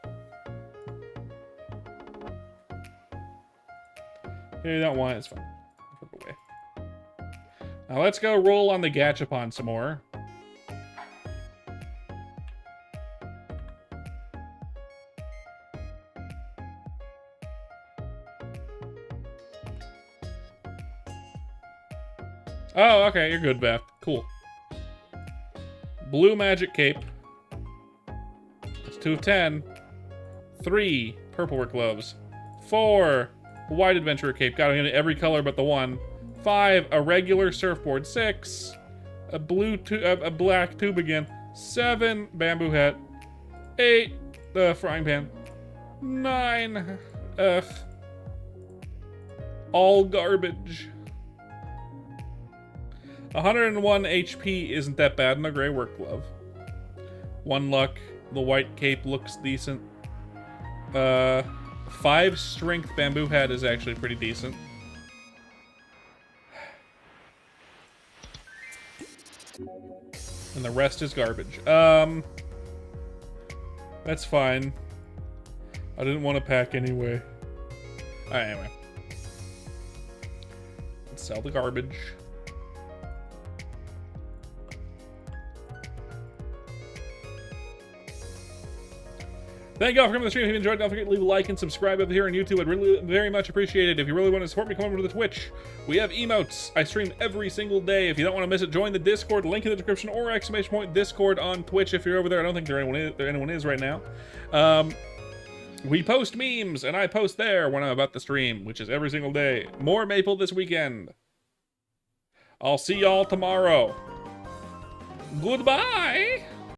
If you don't want it, it's fine. Put it away. Now let's go roll on the Gachapon some more. Oh, okay, you're good, Beth. Cool. Blue magic cape. That's 2 of 10. 3 purple work gloves. 4 white adventurer cape. Got it in every color but the one. 5 a regular surfboard. 6 a black tube again. 7 bamboo hat. 8 the frying pan. 9 all garbage. 101 HP isn't that bad in a gray work glove. 1 luck. The white cape looks decent. 5 strength bamboo hat is actually pretty decent. And the rest is garbage. That's fine. I didn't want to pack anyway. Alright, anyway. Let's sell the garbage. Thank you all for coming to the stream. If you enjoyed, don't forget to leave a like and subscribe over here on YouTube. I'd really very much appreciate it. If you really want to support me, come over to the Twitch. We have emotes. I stream every single day. If you don't want to miss it, join the Discord. Link in the description or ! Discord on Twitch if you're over there. I don't think anyone is right now. We post memes, and I post there when I'm about to stream, which is every single day. More Maple this weekend. I'll see y'all tomorrow. Goodbye.